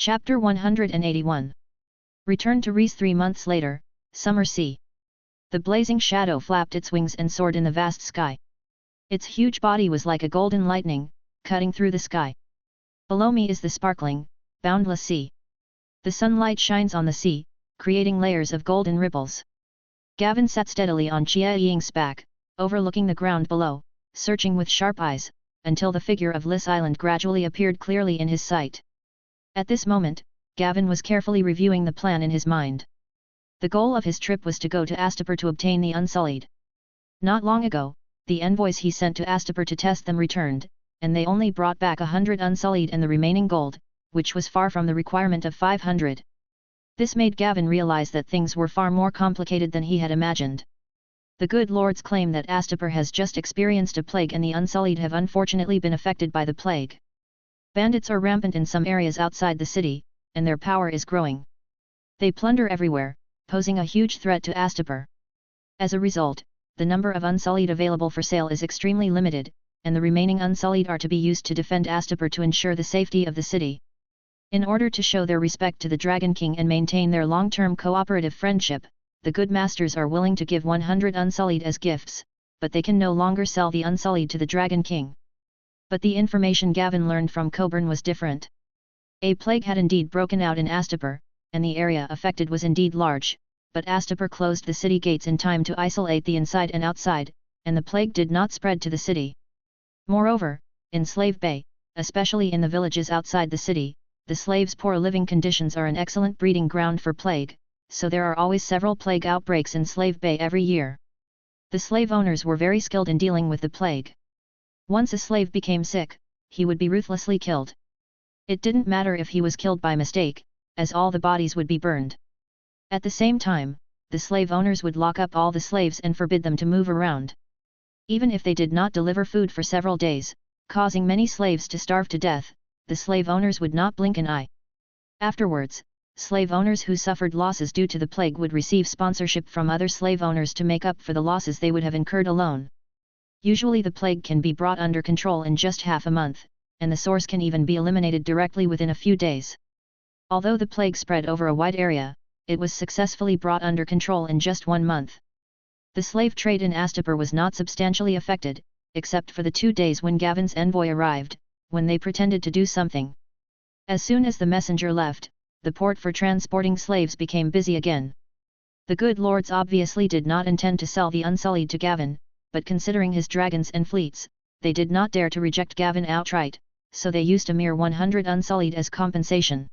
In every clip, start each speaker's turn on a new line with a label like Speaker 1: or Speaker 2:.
Speaker 1: Chapter 181. Return to Reese 3 months later, Summer Sea. The blazing shadow flapped its wings and soared in the vast sky. Its huge body was like a golden lightning, cutting through the sky. Below me is the sparkling, boundless sea. The sunlight shines on the sea, creating layers of golden ripples. Gavin sat steadily on Chia Ying's back, overlooking the ground below, searching with sharp eyes, until the figure of Liss Island gradually appeared clearly in his sight. At this moment, Gavin was carefully reviewing the plan in his mind. The goal of his trip was to go to Astapor to obtain the Unsullied. Not long ago, the envoys he sent to Astapor to test them returned, and they only brought back 100 Unsullied and the remaining gold, which was far from the requirement of 500. This made Gavin realize that things were far more complicated than he had imagined. The good lords claim that Astapor has just experienced a plague and the Unsullied have unfortunately been affected by the plague. Bandits are rampant in some areas outside the city, and their power is growing. They plunder everywhere, posing a huge threat to Astapor. As a result, the number of Unsullied available for sale is extremely limited, and the remaining Unsullied are to be used to defend Astapor to ensure the safety of the city. In order to show their respect to the Dragon King and maintain their long-term cooperative friendship, the good masters are willing to give 100 Unsullied as gifts, but they can no longer sell the Unsullied to the Dragon King. But the information Gavin learned from Coburn was different. A plague had indeed broken out in Astapor, and the area affected was indeed large, but Astapor closed the city gates in time to isolate the inside and outside, and the plague did not spread to the city. Moreover, in Slave Bay, especially in the villages outside the city, the slaves' poor living conditions are an excellent breeding ground for plague, so there are always several plague outbreaks in Slave Bay every year. The slave owners were very skilled in dealing with the plague. Once a slave became sick, he would be ruthlessly killed. It didn't matter if he was killed by mistake, as all the bodies would be burned. At the same time, the slave owners would lock up all the slaves and forbid them to move around. Even if they did not deliver food for several days, causing many slaves to starve to death, the slave owners would not blink an eye. Afterwards, slave owners who suffered losses due to the plague would receive sponsorship from other slave owners to make up for the losses they would have incurred alone. Usually the plague can be brought under control in just half a month, and the source can even be eliminated directly within a few days. Although the plague spread over a wide area, it was successfully brought under control in just 1 month. The slave trade in Astapor was not substantially affected, except for the 2 days when Gavin's envoy arrived, when they pretended to do something. As soon as the messenger left, the port for transporting slaves became busy again. The good lords obviously did not intend to sell the Unsullied to Gavin, but considering his dragons and fleets, they did not dare to reject Gavin outright, so they used a mere 100 Unsullied as compensation.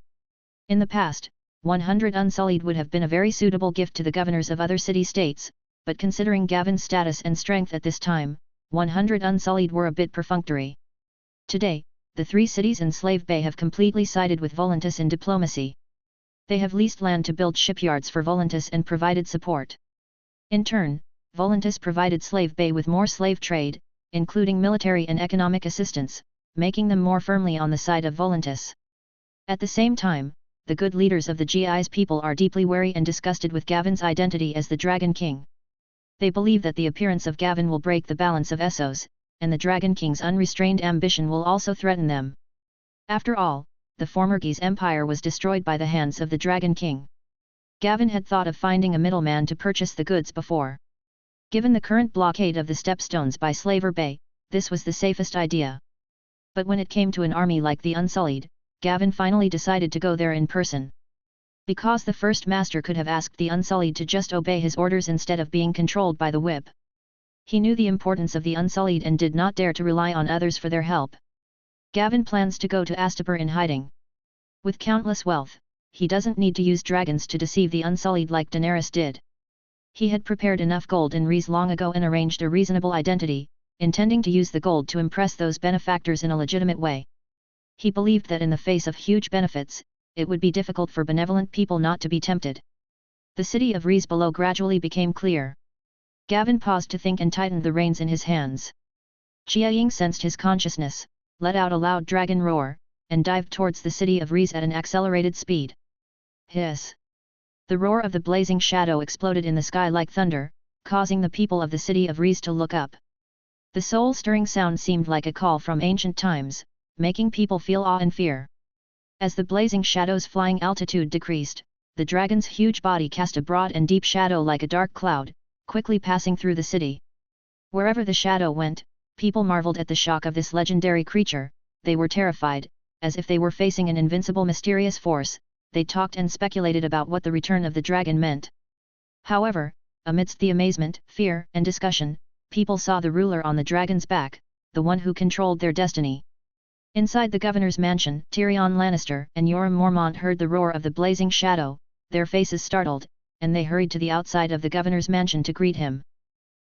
Speaker 1: In the past, 100 Unsullied would have been a very suitable gift to the governors of other city-states, but considering Gavin's status and strength at this time, 100 Unsullied were a bit perfunctory. Today, the 3 cities in Slave Bay have completely sided with Volantis in diplomacy. They have leased land to build shipyards for Volantis and provided support. In turn, Volantis provided Slave Bay with more slave trade, including military and economic assistance, making them more firmly on the side of Volantis. At the same time, the good leaders of the GI's people are deeply wary and disgusted with Gavin's identity as the Dragon King. They believe that the appearance of Gavin will break the balance of Essos, and the Dragon King's unrestrained ambition will also threaten them. After all, the former G's empire was destroyed by the hands of the Dragon King. Gavin had thought of finding a middleman to purchase the goods before. Given the current blockade of the Stepstones by Slaver Bay, this was the safest idea. But when it came to an army like the Unsullied, Gavin finally decided to go there in person. Because the First Master could have asked the Unsullied to just obey his orders instead of being controlled by the whip. He knew the importance of the Unsullied and did not dare to rely on others for their help. Gavin plans to go to Astapor in hiding. With countless wealth, he doesn't need to use dragons to deceive the Unsullied like Daenerys did. He had prepared enough gold in Reese long ago and arranged a reasonable identity, intending to use the gold to impress those benefactors in a legitimate way. He believed that in the face of huge benefits, it would be difficult for benevolent people not to be tempted. The city of Reese below gradually became clear. Gavin paused to think and tightened the reins in his hands. Chia Ying sensed his consciousness, let out a loud dragon roar, and dived towards the city of Reese at an accelerated speed. Hiss! The roar of the blazing shadow exploded in the sky like thunder, causing the people of the city of Reese to look up. The soul-stirring sound seemed like a call from ancient times, making people feel awe and fear. As the blazing shadow's flying altitude decreased, the dragon's huge body cast a broad and deep shadow like a dark cloud, quickly passing through the city. Wherever the shadow went, people marveled at the shock of this legendary creature. They were terrified, as if they were facing an invincible mysterious force. They talked and speculated about what the return of the dragon meant. However, amidst the amazement, fear, and discussion, people saw the ruler on the dragon's back, the one who controlled their destiny. Inside the governor's mansion, Tyrion Lannister and Jorah Mormont heard the roar of the blazing shadow. Their faces startled, and they hurried to the outside of the governor's mansion to greet him.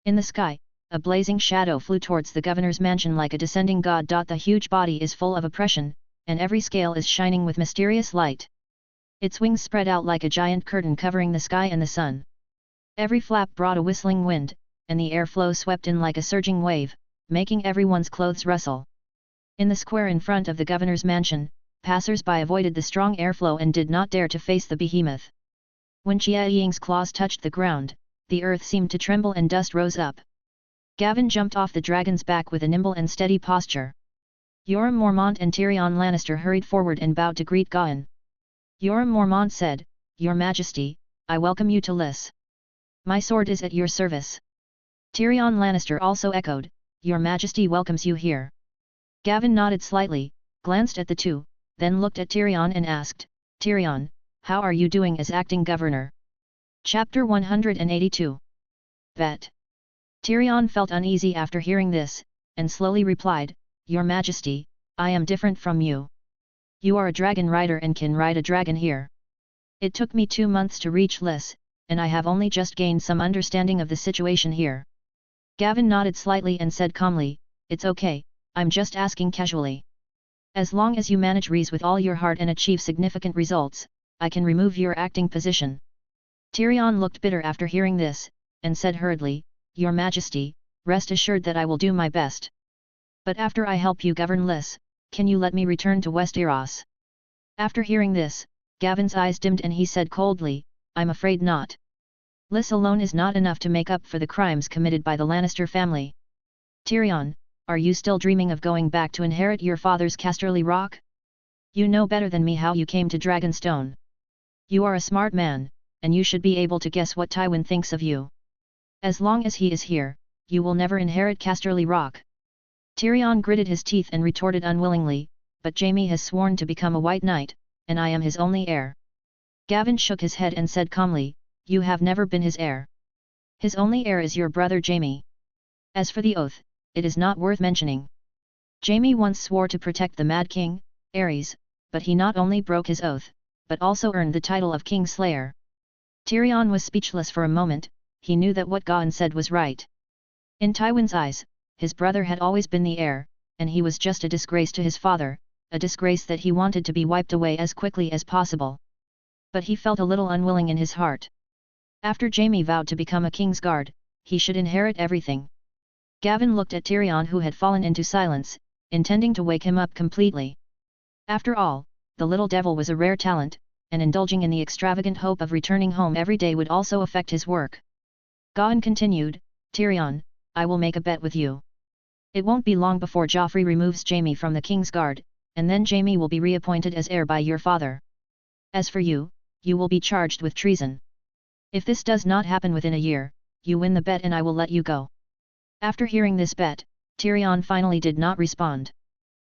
Speaker 1: In the sky, a blazing shadow flew towards the governor's mansion like a descending god. The huge body is full of oppression, and every scale is shining with mysterious light. Its wings spread out like a giant curtain covering the sky and the sun. Every flap brought a whistling wind, and the airflow swept in like a surging wave, making everyone's clothes rustle. In the square in front of the governor's mansion, passers-by avoided the strong airflow and did not dare to face the behemoth. When Jia Ying's claws touched the ground, the earth seemed to tremble and dust rose up. Gavin jumped off the dragon's back with a nimble and steady posture. Jorah Mormont and Tyrion Lannister hurried forward and bowed to greet Gawain. Jorah Mormont said, "Your Majesty, I welcome you to Lys. My sword is at your service." Tyrion Lannister also echoed, "Your Majesty welcomes you here." Gavin nodded slightly, glanced at the two, then looked at Tyrion and asked, "Tyrion, how are you doing as acting governor?" Chapter 182. Bet. Tyrion felt uneasy after hearing this, and slowly replied, "Your Majesty, I am different from you. You are a dragon rider and can ride a dragon here. It took me 2 months to reach Lys, and I have only just gained some understanding of the situation here." Gavin nodded slightly and said calmly, "It's okay, I'm just asking casually. As long as you manage Rhys with all your heart and achieve significant results, I can remove your acting position." Tyrion looked bitter after hearing this, and said hurriedly, "Your Majesty, rest assured that I will do my best. But after I help you govern Lys, can you let me return to Westeros?" After hearing this, Gavin's eyes dimmed and he said coldly, "I'm afraid not. Lys alone is not enough to make up for the crimes committed by the Lannister family. Tyrion, are you still dreaming of going back to inherit your father's Casterly Rock? You know better than me how you came to Dragonstone. You are a smart man, and you should be able to guess what Tywin thinks of you. As long as he is here, you will never inherit Casterly Rock." Tyrion gritted his teeth and retorted unwillingly, "But Jaime has sworn to become a White Knight, and I am his only heir." Gavin shook his head and said calmly, "You have never been his heir. His only heir is your brother Jaime. As for the oath, it is not worth mentioning. Jaime once swore to protect the Mad King, Aerys, but he not only broke his oath, but also earned the title of Kingslayer." Tyrion was speechless for a moment. He knew that what Gawain said was right. In Tywin's eyes, his brother had always been the heir, and he was just a disgrace to his father, a disgrace that he wanted to be wiped away as quickly as possible. But he felt a little unwilling in his heart. After Jaime vowed to become a Kingsguard, he should inherit everything. Gavin looked at Tyrion, who had fallen into silence, intending to wake him up completely. After all, the little devil was a rare talent, and indulging in the extravagant hope of returning home every day would also affect his work. Gawain continued, "Tyrion, I will make a bet with you. It won't be long before Joffrey removes Jaime from the Kingsguard, and then Jaime will be reappointed as heir by your father. As for you, you will be charged with treason. If this does not happen within a year, you win the bet and I will let you go." After hearing this bet, Tyrion finally did not respond.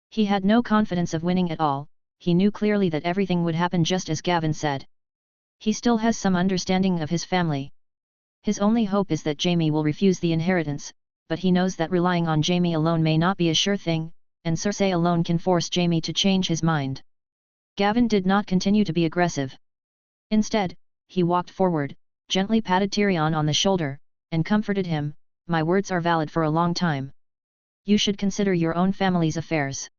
Speaker 1: He had no confidence of winning at all. He knew clearly that everything would happen just as Gavin said. He still has some understanding of his family. His only hope is that Jaime will refuse the inheritance, but he knows that relying on Jaime alone may not be a sure thing, and Cersei alone can force Jaime to change his mind. Gavin did not continue to be aggressive. Instead, he walked forward, gently patted Tyrion on the shoulder, and comforted him, "My words are valid for a long time. You should consider your own family's affairs.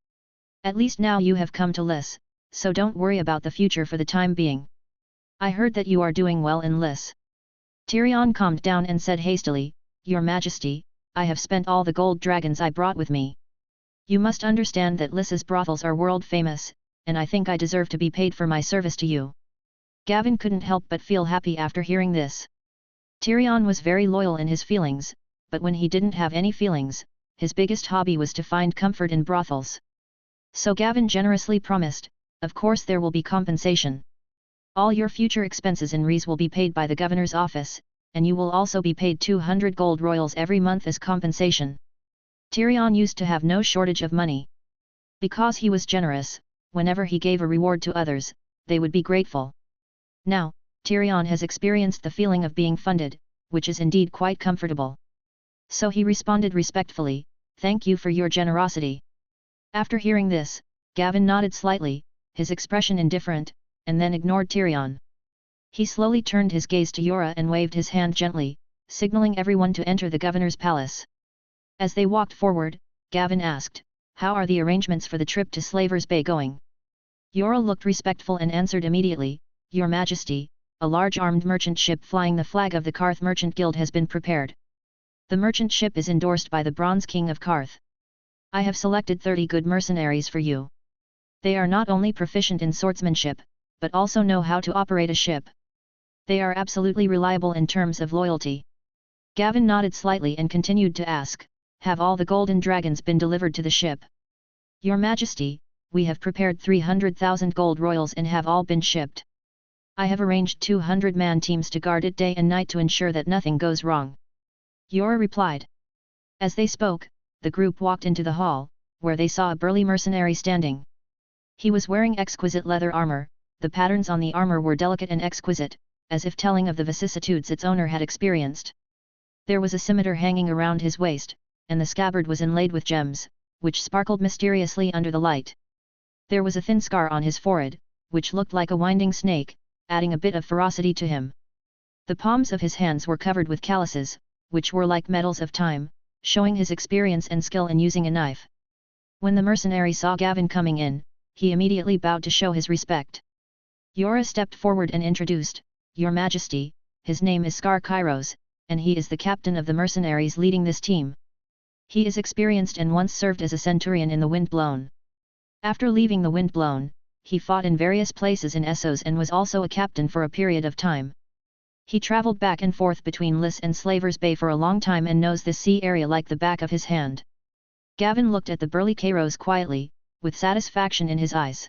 Speaker 1: At least now you have come to Lys, so don't worry about the future for the time being. I heard that you are doing well in Lys." Tyrion calmed down and said hastily, "Your Majesty, I have spent all the gold dragons I brought with me. You must understand that Lys's brothels are world famous, and I think I deserve to be paid for my service to you." Gavin couldn't help but feel happy after hearing this. Tyrion was very loyal in his feelings, but when he didn't have any feelings, his biggest hobby was to find comfort in brothels. So Gavin generously promised, of course there will be compensation. All your future expenses in Rize will be paid by the governor's office, and you will also be paid 200 gold royals every month as compensation. Tyrion used to have no shortage of money. Because he was generous, whenever he gave a reward to others, they would be grateful. Now, Tyrion has experienced the feeling of being funded, which is indeed quite comfortable. So he responded respectfully, "Thank you for your generosity." After hearing this, Gavin nodded slightly, his expression indifferent, and then ignored Tyrion. He slowly turned his gaze to Yora and waved his hand gently, signaling everyone to enter the governor's palace. As they walked forward, Gavin asked, "How are the arrangements for the trip to Slavers Bay going?" Yora looked respectful and answered immediately, "Your Majesty, a large armed merchant ship flying the flag of the Karth Merchant Guild has been prepared. The merchant ship is endorsed by the Bronze King of Karth. I have selected 30 good mercenaries for you. They are not only proficient in swordsmanship, but also know how to operate a ship. They are absolutely reliable in terms of loyalty." Gavin nodded slightly and continued to ask, "Have all the golden dragons been delivered to the ship?" "Your Majesty, we have prepared 300,000 gold royals and have all been shipped. I have arranged 200-man teams to guard it day and night to ensure that nothing goes wrong," Yora replied. As they spoke, the group walked into the hall, where they saw a burly mercenary standing. He was wearing exquisite leather armor, the patterns on the armor were delicate and exquisite, as if telling of the vicissitudes its owner had experienced. There was a scimitar hanging around his waist, and the scabbard was inlaid with gems, which sparkled mysteriously under the light. There was a thin scar on his forehead, which looked like a winding snake, adding a bit of ferocity to him. The palms of his hands were covered with calluses, which were like medals of time, showing his experience and skill in using a knife. When the mercenary saw Gavin coming in, he immediately bowed to show his respect. Yora stepped forward and introduced, "Your Majesty, his name is Scar Kairos, and he is the captain of the mercenaries leading this team. He is experienced and once served as a centurion in the Windblown. After leaving the Windblown, he fought in various places in Essos and was also a captain for a period of time. He traveled back and forth between Lys and Slavers Bay for a long time and knows this sea area like the back of his hand." Gavin looked at the burly Kairos quietly, with satisfaction in his eyes.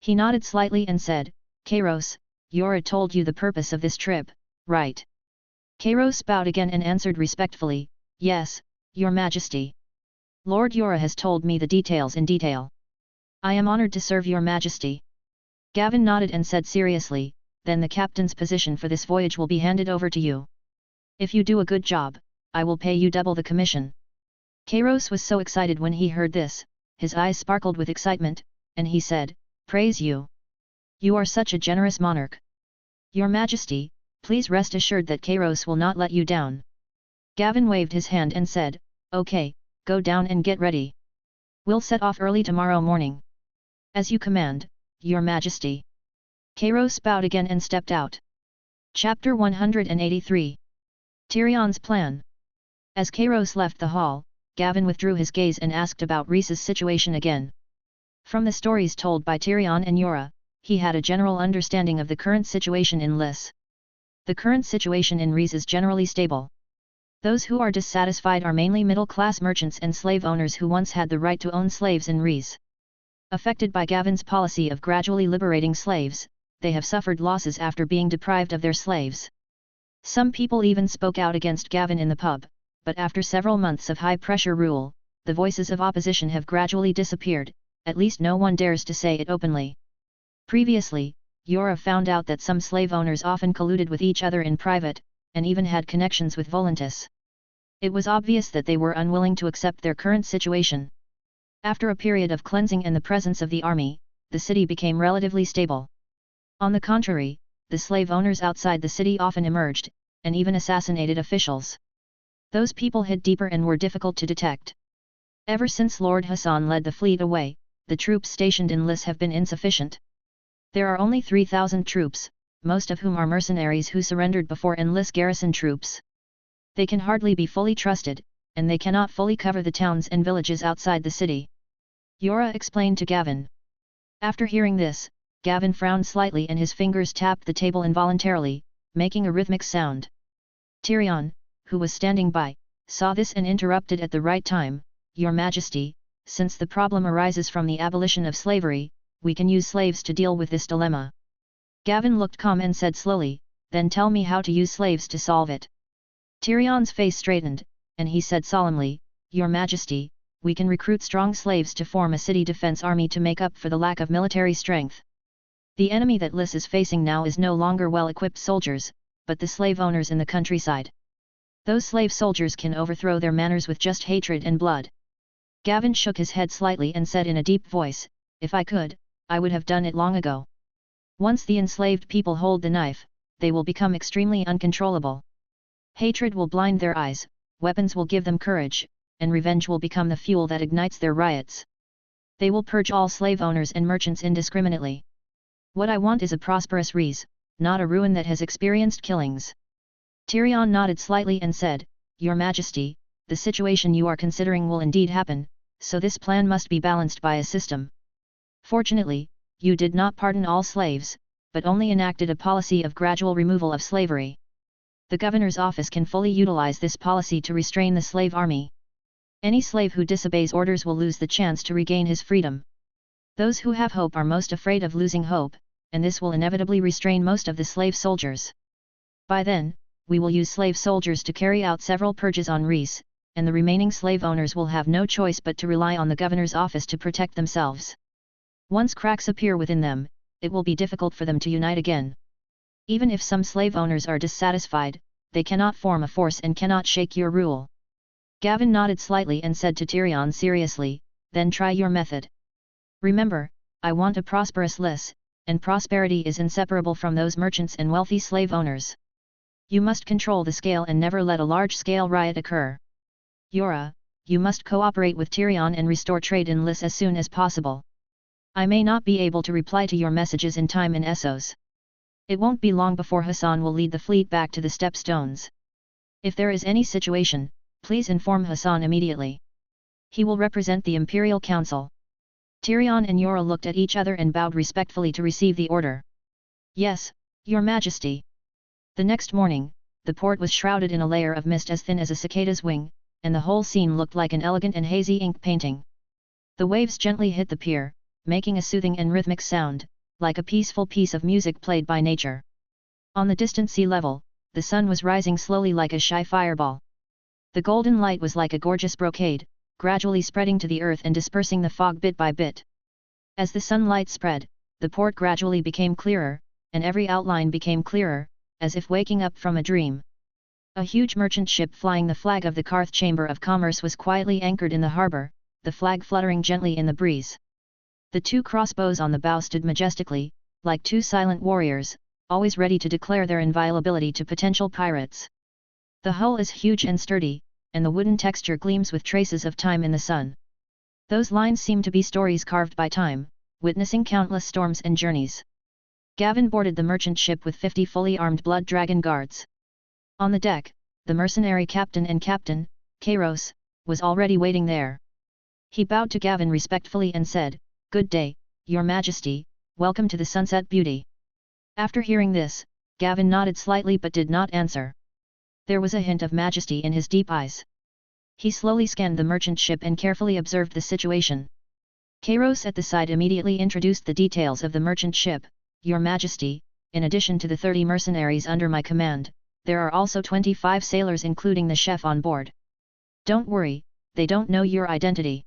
Speaker 1: He nodded slightly and said, "Kairos, Yora told you the purpose of this trip, right?" Kairos bowed again and answered respectfully, "Yes, Your Majesty. Lord Yora has told me the details in detail. I am honored to serve Your Majesty." Gavin nodded and said seriously, "Then the captain's position for this voyage will be handed over to you. If you do a good job, I will pay you double the commission." Kairos was so excited when he heard this, his eyes sparkled with excitement, and he said, "Praise you. You are such a generous monarch. Your Majesty, please rest assured that Kairos will not let you down." Gavin waved his hand and said, "Okay, go down and get ready. We'll set off early tomorrow morning." "As you command, Your Majesty." Kairos bowed again and stepped out. Chapter 183. Tyrion's Plan. As Kairos left the hall, Gavin withdrew his gaze and asked about Rize's situation again. From the stories told by Tyrion and Yora, he had a general understanding of the current situation in Lys. The current situation in Rize is generally stable. Those who are dissatisfied are mainly middle-class merchants and slave owners who once had the right to own slaves in Rize. Affected by Gavin's policy of gradually liberating slaves, they have suffered losses after being deprived of their slaves. Some people even spoke out against Gavin in the pub, but after several months of high-pressure rule, the voices of opposition have gradually disappeared, at least no one dares to say it openly. Previously, Yora found out that some slave owners often colluded with each other in private, and even had connections with Volantis. It was obvious that they were unwilling to accept their current situation. After a period of cleansing and the presence of the army, the city became relatively stable. On the contrary, the slave owners outside the city often emerged, and even assassinated officials. Those people hid deeper and were difficult to detect. Ever since Lord Hassan led the fleet away, the troops stationed in Lys have been insufficient. There are only 3,000 troops, most of whom are mercenaries who surrendered before in Lys garrison troops. They can hardly be fully trusted, and they cannot fully cover the towns and villages outside the city. Yora explained to Gavin. After hearing this, Gavin frowned slightly and his fingers tapped the table involuntarily, making a rhythmic sound. Tyrion, who was standing by, saw this and interrupted at the right time, "Your Majesty, since the problem arises from the abolition of slavery, we can use slaves to deal with this dilemma. Gavin looked calm and said slowly, then tell me how to use slaves to solve it. Tyrion's face straightened, and he said solemnly, Your Majesty, we can recruit strong slaves to form a city defense army to make up for the lack of military strength. The enemy that Lys is facing now is no longer well-equipped soldiers, but the slave owners in the countryside. Those slave soldiers can overthrow their manners with just hatred and blood. Gavin shook his head slightly and said in a deep voice, If I could, I would have done it long ago. Once the enslaved people hold the knife, they will become extremely uncontrollable. Hatred will blind their eyes, weapons will give them courage, and revenge will become the fuel that ignites their riots. They will purge all slave owners and merchants indiscriminately. What I want is a prosperous Rhys, not a ruin that has experienced killings. Tyrion nodded slightly and said, Your Majesty, the situation you are considering will indeed happen, so this plan must be balanced by a system. Fortunately, you did not pardon all slaves, but only enacted a policy of gradual removal of slavery. The governor's office can fully utilize this policy to restrain the slave army. Any slave who disobeys orders will lose the chance to regain his freedom. Those who have hope are most afraid of losing hope, and this will inevitably restrain most of the slave soldiers. By then, we will use slave soldiers to carry out several purges on Rhys, and the remaining slave owners will have no choice but to rely on the governor's office to protect themselves. Once cracks appear within them, it will be difficult for them to unite again. Even if some slave owners are dissatisfied, they cannot form a force and cannot shake your rule. Gavin nodded slightly and said to Tyrion seriously, Then try your method. Remember, I want a prosperous Lys, and prosperity is inseparable from those merchants and wealthy slave owners. You must control the scale and never let a large-scale riot occur. Yora, you must cooperate with Tyrion and restore trade in Lys as soon as possible. I may not be able to reply to your messages in time in Essos. It won't be long before Hassan will lead the fleet back to the Stepstones. If there is any situation, please inform Hassan immediately. He will represent the Imperial Council. Tyrion and Yora looked at each other and bowed respectfully to receive the order. Yes, Your Majesty. The next morning, the port was shrouded in a layer of mist as thin as a cicada's wing, and the whole scene looked like an elegant and hazy ink painting. The waves gently hit the pier, making a soothing and rhythmic sound, like a peaceful piece of music played by nature. On the distant sea level, the sun was rising slowly like a shy fireball. The golden light was like a gorgeous brocade, gradually spreading to the earth and dispersing the fog bit by bit. As the sunlight spread, the port gradually became clearer, and every outline became clearer, as if waking up from a dream. A huge merchant ship flying the flag of the Karth Chamber of Commerce was quietly anchored in the harbour, the flag fluttering gently in the breeze. The two crossbows on the bow stood majestically, like two silent warriors, always ready to declare their inviolability to potential pirates. The hull is huge and sturdy, and the wooden texture gleams with traces of time in the sun. Those lines seem to be stories carved by time, witnessing countless storms and journeys. Gavin boarded the merchant ship with 50 fully armed blood dragon guards. On the deck, the mercenary captain and captain, Kairos, was already waiting there. He bowed to Gavin respectfully and said, Good day, Your Majesty, welcome to the Sunset Beauty. After hearing this, Gavin nodded slightly but did not answer. There was a hint of majesty in his deep eyes. He slowly scanned the merchant ship and carefully observed the situation. Kairos at the side immediately introduced the details of the merchant ship. Your Majesty, in addition to the 30 mercenaries under my command, there are also 25 sailors including the chef on board. Don't worry, they don't know your identity.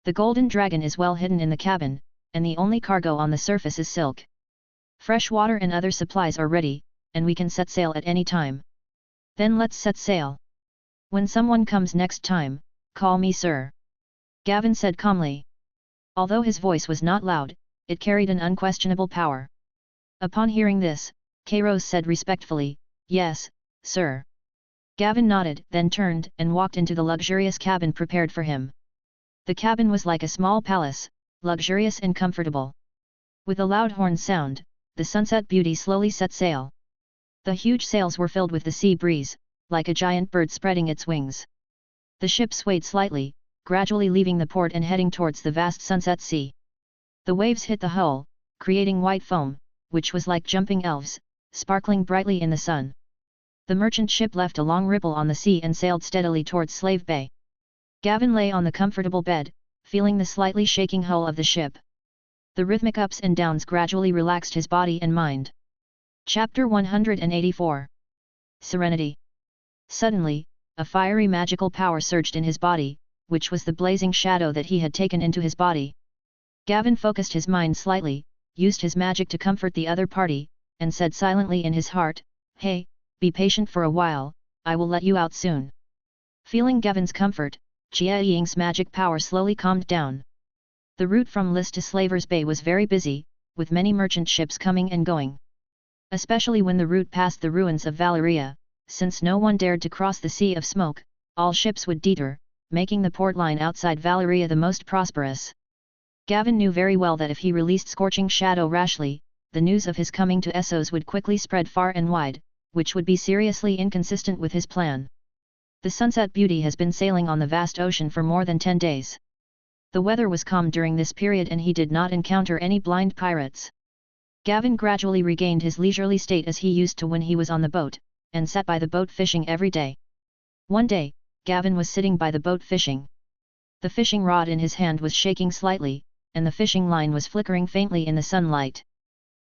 Speaker 1: The golden dragon is well hidden in the cabin, and the only cargo on the surface is silk. Fresh water and other supplies are ready, and we can set sail at any time. Then let's set sail. When someone comes next time, call me sir. Gavin said calmly. Although his voice was not loud, it carried an unquestionable power. Upon hearing this, Kairos said respectfully, Yes, sir. Gavin nodded, then turned and walked into the luxurious cabin prepared for him. The cabin was like a small palace, luxurious and comfortable. With a loud horn sound, the Sunset Beauty slowly set sail. The huge sails were filled with the sea breeze, like a giant bird spreading its wings. The ship swayed slightly, gradually leaving the port and heading towards the vast sunset sea. The waves hit the hull, creating white foam, which was like jumping elves, sparkling brightly in the sun. The merchant ship left a long ripple on the sea and sailed steadily towards Slave Bay. Gavin lay on the comfortable bed, feeling the slightly shaking hull of the ship. The rhythmic ups and downs gradually relaxed his body and mind. Chapter 184. Serenity. Suddenly, a fiery magical power surged in his body, which was the blazing shadow that he had taken into his body. Gavin focused his mind slightly, used his magic to comfort the other party, and said silently in his heart, "Hey, be patient for a while, I will let you out soon." Feeling Gavin's comfort, Jia Ying's magic power slowly calmed down. The route from Lis to Slaver's Bay was very busy, with many merchant ships coming and going. Especially when the route passed the ruins of Valeria, since no one dared to cross the Sea of Smoke, all ships would detour, making the port line outside Valeria the most prosperous. Gavin knew very well that if he released Scorching Shadow rashly, the news of his coming to Essos would quickly spread far and wide, which would be seriously inconsistent with his plan. The Sunset Beauty has been sailing on the vast ocean for more than 10 days. The weather was calm during this period and he did not encounter any blind pirates. Gavin gradually regained his leisurely state as he used to when he was on the boat, and sat by the boat fishing every day. One day, Gavin was sitting by the boat fishing. The fishing rod in his hand was shaking slightly, and the fishing line was flickering faintly in the sunlight.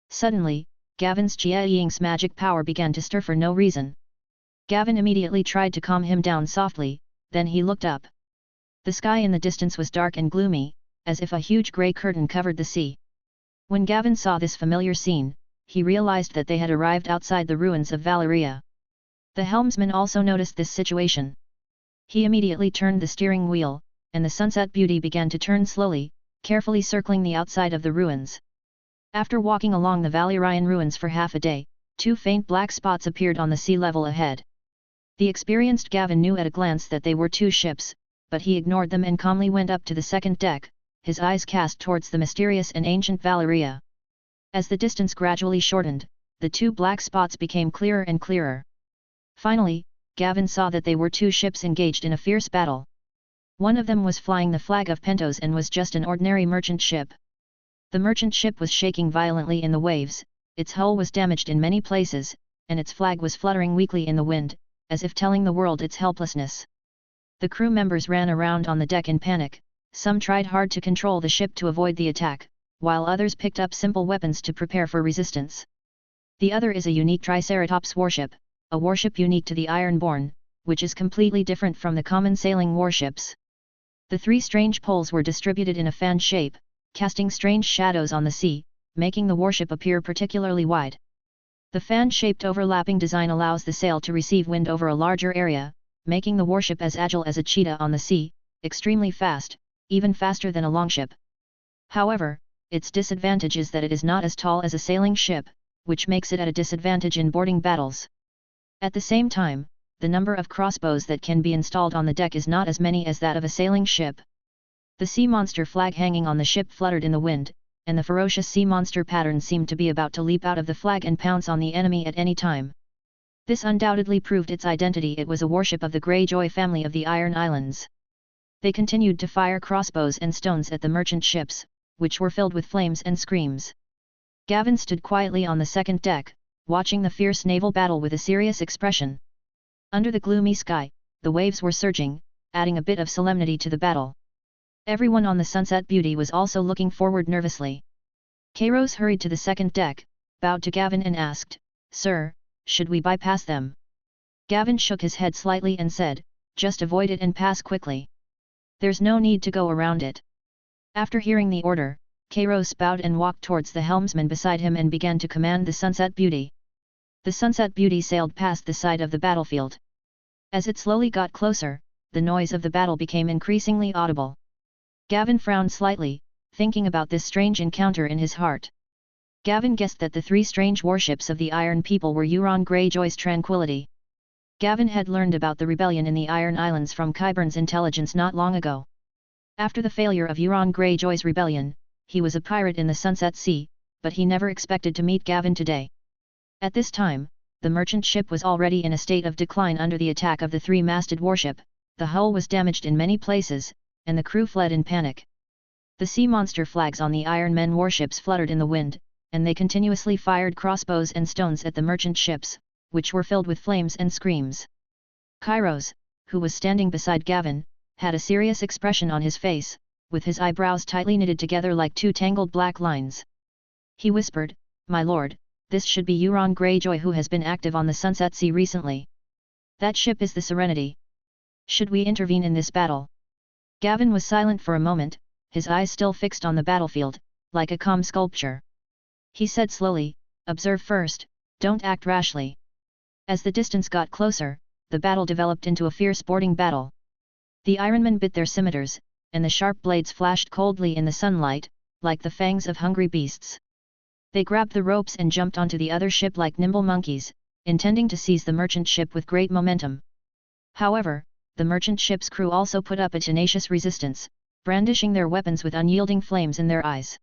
Speaker 1: Suddenly, Gavin's Jia Ying's magic power began to stir for no reason. Gavin immediately tried to calm him down softly, then he looked up. The sky in the distance was dark and gloomy, as if a huge grey curtain covered the sea. When Gavin saw this familiar scene, he realized that they had arrived outside the ruins of Valeria. The helmsman also noticed this situation. He immediately turned the steering wheel, and the Sunset Beauty began to turn slowly, carefully circling the outside of the ruins. After walking along the Valerian ruins for half a day, 2 faint black spots appeared on the sea level ahead. The experienced Gavin knew at a glance that they were 2 ships, but he ignored them and calmly went up to the second deck, his eyes cast towards the mysterious and ancient Valeria. As the distance gradually shortened, the 2 black spots became clearer and clearer. Finally, Gavin saw that they were 2 ships engaged in a fierce battle. One of them was flying the flag of Pentos and was just an ordinary merchant ship. The merchant ship was shaking violently in the waves, its hull was damaged in many places, and its flag was fluttering weakly in the wind, as if telling the world its helplessness. The crew members ran around on the deck in panic, some tried hard to control the ship to avoid the attack, while others picked up simple weapons to prepare for resistance. The other is a unique Triceratops warship, a warship unique to the Ironborn, which is completely different from the common sailing warships. The 3 strange poles were distributed in a fan shape, casting strange shadows on the sea, making the warship appear particularly wide. The fan-shaped overlapping design allows the sail to receive wind over a larger area, making the warship as agile as a cheetah on the sea, extremely fast, even faster than a longship. However, its disadvantage is that it is not as tall as a sailing ship, which makes it at a disadvantage in boarding battles. At the same time, the number of crossbows that can be installed on the deck is not as many as that of a sailing ship. The sea monster flag hanging on the ship fluttered in the wind, and the ferocious sea monster pattern seemed to be about to leap out of the flag and pounce on the enemy at any time. This undoubtedly proved its identity. It was a warship of the Greyjoy family of the Iron Islands. They continued to fire crossbows and stones at the merchant ships, which were filled with flames and screams. Gavin stood quietly on the second deck, watching the fierce naval battle with a serious expression. Under the gloomy sky, the waves were surging, adding a bit of solemnity to the battle. Everyone on the Sunset Beauty was also looking forward nervously. Kairos hurried to the second deck, bowed to Gavin and asked, "Sir, should we bypass them?" Gavin shook his head slightly and said, "Just avoid it and pass quickly. There's no need to go around it." After hearing the order, Kairos bowed and walked towards the helmsman beside him and began to command the Sunset Beauty. The Sunset Beauty sailed past the side of the battlefield. As it slowly got closer, the noise of the battle became increasingly audible. Gavin frowned slightly, thinking about this strange encounter in his heart. Gavin guessed that the 3 strange warships of the Iron People were Euron Greyjoy's Tranquility. Gavin had learned about the rebellion in the Iron Islands from Qyburn's intelligence not long ago. After the failure of Euron Greyjoy's rebellion, he was a pirate in the Sunset Sea, but he never expected to meet Gavin today. At this time, the merchant ship was already in a state of decline under the attack of the 3-masted warship, the hull was damaged in many places, and the crew fled in panic. The sea monster flags on the Iron Men warships fluttered in the wind, and they continuously fired crossbows and stones at the merchant ships, which were filled with flames and screams. Kairos, who was standing beside Gavin, had a serious expression on his face, with his eyebrows tightly knitted together like two tangled black lines. He whispered, "My lord, this should be Euron Greyjoy who has been active on the Sunset Sea recently. That ship is the Serenity. Should we intervene in this battle?" Gavin was silent for a moment, his eyes still fixed on the battlefield, like a calm sculpture. He said slowly, "Observe first, don't act rashly." As the distance got closer, the battle developed into a fierce boarding battle. The Ironmen bit their scimitars, and the sharp blades flashed coldly in the sunlight, like the fangs of hungry beasts. They grabbed the ropes and jumped onto the other ship like nimble monkeys, intending to seize the merchant ship with great momentum. However, the merchant ship's crew also put up a tenacious resistance, brandishing their weapons with unyielding flames in their eyes.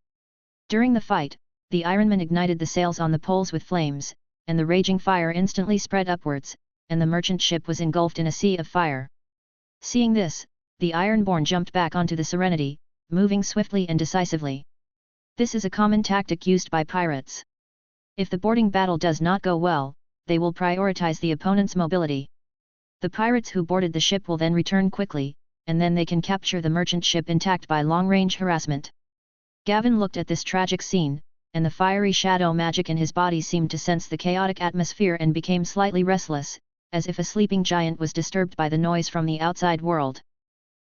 Speaker 1: During the fight, the Ironmen ignited the sails on the poles with flames, and the raging fire instantly spread upwards, and the merchant ship was engulfed in a sea of fire. Seeing this, the Ironborn jumped back onto the Serenity, moving swiftly and decisively. This is a common tactic used by pirates. If the boarding battle does not go well, they will prioritize the opponent's mobility. The pirates who boarded the ship will then return quickly, and then they can capture the merchant ship intact by long-range harassment. Gavin looked at this tragic scene, and the fiery shadow magic in his body seemed to sense the chaotic atmosphere and became slightly restless, as if a sleeping giant was disturbed by the noise from the outside world.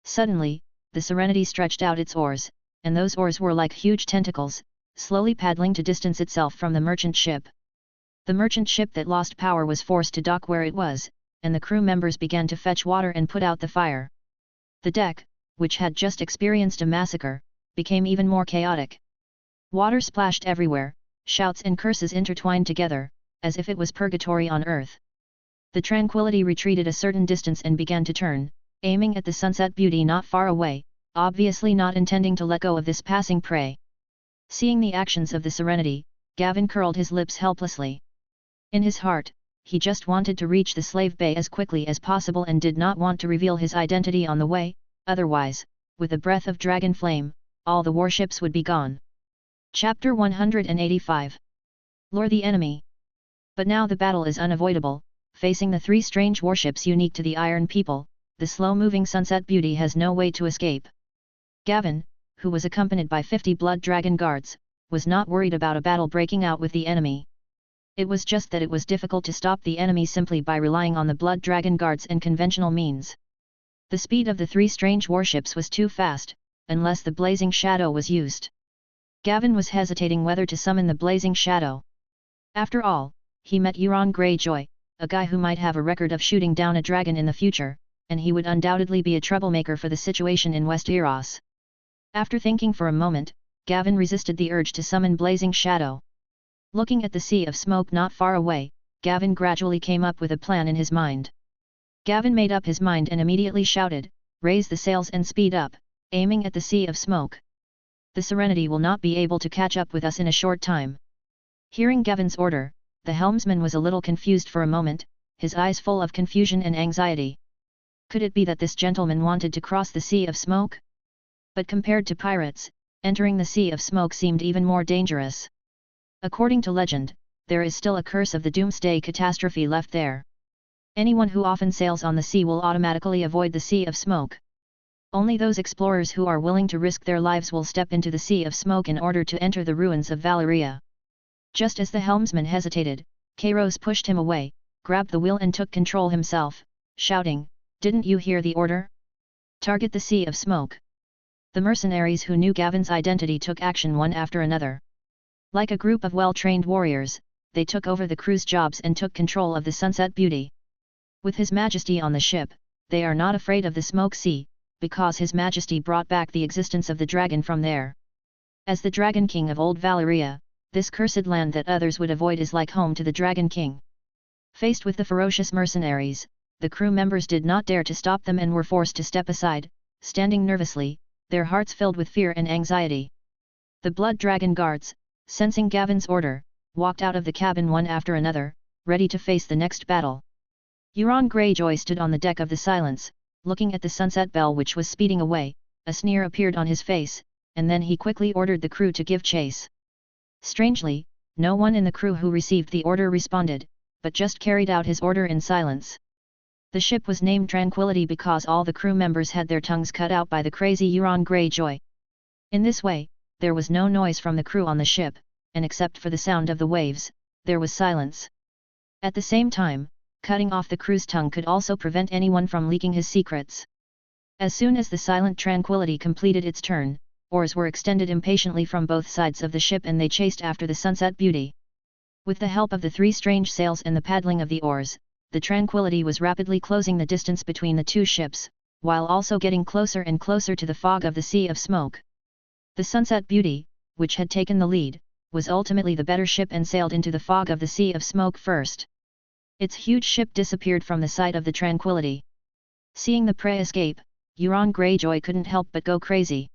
Speaker 1: Suddenly, the Serenity stretched out its oars, and those oars were like huge tentacles, slowly paddling to distance itself from the merchant ship. The merchant ship that lost power was forced to dock where it was, and the crew members began to fetch water and put out the fire. The deck, which had just experienced a massacre, became even more chaotic. Water splashed everywhere, shouts and curses intertwined together, as if it was purgatory on earth. The Tranquility retreated a certain distance and began to turn, aiming at the Sunset Beauty not far away, obviously not intending to let go of this passing prey. Seeing the actions of the Serenity, Gavin curled his lips helplessly. In his heart, he just wanted to reach the slave bay as quickly as possible and did not want to reveal his identity on the way, otherwise, with a breath of dragon flame, all the warships would be gone. Chapter 185. Lure the enemy. But now the battle is unavoidable, facing the three strange warships unique to the Iron People, the slow-moving Sunset Beauty has no way to escape. Gavin, who was accompanied by 50 blood dragon guards, was not worried about a battle breaking out with the enemy. It was just that it was difficult to stop the enemy simply by relying on the blood dragon guards and conventional means. The speed of the three strange warships was too fast, unless the blazing shadow was used. Gavin was hesitating whether to summon the blazing shadow. After all, he met Euron Greyjoy, a guy who might have a record of shooting down a dragon in the future, and he would undoubtedly be a troublemaker for the situation in Westeros. After thinking for a moment, Gavin resisted the urge to summon Blazing Shadow. Looking at the sea of smoke not far away, Gavin gradually came up with a plan in his mind. Gavin made up his mind and immediately shouted, "Raise the sails and speed up," aiming at the sea of smoke. "The Serenity will not be able to catch up with us in a short time." Hearing Gavin's order, the helmsman was a little confused for a moment, his eyes full of confusion and anxiety. Could it be that this gentleman wanted to cross the sea of smoke? But compared to pirates, entering the sea of smoke seemed even more dangerous. According to legend, there is still a curse of the doomsday catastrophe left there. Anyone who often sails on the sea will automatically avoid the sea of smoke. Only those explorers who are willing to risk their lives will step into the sea of smoke in order to enter the ruins of Valyria. Just as the helmsman hesitated, Kairos pushed him away, grabbed the wheel and took control himself, shouting, "Didn't you hear the order? Target the sea of smoke." The mercenaries who knew Gavin's identity took action one after another. Like a group of well-trained warriors, they took over the crew's jobs and took control of the Sunset Beauty. With His Majesty on the ship, they are not afraid of the smoke sea, because His Majesty brought back the existence of the dragon from there. As the Dragon King of Old Valyria, this cursed land that others would avoid is like home to the Dragon King. Faced with the ferocious mercenaries, the crew members did not dare to stop them and were forced to step aside, standing nervously, their hearts filled with fear and anxiety. The Blood Dragon Guards, sensing Gavin's order, walked out of the cabin one after another, ready to face the next battle. Euron Greyjoy stood on the deck of the Silence, looking at the Sunset Belle which was speeding away. A sneer appeared on his face, and then he quickly ordered the crew to give chase. Strangely, no one in the crew who received the order responded, but just carried out his order in silence. The ship was named Tranquility because all the crew members had their tongues cut out by the crazy Euron Greyjoy. In this way, there was no noise from the crew on the ship, and except for the sound of the waves, there was silence. At the same time, cutting off the crew's tongue could also prevent anyone from leaking his secrets. As soon as the silent tranquility completed its turn, oars were extended impatiently from both sides of the ship and they chased after the Sunset Beauty. With the help of the three strange sails and the paddling of the oars, the Tranquility was rapidly closing the distance between the two ships, while also getting closer and closer to the fog of the Sea of Smoke. The Sunset Beauty, which had taken the lead, was ultimately the better ship and sailed into the fog of the Sea of Smoke first. Its huge ship disappeared from the sight of the Tranquility. Seeing the prey escape, Euron Greyjoy couldn't help but go crazy.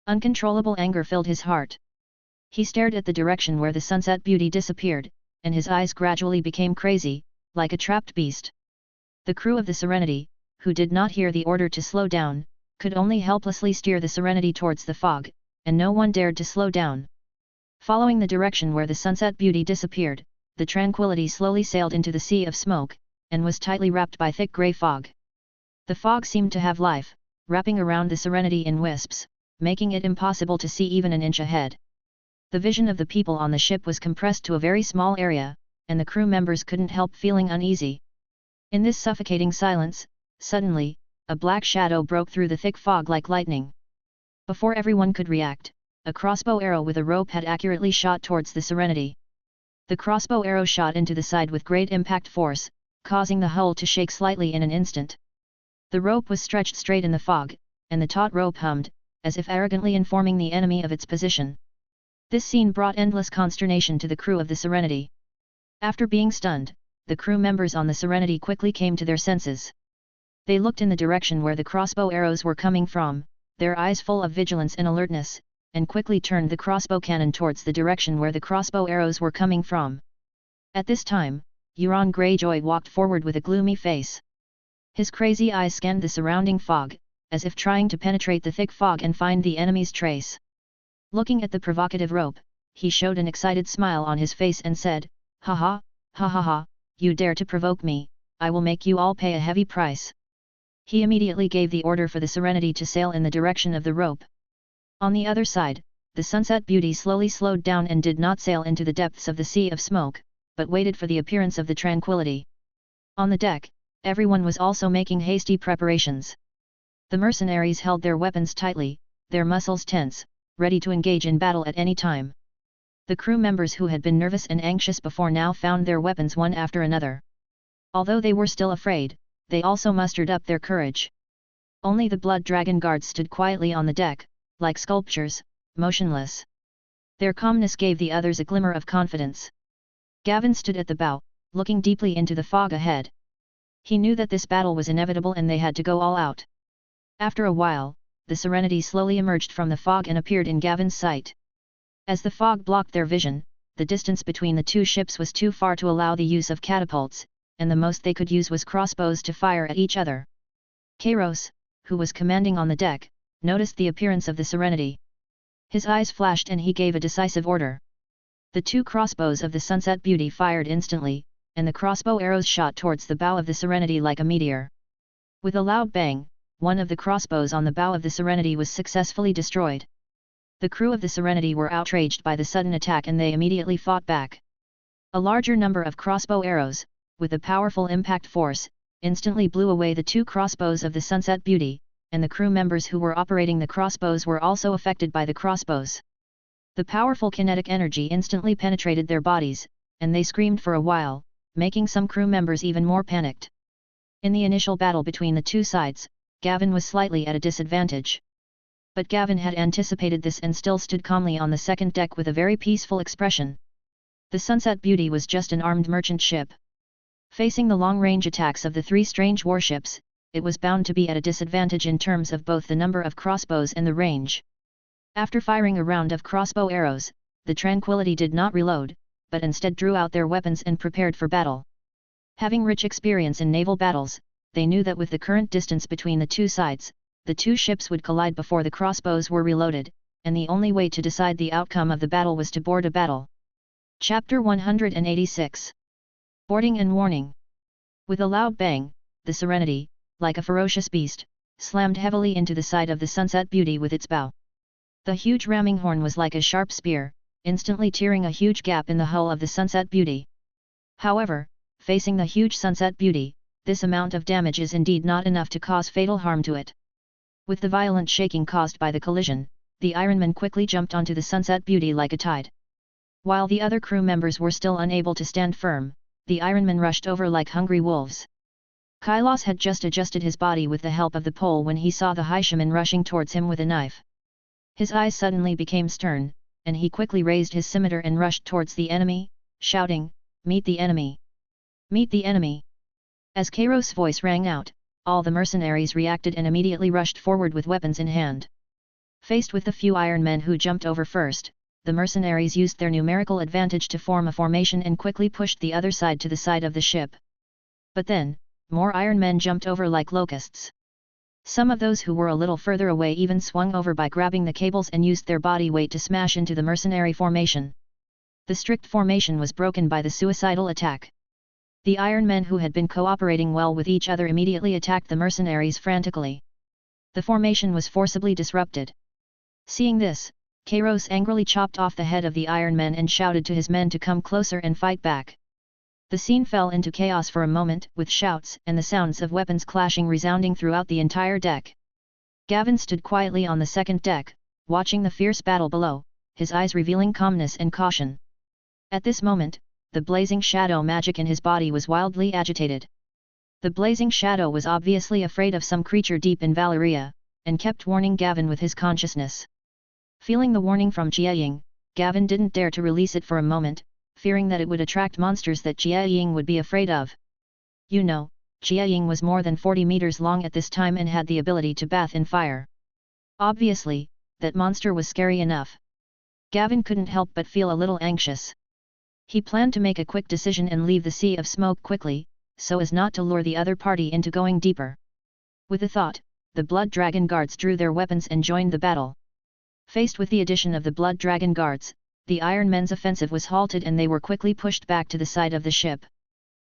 Speaker 1: Uncontrollable anger filled his heart. He stared at the direction where the Sunset Beauty disappeared, and his eyes gradually became crazy, like a trapped beast. The crew of the Serenity, who did not hear the order to slow down, could only helplessly steer the Serenity towards the fog, and no one dared to slow down. Following the direction where the Sunset Beauty disappeared, the Tranquility slowly sailed into the Sea of Smoke, and was tightly wrapped by thick grey fog. The fog seemed to have life, wrapping around the Serenity in wisps, making it impossible to see even an inch ahead. The vision of the people on the ship was compressed to a very small area, and the crew members couldn't help feeling uneasy. In this suffocating silence, suddenly, a black shadow broke through the thick fog like lightning. Before everyone could react, a crossbow arrow with a rope had accurately shot towards the Serenity. The crossbow arrow shot into the side with great impact force, causing the hull to shake slightly in an instant. The rope was stretched straight in the fog, and the taut rope hummed, as if arrogantly informing the enemy of its position. This scene brought endless consternation to the crew of the Serenity. After being stunned, the crew members on the Serenity quickly came to their senses. They looked in the direction where the crossbow arrows were coming from, their eyes full of vigilance and alertness, and quickly turned the crossbow cannon towards the direction where the crossbow arrows were coming from. At this time, Euron Greyjoy walked forward with a gloomy face. His crazy eyes scanned the surrounding fog, as if trying to penetrate the thick fog and find the enemy's trace. Looking at the provocative rope, he showed an excited smile on his face and said, "Ha ha, ha ha ha, you dare to provoke me, I will make you all pay a heavy price." He immediately gave the order for the Serenity to sail in the direction of the rope. On the other side, the Sunset Beauty slowly slowed down and did not sail into the depths of the Sea of Smoke, but waited for the appearance of the Tranquility. On the deck, everyone was also making hasty preparations. The mercenaries held their weapons tightly, their muscles tense, ready to engage in battle at any time. The crew members who had been nervous and anxious before now found their weapons one after another. Although they were still afraid, they also mustered up their courage. Only the Blood Dragon guards stood quietly on the deck, like sculptures, motionless. Their calmness gave the others a glimmer of confidence. Gavin stood at the bow, looking deeply into the fog ahead. He knew that this battle was inevitable and they had to go all out. After a while, the Serenity slowly emerged from the fog and appeared in Gavin's sight. As the fog blocked their vision, the distance between the two ships was too far to allow the use of catapults, and the most they could use was crossbows to fire at each other. Kairos, who was commanding on the deck, noticed the appearance of the Serenity. His eyes flashed and he gave a decisive order. The two crossbows of the Sunset Beauty fired instantly, and the crossbow arrows shot towards the bow of the Serenity like a meteor. With a loud bang, one of the crossbows on the bow of the Serenity was successfully destroyed. The crew of the Serenity were outraged by the sudden attack and they immediately fought back. A larger number of crossbow arrows, with a powerful impact force, instantly blew away the two crossbows of the Sunset Beauty, and the crew members who were operating the crossbows were also affected by the crossbows. The powerful kinetic energy instantly penetrated their bodies, and they screamed for a while, making some crew members even more panicked. In the initial battle between the two sides, Gavin was slightly at a disadvantage. But Gavin had anticipated this and still stood calmly on the second deck with a very peaceful expression. The Sunset Beauty was just an armed merchant ship. Facing the long-range attacks of the three strange warships, it was bound to be at a disadvantage in terms of both the number of crossbows and the range. After firing a round of crossbow arrows, the Tranquility did not reload, but instead drew out their weapons and prepared for battle. Having rich experience in naval battles, they knew that with the current distance between the two sides, the two ships would collide before the crossbows were reloaded, and the only way to decide the outcome of the battle was to board a battle. Chapter 186. Boarding and Warning. With a loud bang, the Serenity, like a ferocious beast, slammed heavily into the side of the Sunset Beauty with its bow. The huge ramming horn was like a sharp spear, instantly tearing a huge gap in the hull of the Sunset Beauty. However, facing the huge Sunset Beauty, this amount of damage is indeed not enough to cause fatal harm to it. With the violent shaking caused by the collision, the Ironman quickly jumped onto the Sunset Beauty like a tide. While the other crew members were still unable to stand firm, the Ironman rushed over like hungry wolves. Kailas had just adjusted his body with the help of the pole when he saw the High Shaman rushing towards him with a knife. His eyes suddenly became stern, and he quickly raised his scimitar and rushed towards the enemy, shouting, "Meet the enemy! Meet the enemy!" As Kairos' voice rang out, all the mercenaries reacted and immediately rushed forward with weapons in hand. Faced with the few Iron Men who jumped over first, the mercenaries used their numerical advantage to form a formation and quickly pushed the other side to the side of the ship. But then, more Iron Men jumped over like locusts. Some of those who were a little further away even swung over by grabbing the cables and used their body weight to smash into the mercenary formation. The strict formation was broken by the suicidal attack. The Iron Men who had been cooperating well with each other immediately attacked the mercenaries frantically. The formation was forcibly disrupted. Seeing this, Kairos angrily chopped off the head of the Iron Man and shouted to his men to come closer and fight back. The scene fell into chaos for a moment, with shouts and the sounds of weapons clashing resounding throughout the entire deck. Gavin stood quietly on the second deck, watching the fierce battle below, his eyes revealing calmness and caution. At this moment, the blazing shadow magic in his body was wildly agitated. The blazing shadow was obviously afraid of some creature deep in Valeria, and kept warning Gavin with his consciousness. Feeling the warning from Jiaying, Gavin didn't dare to release it for a moment, fearing that it would attract monsters that Jiaying would be afraid of. You know, Jiaying was more than 40 meters long at this time and had the ability to bathe in fire. Obviously, that monster was scary enough. Gavin couldn't help but feel a little anxious. He planned to make a quick decision and leave the sea of smoke quickly, so as not to lure the other party into going deeper. With a thought, the Blood Dragon Guards drew their weapons and joined the battle. Faced with the addition of the Blood Dragon Guards, the Iron Men's offensive was halted and they were quickly pushed back to the side of the ship.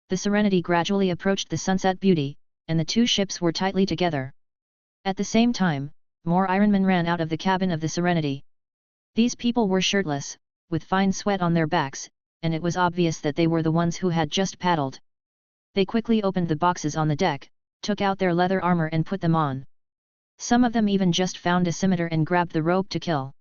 Speaker 1: The Serenity gradually approached the Sunset Beauty, and the two ships were tightly together. At the same time, more Iron Men ran out of the cabin of the Serenity. These people were shirtless, with fine sweat on their backs, and it was obvious that they were the ones who had just paddled. They quickly opened the boxes on the deck, took out their leather armor and put them on. Some of them even just found a scimitar and grabbed the rope to kill.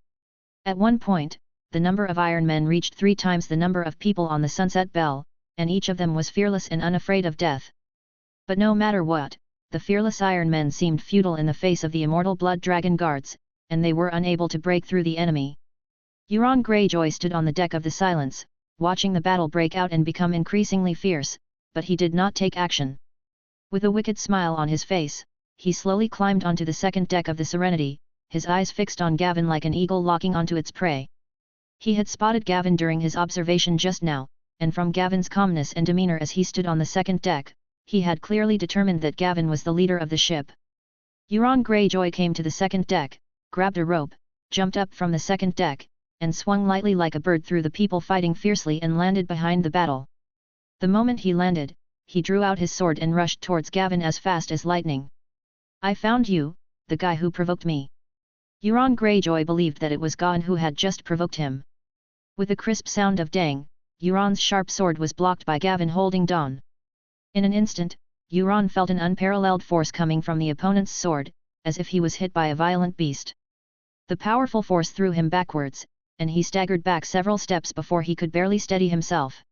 Speaker 1: At one point, the number of Iron Men reached 3 times the number of people on the Sunset Belle, and each of them was fearless and unafraid of death. But no matter what, the fearless Iron Men seemed futile in the face of the immortal Blood Dragon Guards, and they were unable to break through the enemy. Euron Greyjoy stood on the deck of the Silence, watching the battle break out and become increasingly fierce, but he did not take action. With a wicked smile on his face, he slowly climbed onto the second deck of the Serenity, his eyes fixed on Gavin like an eagle locking onto its prey. He had spotted Gavin during his observation just now, and from Gavin's calmness and demeanor as he stood on the second deck, he had clearly determined that Gavin was the leader of the ship. Euron Greyjoy came to the second deck, grabbed a rope, jumped up from the second deck, and swung lightly like a bird through the people fighting fiercely and landed behind the battle. The moment he landed, he drew out his sword and rushed towards Gavin as fast as lightning. "I found you, the guy who provoked me." Euron Greyjoy believed that it was Gawain who had just provoked him. With a crisp sound of dang, Euron's sharp sword was blocked by Gavin holding Dawn. In an instant, Euron felt an unparalleled force coming from the opponent's sword, as if he was hit by a violent beast. The powerful force threw him backwards, and he staggered back several steps before he could barely steady himself.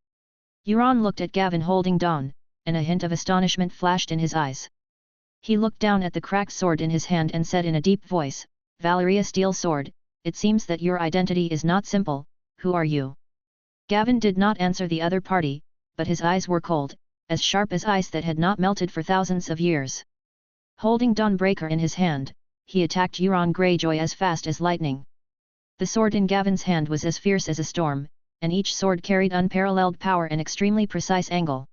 Speaker 1: Euron looked at Gavin holding Dawn, and a hint of astonishment flashed in his eyes. He looked down at the cracked sword in his hand and said in a deep voice, "Valeria Steel Sword, it seems that your identity is not simple. Who are you?" Gavin did not answer the other party, but his eyes were cold, as sharp as ice that had not melted for thousands of years. Holding Dawnbreaker in his hand, he attacked Euron Greyjoy as fast as lightning. The sword in Gavin's hand was as fierce as a storm, and each sword carried unparalleled power and extremely precise angle.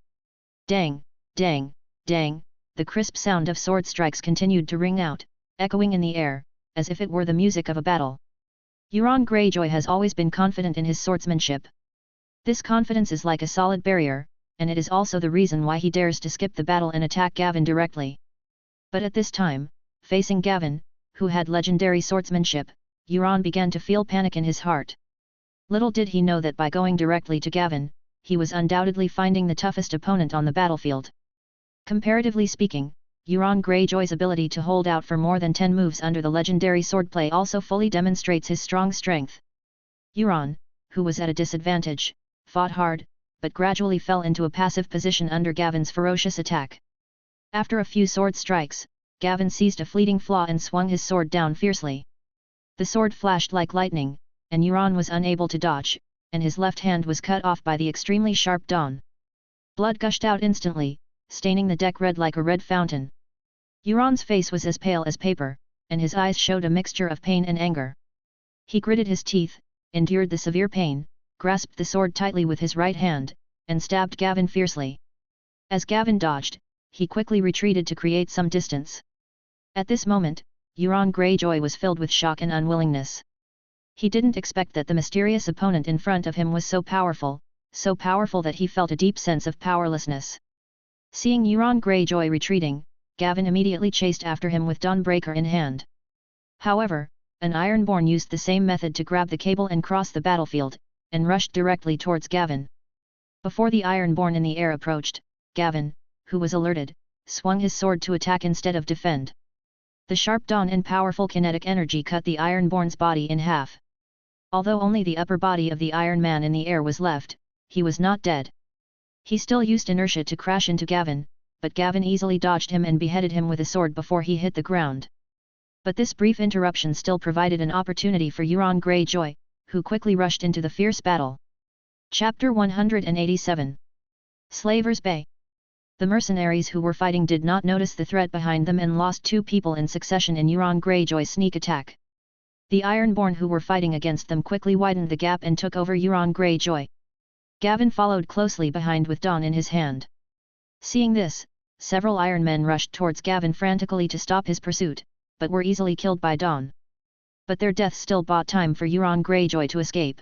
Speaker 1: Dang, dang, dang, the crisp sound of sword strikes continued to ring out, echoing in the air, as if it were the music of a battle. Euron Greyjoy has always been confident in his swordsmanship. This confidence is like a solid barrier, and it is also the reason why he dares to skip the battle and attack Gavin directly. But at this time, facing Gavin, who had legendary swordsmanship, Euron began to feel panic in his heart. Little did he know that by going directly to Gavin, he was undoubtedly finding the toughest opponent on the battlefield. Comparatively speaking, Euron Greyjoy's ability to hold out for more than 10 moves under the legendary swordplay also fully demonstrates his strong strength. Euron, who was at a disadvantage, fought hard, but gradually fell into a passive position under Gavin's ferocious attack. After a few sword strikes, Gavin seized a fleeting flaw and swung his sword down fiercely. The sword flashed like lightning, and Euron was unable to dodge, and his left hand was cut off by the extremely sharp dawn. Blood gushed out instantly, staining the deck red like a red fountain. Euron's face was as pale as paper, and his eyes showed a mixture of pain and anger. He gritted his teeth, endured the severe pain, grasped the sword tightly with his right hand, and stabbed Gavin fiercely. As Gavin dodged, he quickly retreated to create some distance. At this moment, Euron Greyjoy was filled with shock and unwillingness. He didn't expect that the mysterious opponent in front of him was so powerful that he felt a deep sense of powerlessness. Seeing Euron Greyjoy retreating, Gavin immediately chased after him with Dawnbreaker in hand. However, an Ironborn used the same method to grab the cable and cross the battlefield, and rushed directly towards Gavin. Before the Ironborn in the air approached, Gavin, who was alerted, swung his sword to attack instead of defend. The sharp dawn and powerful kinetic energy cut the Ironborn's body in half. Although only the upper body of the Iron Man in the air was left, he was not dead. He still used inertia to crash into Gavin, but Gavin easily dodged him and beheaded him with a sword before he hit the ground. But this brief interruption still provided an opportunity for Euron Greyjoy, who quickly rushed into the fierce battle. Chapter 187. Slaver's Bay. The mercenaries who were fighting did not notice the threat behind them and lost 2 people in succession in Euron Greyjoy's sneak attack. The Ironborn who were fighting against them quickly widened the gap and took over Euron Greyjoy. Gavin followed closely behind with Dawn in his hand. Seeing this, several Iron Men rushed towards Gavin frantically to stop his pursuit, but were easily killed by Dawn. But their death still bought time for Euron Greyjoy to escape.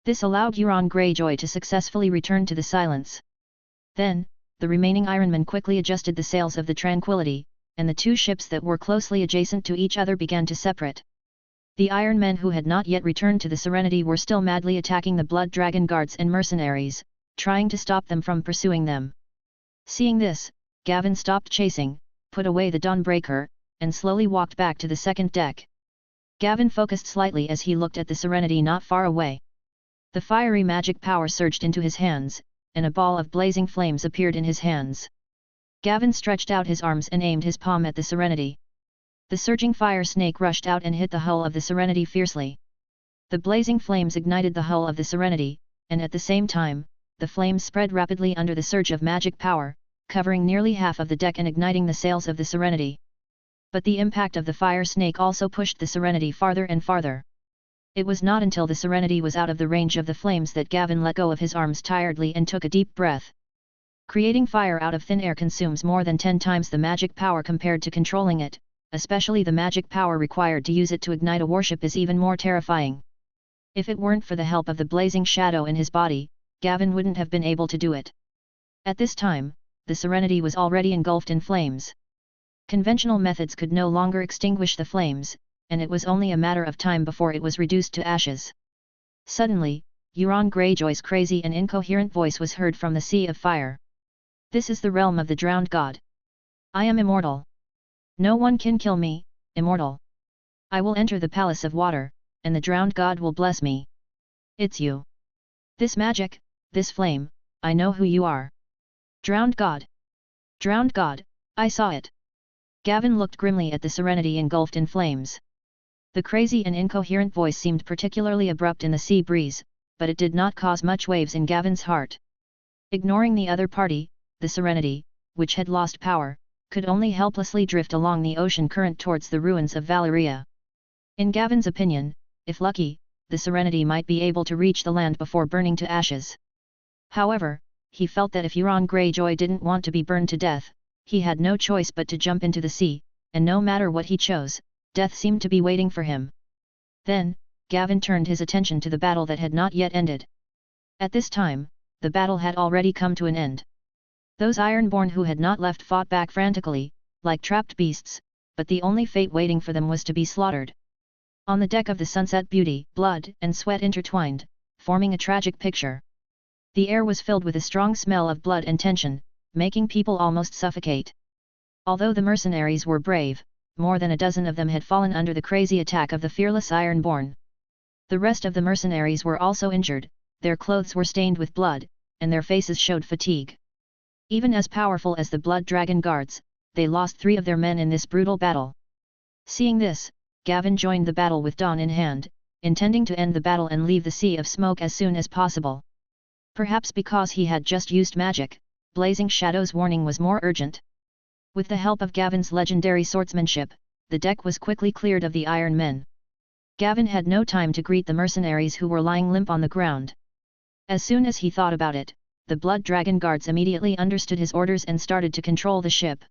Speaker 1: This allowed Euron Greyjoy to successfully return to the Silence. Then, the remaining Ironmen quickly adjusted the sails of the Tranquility, and the 2 ships that were closely adjacent to each other began to separate. The Iron Men who had not yet returned to the Serenity were still madly attacking the Blood Dragon guards and mercenaries, trying to stop them from pursuing them. Seeing this, Gavin stopped chasing, put away the Dawnbreaker, and slowly walked back to the second deck. Gavin focused slightly as he looked at the Serenity not far away. The fiery magic power surged into his hands, and a ball of blazing flames appeared in his hands. Gavin stretched out his arms and aimed his palm at the Serenity. The surging fire snake rushed out and hit the hull of the Serenity fiercely. The blazing flames ignited the hull of the Serenity, and at the same time, the flames spread rapidly under the surge of magic power, covering nearly half of the deck and igniting the sails of the Serenity. But the impact of the fire snake also pushed the Serenity farther and farther. It was not until the Serenity was out of the range of the flames that Gavin let go of his arms tiredly and took a deep breath. Creating fire out of thin air consumes more than 10 times the magic power compared to controlling it, especially the magic power required to use it to ignite a warship is even more terrifying. If it weren't for the help of the blazing shadow in his body, Gavin wouldn't have been able to do it. At this time, the Serenity was already engulfed in flames. Conventional methods could no longer extinguish the flames, and it was only a matter of time before it was reduced to ashes. Suddenly, Euron Greyjoy's crazy and incoherent voice was heard from the sea of fire. "This is the realm of the drowned god. I am immortal. No one can kill me, immortal. I will enter the palace of water, and the drowned god will bless me. It's you. This magic, this flame, I know who you are. Drowned god. Drowned god, I saw it." Gavin looked grimly at the Serenity engulfed in flames. The crazy and incoherent voice seemed particularly abrupt in the sea breeze, but it did not cause much waves in Gavin's heart. Ignoring the other party, the Serenity, which had lost power, could only helplessly drift along the ocean current towards the ruins of Valyria. In Gavin's opinion, if lucky, the Serenity might be able to reach the land before burning to ashes. However, he felt that if Euron Greyjoy didn't want to be burned to death, he had no choice but to jump into the sea, and no matter what he chose, death seemed to be waiting for him. Then, Gavin turned his attention to the battle that had not yet ended. At this time, the battle had already come to an end. Those Ironborn who had not left fought back frantically, like trapped beasts, but the only fate waiting for them was to be slaughtered. On the deck of the Sunset Beauty, blood and sweat intertwined, forming a tragic picture. The air was filled with a strong smell of blood and tension, making people almost suffocate. Although the mercenaries were brave, more than a dozen of them had fallen under the crazy attack of the fearless Ironborn. The rest of the mercenaries were also injured, their clothes were stained with blood, and their faces showed fatigue. Even as powerful as the Blood Dragon Guards, they lost 3 of their men in this brutal battle. Seeing this, Gavin joined the battle with Dawn in hand, intending to end the battle and leave the Sea of Smoke as soon as possible. Perhaps because he had just used magic, Blazing Shadow's warning was more urgent. With the help of Gavin's legendary swordsmanship, the deck was quickly cleared of the Iron Men. Gavin had no time to greet the mercenaries who were lying limp on the ground. As soon as he thought about it, the Blood Dragon Guards immediately understood his orders and started to control the ship.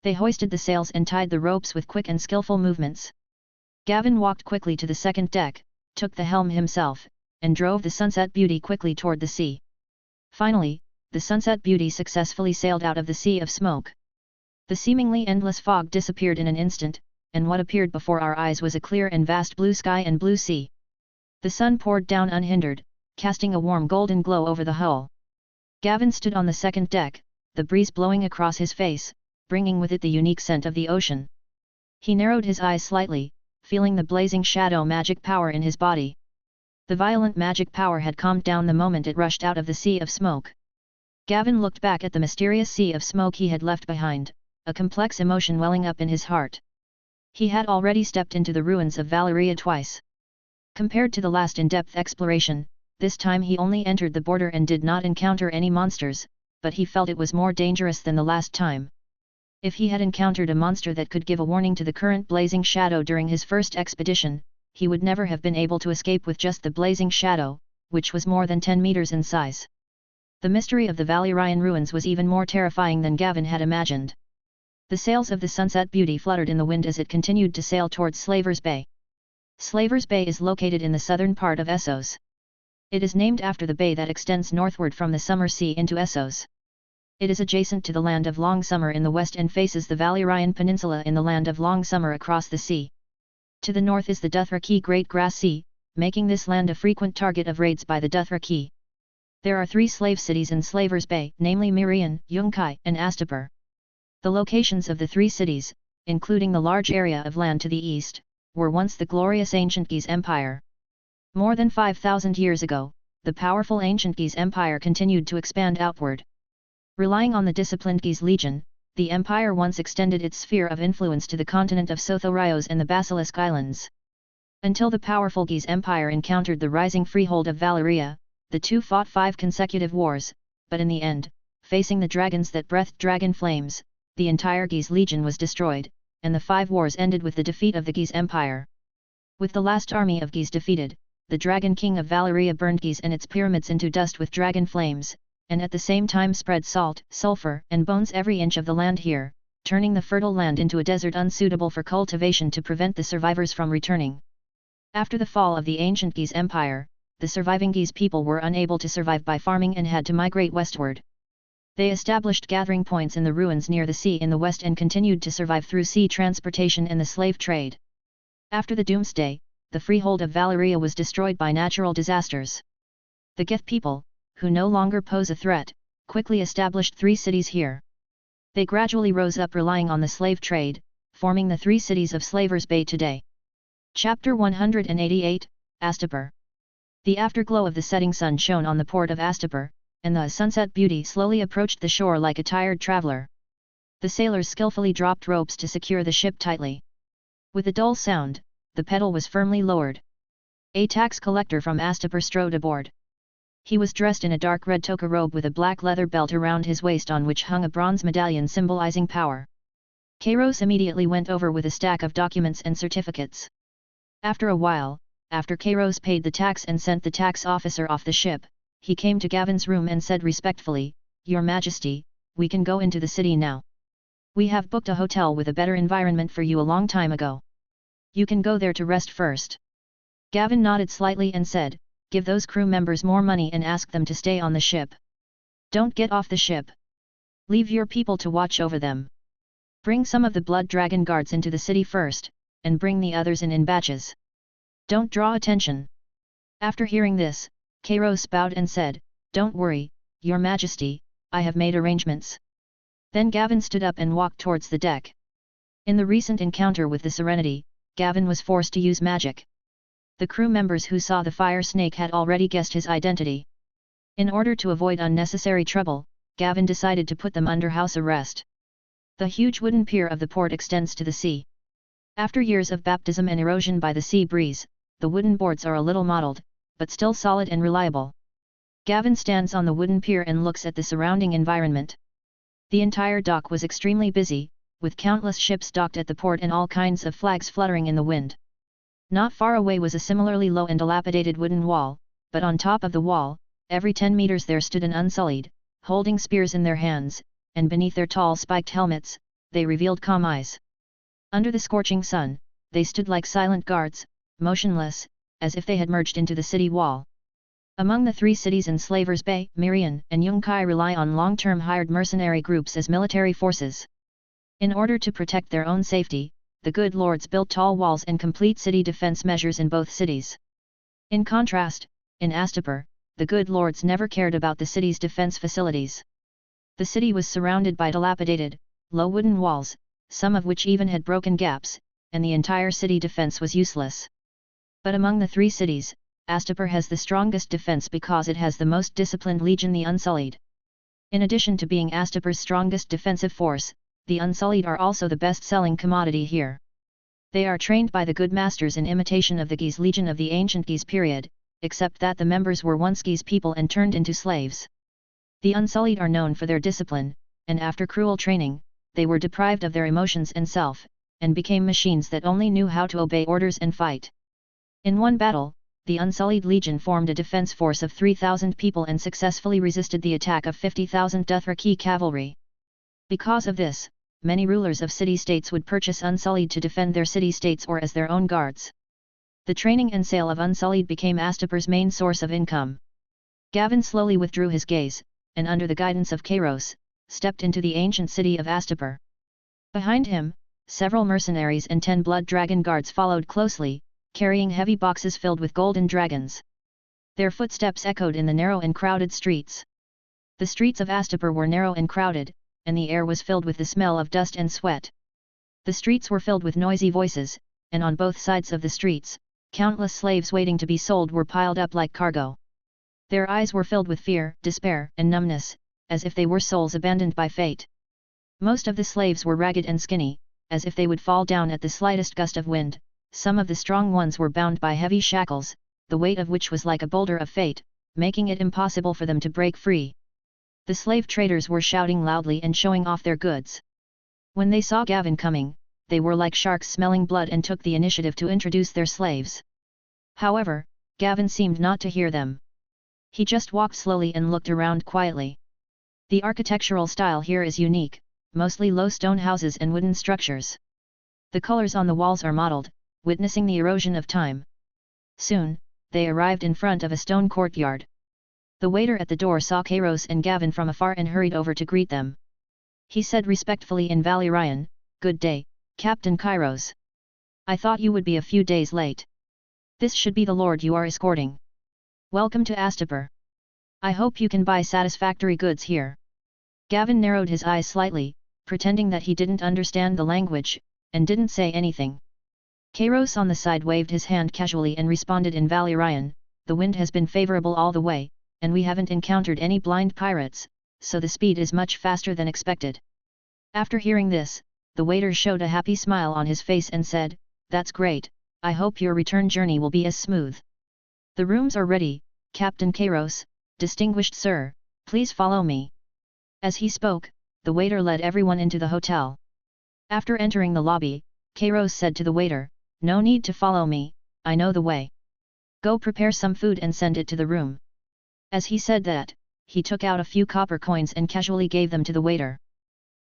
Speaker 1: They hoisted the sails and tied the ropes with quick and skillful movements. Gavin walked quickly to the second deck, took the helm himself, and drove the Sunset Beauty quickly toward the sea. Finally, the Sunset Beauty successfully sailed out of the Sea of Smoke. The seemingly endless fog disappeared in an instant, and what appeared before our eyes was a clear and vast blue sky and blue sea. The sun poured down unhindered, casting a warm golden glow over the hull. Gavin stood on the second deck, the breeze blowing across his face, bringing with it the unique scent of the ocean. He narrowed his eyes slightly, feeling the blazing shadow magic power in his body. The violent magic power had calmed down the moment it rushed out of the Sea of Smoke. Gavin looked back at the mysterious Sea of Smoke he had left behind, a complex emotion welling up in his heart. He had already stepped into the ruins of Valeria twice. Compared to the last in-depth exploration, this time he only entered the border and did not encounter any monsters, but he felt it was more dangerous than the last time. If he had encountered a monster that could give a warning to the current Blazing Shadow during his first expedition, he would never have been able to escape with just the Blazing Shadow, which was more than 10 meters in size. The mystery of the Valerian ruins was even more terrifying than Gavin had imagined. The sails of the Sunset Beauty fluttered in the wind as it continued to sail towards Slaver's Bay. Slaver's Bay is located in the southern part of Essos. It is named after the bay that extends northward from the Summer Sea into Essos. It is adjacent to the Land of Long Summer in the west and faces the Valerian Peninsula in the Land of Long Summer across the sea. To the north is the Dothraki Great Grass Sea, making this land a frequent target of raids by the Dothraki. There are 3 slave cities in Slaver's Bay, namely Mirian, Yunkai, and Astapor. The locations of the 3 cities, including the large area of land to the east, were once the glorious ancient Geese Empire. More than 5,000 years ago, the powerful ancient Geese Empire continued to expand outward. Relying on the disciplined Geese Legion, the empire once extended its sphere of influence to the continent of Sothorios and the Basilisk Islands. Until the powerful Geese Empire encountered the rising freehold of Valeria, the two fought 5 consecutive wars, but in the end, facing the dragons that breathed dragon flames, the entire Geese Legion was destroyed, and the 5 wars ended with the defeat of the Geese Empire. With the last army of Geese defeated, the Dragon King of Valeria burned Geese and its pyramids into dust with dragon flames, and at the same time spread salt, sulfur, and bones every inch of the land here, turning the fertile land into a desert unsuitable for cultivation to prevent the survivors from returning. After the fall of the ancient Geese Empire, the surviving Geese people were unable to survive by farming and had to migrate westward. They established gathering points in the ruins near the sea in the west and continued to survive through sea transportation and the slave trade. After the Doomsday, the freehold of Valeria was destroyed by natural disasters. The Geth people, who no longer pose a threat, quickly established 3 cities here. They gradually rose up relying on the slave trade, forming the 3 cities of Slaver's Bay today. Chapter 188, Astapor. The afterglow of the setting sun shone on the port of Astapor, and the Sunset Beauty slowly approached the shore like a tired traveler. The sailors skillfully dropped ropes to secure the ship tightly. With a dull sound, the pedal was firmly lowered. A tax collector from Astapor strode aboard. He was dressed in a dark red toga robe with a black leather belt around his waist on which hung a bronze medallion symbolizing power. Kairos immediately went over with a stack of documents and certificates. After a while, after Kairos paid the tax and sent the tax officer off the ship, he came to Gavin's room and said respectfully, "Your Majesty, we can go into the city now. We have booked a hotel with a better environment for you a long time ago. You can go there to rest first." Gavin nodded slightly and said, "Give those crew members more money and ask them to stay on the ship. Don't get off the ship. Leave your people to watch over them. Bring some of the Blood Dragon guards into the city first, and bring the others in batches." Don't draw attention. After hearing this, Kairos bowed and said, Don't worry, Your Majesty, I have made arrangements. Then Gavin stood up and walked towards the deck. In the recent encounter with the Serenity, Gavin was forced to use magic. The crew members who saw the fire snake had already guessed his identity. In order to avoid unnecessary trouble, Gavin decided to put them under house arrest. The huge wooden pier of the port extends to the sea. After years of baptism and erosion by the sea breeze, the wooden boards are a little mottled, but still solid and reliable. Gavin stands on the wooden pier and looks at the surrounding environment. The entire dock was extremely busy, with countless ships docked at the port and all kinds of flags fluttering in the wind. Not far away was a similarly low and dilapidated wooden wall, but on top of the wall, every 10 meters there stood an unsullied, holding spears in their hands, and beneath their tall spiked helmets, they revealed calm eyes. Under the scorching sun, they stood like silent guards, motionless, as if they had merged into the city wall. Among the 3 cities in Slavers Bay, Mirian and Yunkai rely on long-term hired mercenary groups as military forces. In order to protect their own safety, the good lords built tall walls and complete city defense measures in both cities. In contrast, in Astapor, the good lords never cared about the city's defense facilities. The city was surrounded by dilapidated, low wooden walls, some of which even had broken gaps, and the entire city defense was useless. But among the 3 cities, Astapor has the strongest defense because it has the most disciplined legion, the Unsullied. In addition to being Astapor's strongest defensive force, the Unsullied are also the best-selling commodity here. They are trained by the good masters in imitation of the Geese Legion of the ancient Geese period, except that the members were once Geese people and turned into slaves. The Unsullied are known for their discipline, and after cruel training, they were deprived of their emotions and self, and became machines that only knew how to obey orders and fight. In one battle, the Unsullied Legion formed a defense force of 3,000 people and successfully resisted the attack of 50,000 Dothraki cavalry. Because of this, many rulers of city-states would purchase Unsullied to defend their city-states or as their own guards. The training and sale of Unsullied became Astapor's main source of income. Gavin slowly withdrew his gaze, and under the guidance of Kairos, stepped into the ancient city of Astapor. Behind him, several mercenaries and 10 blood dragon guards followed closely, carrying heavy boxes filled with golden dragons. Their footsteps echoed in the narrow and crowded streets. The streets of Astapor were narrow and crowded, and the air was filled with the smell of dust and sweat. The streets were filled with noisy voices, and on both sides of the streets, countless slaves waiting to be sold were piled up like cargo. Their eyes were filled with fear, despair, and numbness, as if they were souls abandoned by fate. Most of the slaves were ragged and skinny, as if they would fall down at the slightest gust of wind. Some of the strong ones were bound by heavy shackles, the weight of which was like a boulder of fate, making it impossible for them to break free. The slave traders were shouting loudly and showing off their goods. When they saw Gavin coming, they were like sharks smelling blood and took the initiative to introduce their slaves. However, Gavin seemed not to hear them. He just walked slowly and looked around quietly. The architectural style here is unique, mostly low stone houses and wooden structures. The colors on the walls are mottled, witnessing the erosion of time. Soon, they arrived in front of a stone courtyard. The waiter at the door saw Kairos and Gavin from afar and hurried over to greet them. He said respectfully in Valyrian, "Good day, Captain Kairos. I thought you would be a few days late. This should be the lord you are escorting. Welcome to Astapor. I hope you can buy satisfactory goods here." Gavin narrowed his eyes slightly, pretending that he didn't understand the language, and didn't say anything. Kairos on the side waved his hand casually and responded in Valyrian, "The wind has been favorable all the way, and we haven't encountered any blind pirates, so the speed is much faster than expected." After hearing this, the waiter showed a happy smile on his face and said, "That's great, I hope your return journey will be as smooth. The rooms are ready, Captain Kairos, distinguished sir, please follow me." As he spoke, the waiter led everyone into the hotel. After entering the lobby, Kairos said to the waiter, "No need to follow me, I know the way. Go prepare some food and send it to the room." As he said that, he took out a few copper coins and casually gave them to the waiter.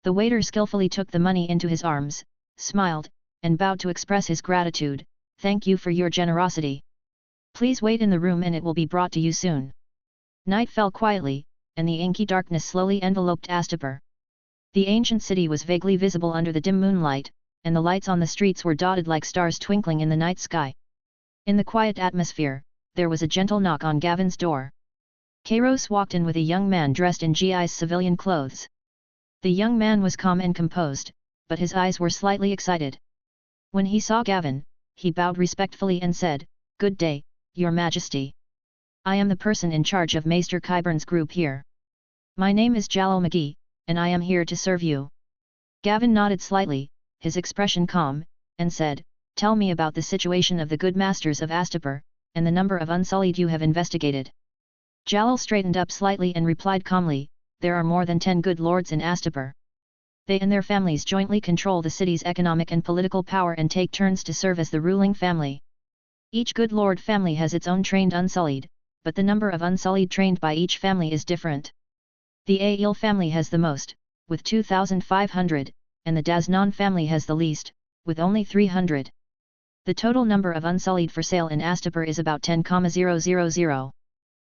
Speaker 1: The waiter skillfully took the money into his arms, smiled, and bowed to express his gratitude, "Thank you for your generosity. Please wait in the room and it will be brought to you soon." Night fell quietly, and the inky darkness slowly enveloped Astapor. The ancient city was vaguely visible under the dim moonlight, and the lights on the streets were dotted like stars twinkling in the night sky. In the quiet atmosphere, there was a gentle knock on Gavin's door. Kairos walked in with a young man dressed in GI's civilian clothes. The young man was calm and composed, but his eyes were slightly excited. When he saw Gavin, he bowed respectfully and said, "Good day, Your Majesty. I am the person in charge of Maester Qyburn's group here. My name is Jalal McGee, and I am here to serve you." Gavin nodded slightly, his expression calm, and said, "Tell me about the situation of the good masters of Astapor, and the number of Unsullied you have investigated." Jalal straightened up slightly and replied calmly, "There are more than 10 good lords in Astapor. They and their families jointly control the city's economic and political power and take turns to serve as the ruling family. Each good lord family has its own trained Unsullied, but the number of Unsullied trained by each family is different. The Ail family has the most, with 2,500, and the Daznan family has the least, with only 300. The total number of Unsullied for sale in Astapor is about 10,000.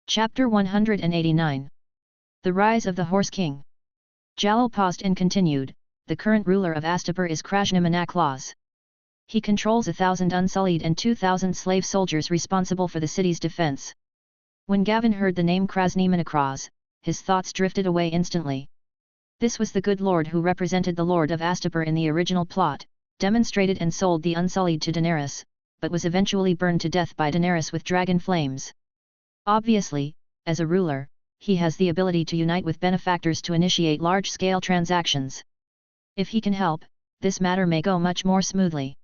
Speaker 1: Chapter 189. The Rise of the Horse King. Jalal paused and continued, "The current ruler of Astapor is Krasnimanaklaus. He controls 1,000 Unsullied and 2,000 slave soldiers responsible for the city's defense." When Gavin heard the name Krasnimanaklaus, his thoughts drifted away instantly. This was the good lord who represented the lord of Astapor in the original plot, demonstrated and sold the Unsullied to Daenerys, but was eventually burned to death by Daenerys with dragon flames. Obviously, as a ruler, he has the ability to unite with benefactors to initiate large-scale transactions. If he can help, this matter may go much more smoothly.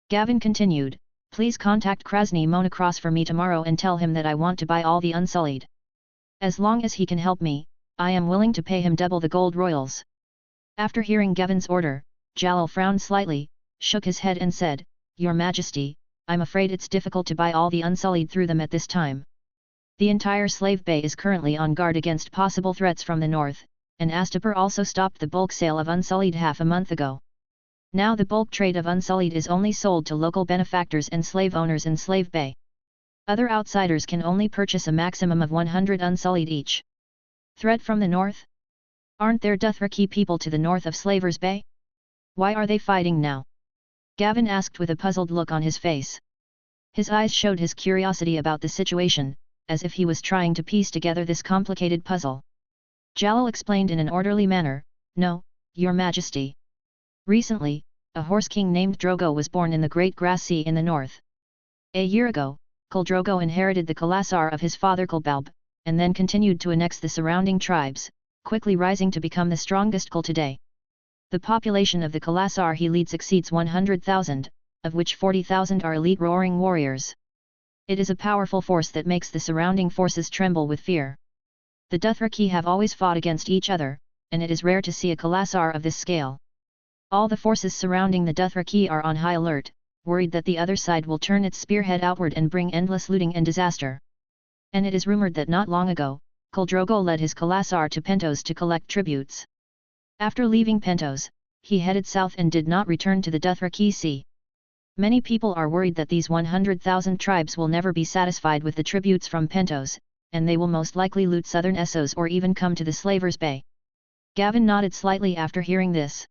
Speaker 1: Gavin continued, "Please contact Krasny Monocross for me tomorrow and tell him that I want to buy all the Unsullied. As long as he can help me, I am willing to pay him double the gold royals." After hearing Gavin's order, Jalal frowned slightly, shook his head and said, "Your Majesty, I'm afraid it's difficult to buy all the Unsullied through them at this time. The entire slave bay is currently on guard against possible threats from the north, and Astapor also stopped the bulk sale of Unsullied half a month ago. Now the bulk trade of Unsullied is only sold to local benefactors and slave owners in Slave Bay. Other outsiders can only purchase a maximum of 100 Unsullied each. Threat from the north? Aren't there Dothraki people to the north of Slavers Bay? Why are they fighting now?" Gavin asked with a puzzled look on his face. His eyes showed his curiosity about the situation, as if he was trying to piece together this complicated puzzle. Jalal explained in an orderly manner, "No, Your Majesty. Recently, a horse king named Drogo was born in the Great Grass Sea in the north. A year ago, Khal Drogo inherited the Khalasar of his father Khalbalb, and then continued to annex the surrounding tribes, quickly rising to become the strongest Khal today. The population of the Khalasar he leads exceeds 100,000, of which 40,000 are elite roaring warriors. It is a powerful force that makes the surrounding forces tremble with fear. The Dothraki have always fought against each other, and it is rare to see a Khalasar of this scale. All the forces surrounding the Dothraki are on high alert, worried that the other side will turn its spearhead outward and bring endless looting and disaster. And it is rumored that not long ago, Khal Drogo led his Khalasar to Pentos to collect tributes. After leaving Pentos, he headed south and did not return to the Dothraki Sea. Many people are worried that these 100,000 tribes will never be satisfied with the tributes from Pentos, and they will most likely loot southern Essos or even come to the Slavers Bay." Gavin nodded slightly after hearing this.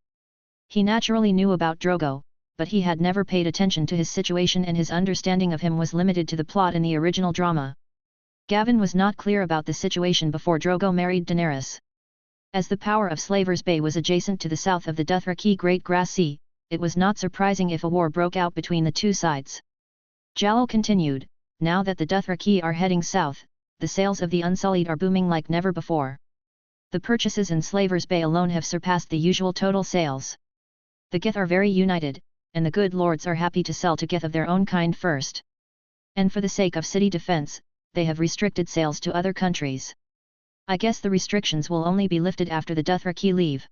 Speaker 1: He naturally knew about Drogo, but he had never paid attention to his situation and his understanding of him was limited to the plot in the original drama. Gavin was not clear about the situation before Drogo married Daenerys. As the power of Slavers Bay was adjacent to the south of the Dothraki Great Grass Sea, it was not surprising if a war broke out between the two sides. Jalal continued, "Now that the Dothraki are heading south, the sales of the Unsullied are booming like never before. The purchases in Slavers Bay alone have surpassed the usual total sales. The Gith are very united, and the good lords are happy to sell to Gith of their own kind first. And for the sake of city defense, they have restricted sales to other countries. I guess the restrictions will only be lifted after the Dothraki leave."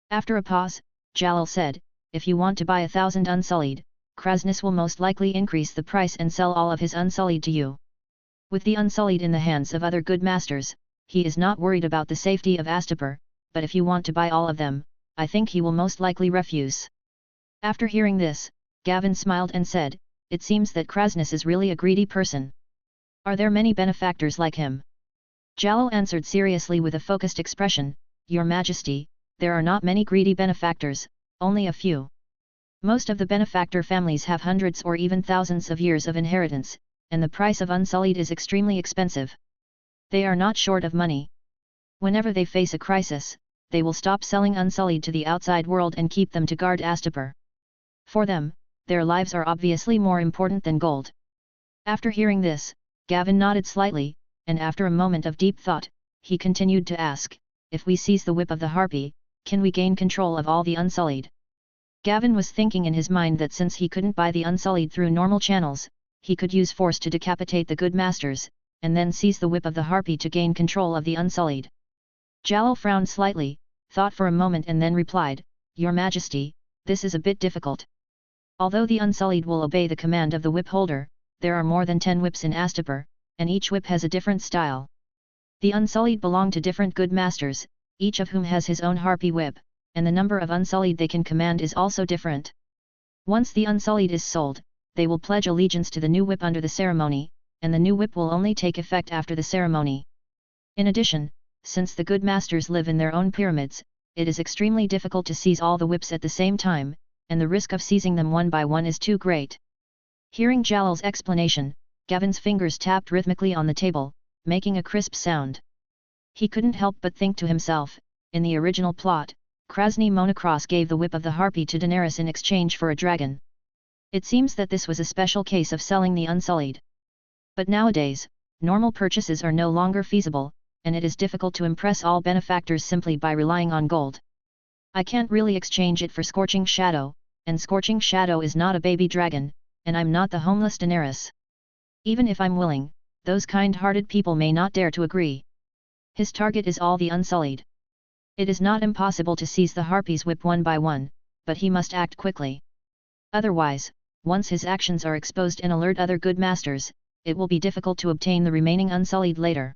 Speaker 1: After a pause, Jalal said, "If you want to buy 1,000 Unsullied, Krasnus will most likely increase the price and sell all of his Unsullied to you. With the Unsullied in the hands of other good masters, he is not worried about the safety of Astapor, but if you want to buy all of them, I think he will most likely refuse." After hearing this, Gavin smiled and said, "It seems that Krasnus is really a greedy person. Are there many benefactors like him?" Jalal answered seriously with a focused expression, "Your Majesty, there are not many greedy benefactors, only a few. Most of the benefactor families have hundreds or even thousands of years of inheritance, and the price of Unsullied is extremely expensive. They are not short of money. Whenever they face a crisis, they will stop selling Unsullied to the outside world and keep them to guard Astapor. For them, their lives are obviously more important than gold. After hearing this, Gavin nodded slightly, and after a moment of deep thought, he continued to ask, if we seize the whip of the harpy, can we gain control of all the Unsullied? Gavin was thinking in his mind that since he couldn't buy the Unsullied through normal channels, he could use force to decapitate the good masters, and then seize the whip of the harpy to gain control of the Unsullied. Jalal frowned slightly, thought for a moment and then replied, Your Majesty, this is a bit difficult. Although the Unsullied will obey the command of the whip holder, there are more than 10 whips in Astapor, and each whip has a different style. The Unsullied belong to different good masters, each of whom has his own harpy whip, and the number of Unsullied they can command is also different. Once the Unsullied is sold, they will pledge allegiance to the new whip under the ceremony, and the new whip will only take effect after the ceremony. In addition, since the good masters live in their own pyramids, it is extremely difficult to seize all the whips at the same time, and the risk of seizing them one by one is too great. Hearing Jalal's explanation, Gavin's fingers tapped rhythmically on the table, making a crisp sound. He couldn't help but think to himself, in the original plot, Krasny Monocross gave the whip of the harpy to Daenerys in exchange for a dragon. It seems that this was a special case of selling the Unsullied. But nowadays, normal purchases are no longer feasible, and it is difficult to impress all benefactors simply by relying on gold. I can't really exchange it for Scorching Shadow, and Scorching Shadow is not a baby dragon, and I'm not the homeless Daenerys. Even if I'm willing, those kind-hearted people may not dare to agree. His target is all the Unsullied. It is not impossible to seize the harpy's whip one by one, but he must act quickly. Otherwise, once his actions are exposed and alert other good masters, it will be difficult to obtain the remaining Unsullied later.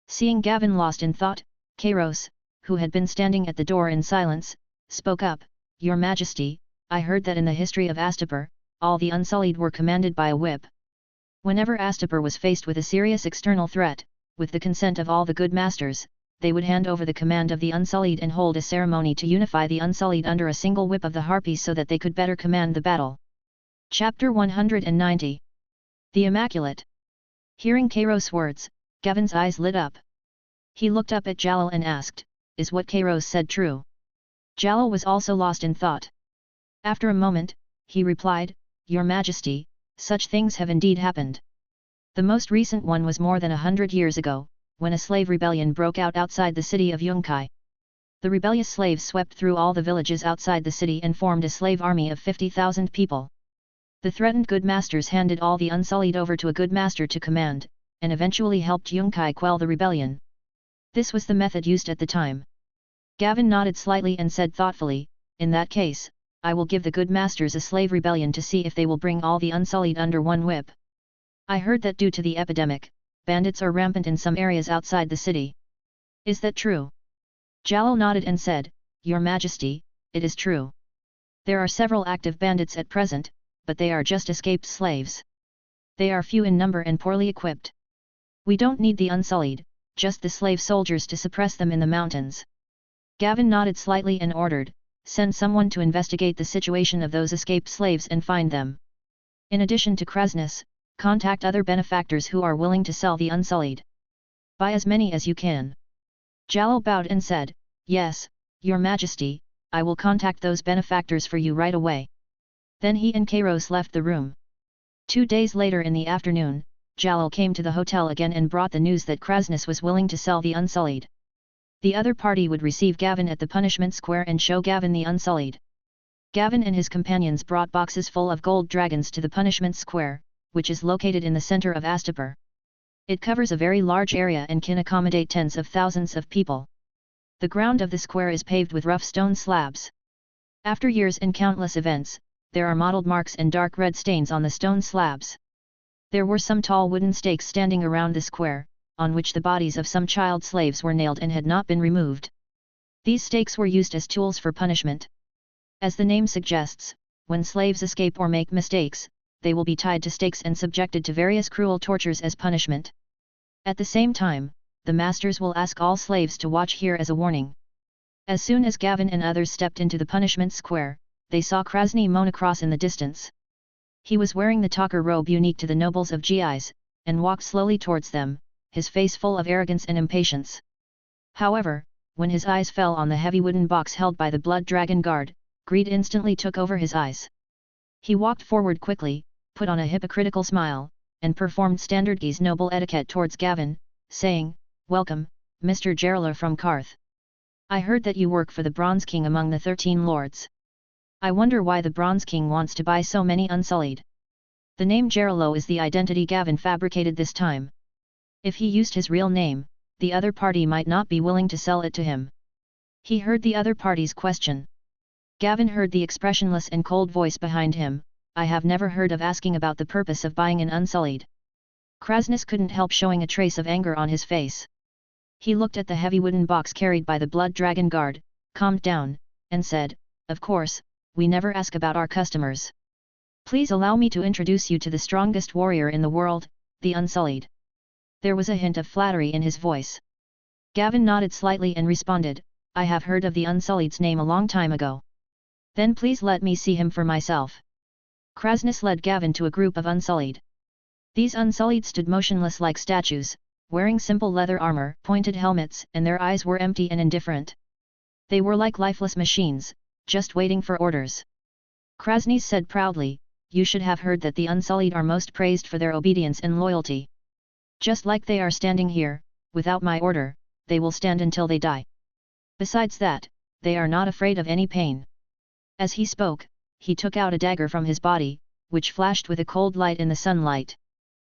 Speaker 1: Seeing Gavin lost in thought, Kairos, who had been standing at the door in silence, spoke up, Your Majesty, I heard that in the history of Astapor, all the Unsullied were commanded by a whip. Whenever Astapor was faced with a serious external threat, with the consent of all the good masters, they would hand over the command of the Unsullied and hold a ceremony to unify the Unsullied under a single whip of the harpies so that they could better command the battle. Chapter 190. The Immaculate. Hearing Kairos' words, Gavin's eyes lit up. He looked up at Jalal and asked, Is what Kairos said true? Jalal was also lost in thought. After a moment, he replied, Your Majesty, such things have indeed happened. The most recent one was more than 100 years ago, when a slave rebellion broke out outside the city of Yunkai. The rebellious slaves swept through all the villages outside the city and formed a slave army of 50,000 people. The threatened good masters handed all the Unsullied over to a good master to command, and eventually helped Yunkai quell the rebellion. This was the method used at the time. Gavin nodded slightly and said thoughtfully, In that case, I will give the good masters a slave rebellion to see if they will bring all the Unsullied under one whip. I heard that due to the epidemic, bandits are rampant in some areas outside the city. Is that true? Jalal nodded and said, Your Majesty, it is true. There are several active bandits at present, but they are just escaped slaves. They are few in number and poorly equipped. We don't need the Unsullied, just the slave soldiers to suppress them in the mountains. Gavin nodded slightly and ordered, Send someone to investigate the situation of those escaped slaves and find them. In addition to Krasnus, contact other benefactors who are willing to sell the Unsullied. Buy as many as you can. Jalal bowed and said, Yes, Your Majesty, I will contact those benefactors for you right away. Then he and Kairos left the room. 2 days later in the afternoon, Jalal came to the hotel again and brought the news that Krasnus was willing to sell the Unsullied. The other party would receive Gavin at the punishment square and show Gavin the Unsullied. Gavin and his companions brought boxes full of gold dragons to the punishment square, which is located in the center of Astapor. It covers a very large area and can accommodate tens of thousands of people. The ground of the square is paved with rough stone slabs. After years and countless events, there are mottled marks and dark red stains on the stone slabs. There were some tall wooden stakes standing around the square, on which the bodies of some child slaves were nailed and had not been removed. These stakes were used as tools for punishment. As the name suggests, when slaves escape or make mistakes, they will be tied to stakes and subjected to various cruel tortures as punishment. At the same time, the masters will ask all slaves to watch here as a warning. As soon as Gavin and others stepped into the punishment square, they saw Krasny Monocross in the distance. He was wearing the talker robe unique to the nobles of Gis, and walked slowly towards them, his face full of arrogance and impatience. However, when his eyes fell on the heavy wooden box held by the Blood Dragon Guard, greed instantly took over his eyes. He walked forward quickly, put on a hypocritical smile, and performed standard Gis noble etiquette towards Gavin, saying, "Welcome, Mr. Gerala from Karth. I heard that you work for the Bronze King among the 13 lords. I wonder why the Bronze King wants to buy so many unsullied." The name Geralo is the identity Gavin fabricated this time. If he used his real name, the other party might not be willing to sell it to him. He heard the other party's question. Gavin heard the expressionless and cold voice behind him, "I have never heard of asking about the purpose of buying an unsullied." Krasnus couldn't help showing a trace of anger on his face. He looked at the heavy wooden box carried by the Blood Dragon Guard, calmed down, and said, "Of course, we never ask about our customers. Please allow me to introduce you to the strongest warrior in the world, the Unsullied." There was a hint of flattery in his voice. Gavin nodded slightly and responded, "I have heard of the Unsullied's name a long time ago. Then please let me see him for myself." Krasnus led Gavin to a group of Unsullied. These Unsullied stood motionless like statues, wearing simple leather armor, pointed helmets, and their eyes were empty and indifferent. They were like lifeless machines, just waiting for orders. Krasnus said proudly, "You should have heard that the Unsullied are most praised for their obedience and loyalty. Just like they are standing here, without my order, they will stand until they die. Besides that, they are not afraid of any pain." As he spoke, he took out a dagger from his body, which flashed with a cold light in the sunlight.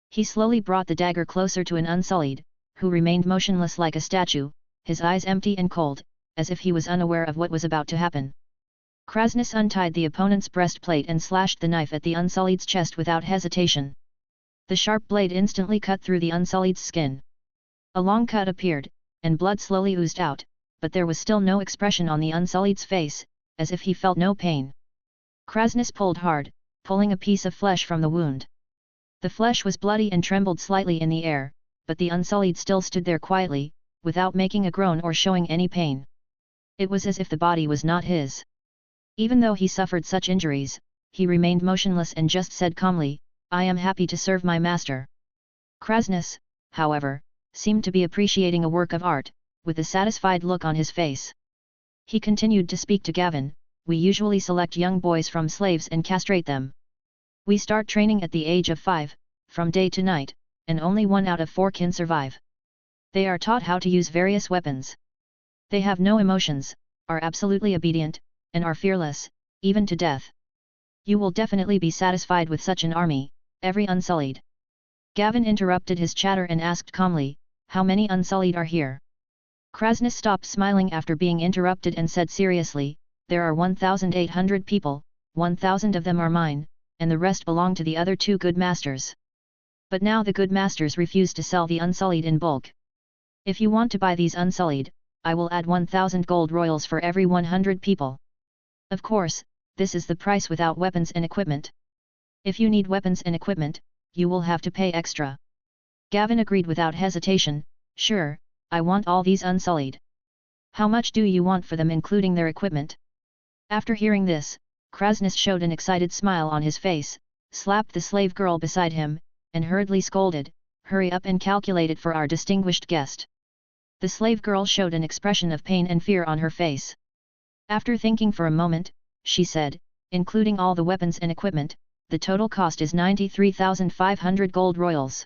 Speaker 1: He slowly brought the dagger closer to an Unsullied, who remained motionless like a statue, his eyes empty and cold, as if he was unaware of what was about to happen. Krasnus untied the opponent's breastplate and slashed the knife at the Unsullied's chest without hesitation. The sharp blade instantly cut through the Unsullied's skin. A long cut appeared, and blood slowly oozed out, but there was still no expression on the Unsullied's face, as if he felt no pain. Krasnus pulled hard, pulling a piece of flesh from the wound. The flesh was bloody and trembled slightly in the air, but the Unsullied still stood there quietly, without making a groan or showing any pain. It was as if the body was not his. Even though he suffered such injuries, he remained motionless and just said calmly, "I am happy to serve my master." Krasnus, however, seemed to be appreciating a work of art, with a satisfied look on his face. He continued to speak to Gavin, "We usually select young boys from slaves and castrate them. We start training at the age of 5, from day to night, and only 1 out of 4 can survive. They are taught how to use various weapons. They have no emotions, are absolutely obedient, and are fearless, even to death. You will definitely be satisfied with such an army, every Unsullied." Gavin interrupted his chatter and asked calmly, "How many Unsullied are here?" Krasnus stopped smiling after being interrupted and said seriously, "There are 1,800 people, 1,000 of them are mine, and the rest belong to the other 2 good masters. But now the good masters refuse to sell the Unsullied in bulk. If you want to buy these Unsullied, I will add 1,000 gold royals for every 100 people. Of course, this is the price without weapons and equipment. If you need weapons and equipment, you will have to pay extra." Gavin agreed without hesitation, "Sure, I want all these Unsullied. How much do you want for them including their equipment?" After hearing this, Krasnus showed an excited smile on his face, slapped the slave girl beside him, and hurriedly scolded, "Hurry up and calculate it for our distinguished guest." The slave girl showed an expression of pain and fear on her face. After thinking for a moment, she said, "Including all the weapons and equipment, the total cost is 93,500 gold royals."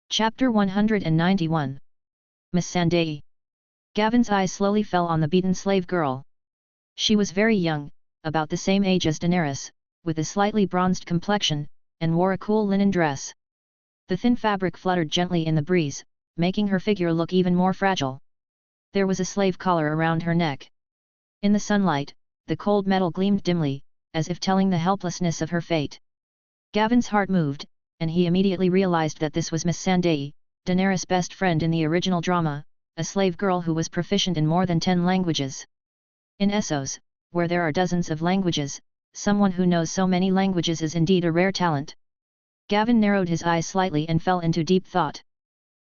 Speaker 1: Chapter 191. Miss Sandai. Gavin's eyes slowly fell on the beaten slave girl. She was very young, about the same age as Daenerys, with a slightly bronzed complexion, and wore a cool linen dress. The thin fabric fluttered gently in the breeze, making her figure look even more fragile. There was a slave collar around her neck. In the sunlight, the cold metal gleamed dimly, as if telling the helplessness of her fate. Gavin's heart moved, and he immediately realized that this was Miss Sandai, Daenerys' best friend in the original drama, a slave girl who was proficient in more than 10 languages. In Essos, where there are dozens of languages, someone who knows so many languages is indeed a rare talent. Gavin narrowed his eyes slightly and fell into deep thought.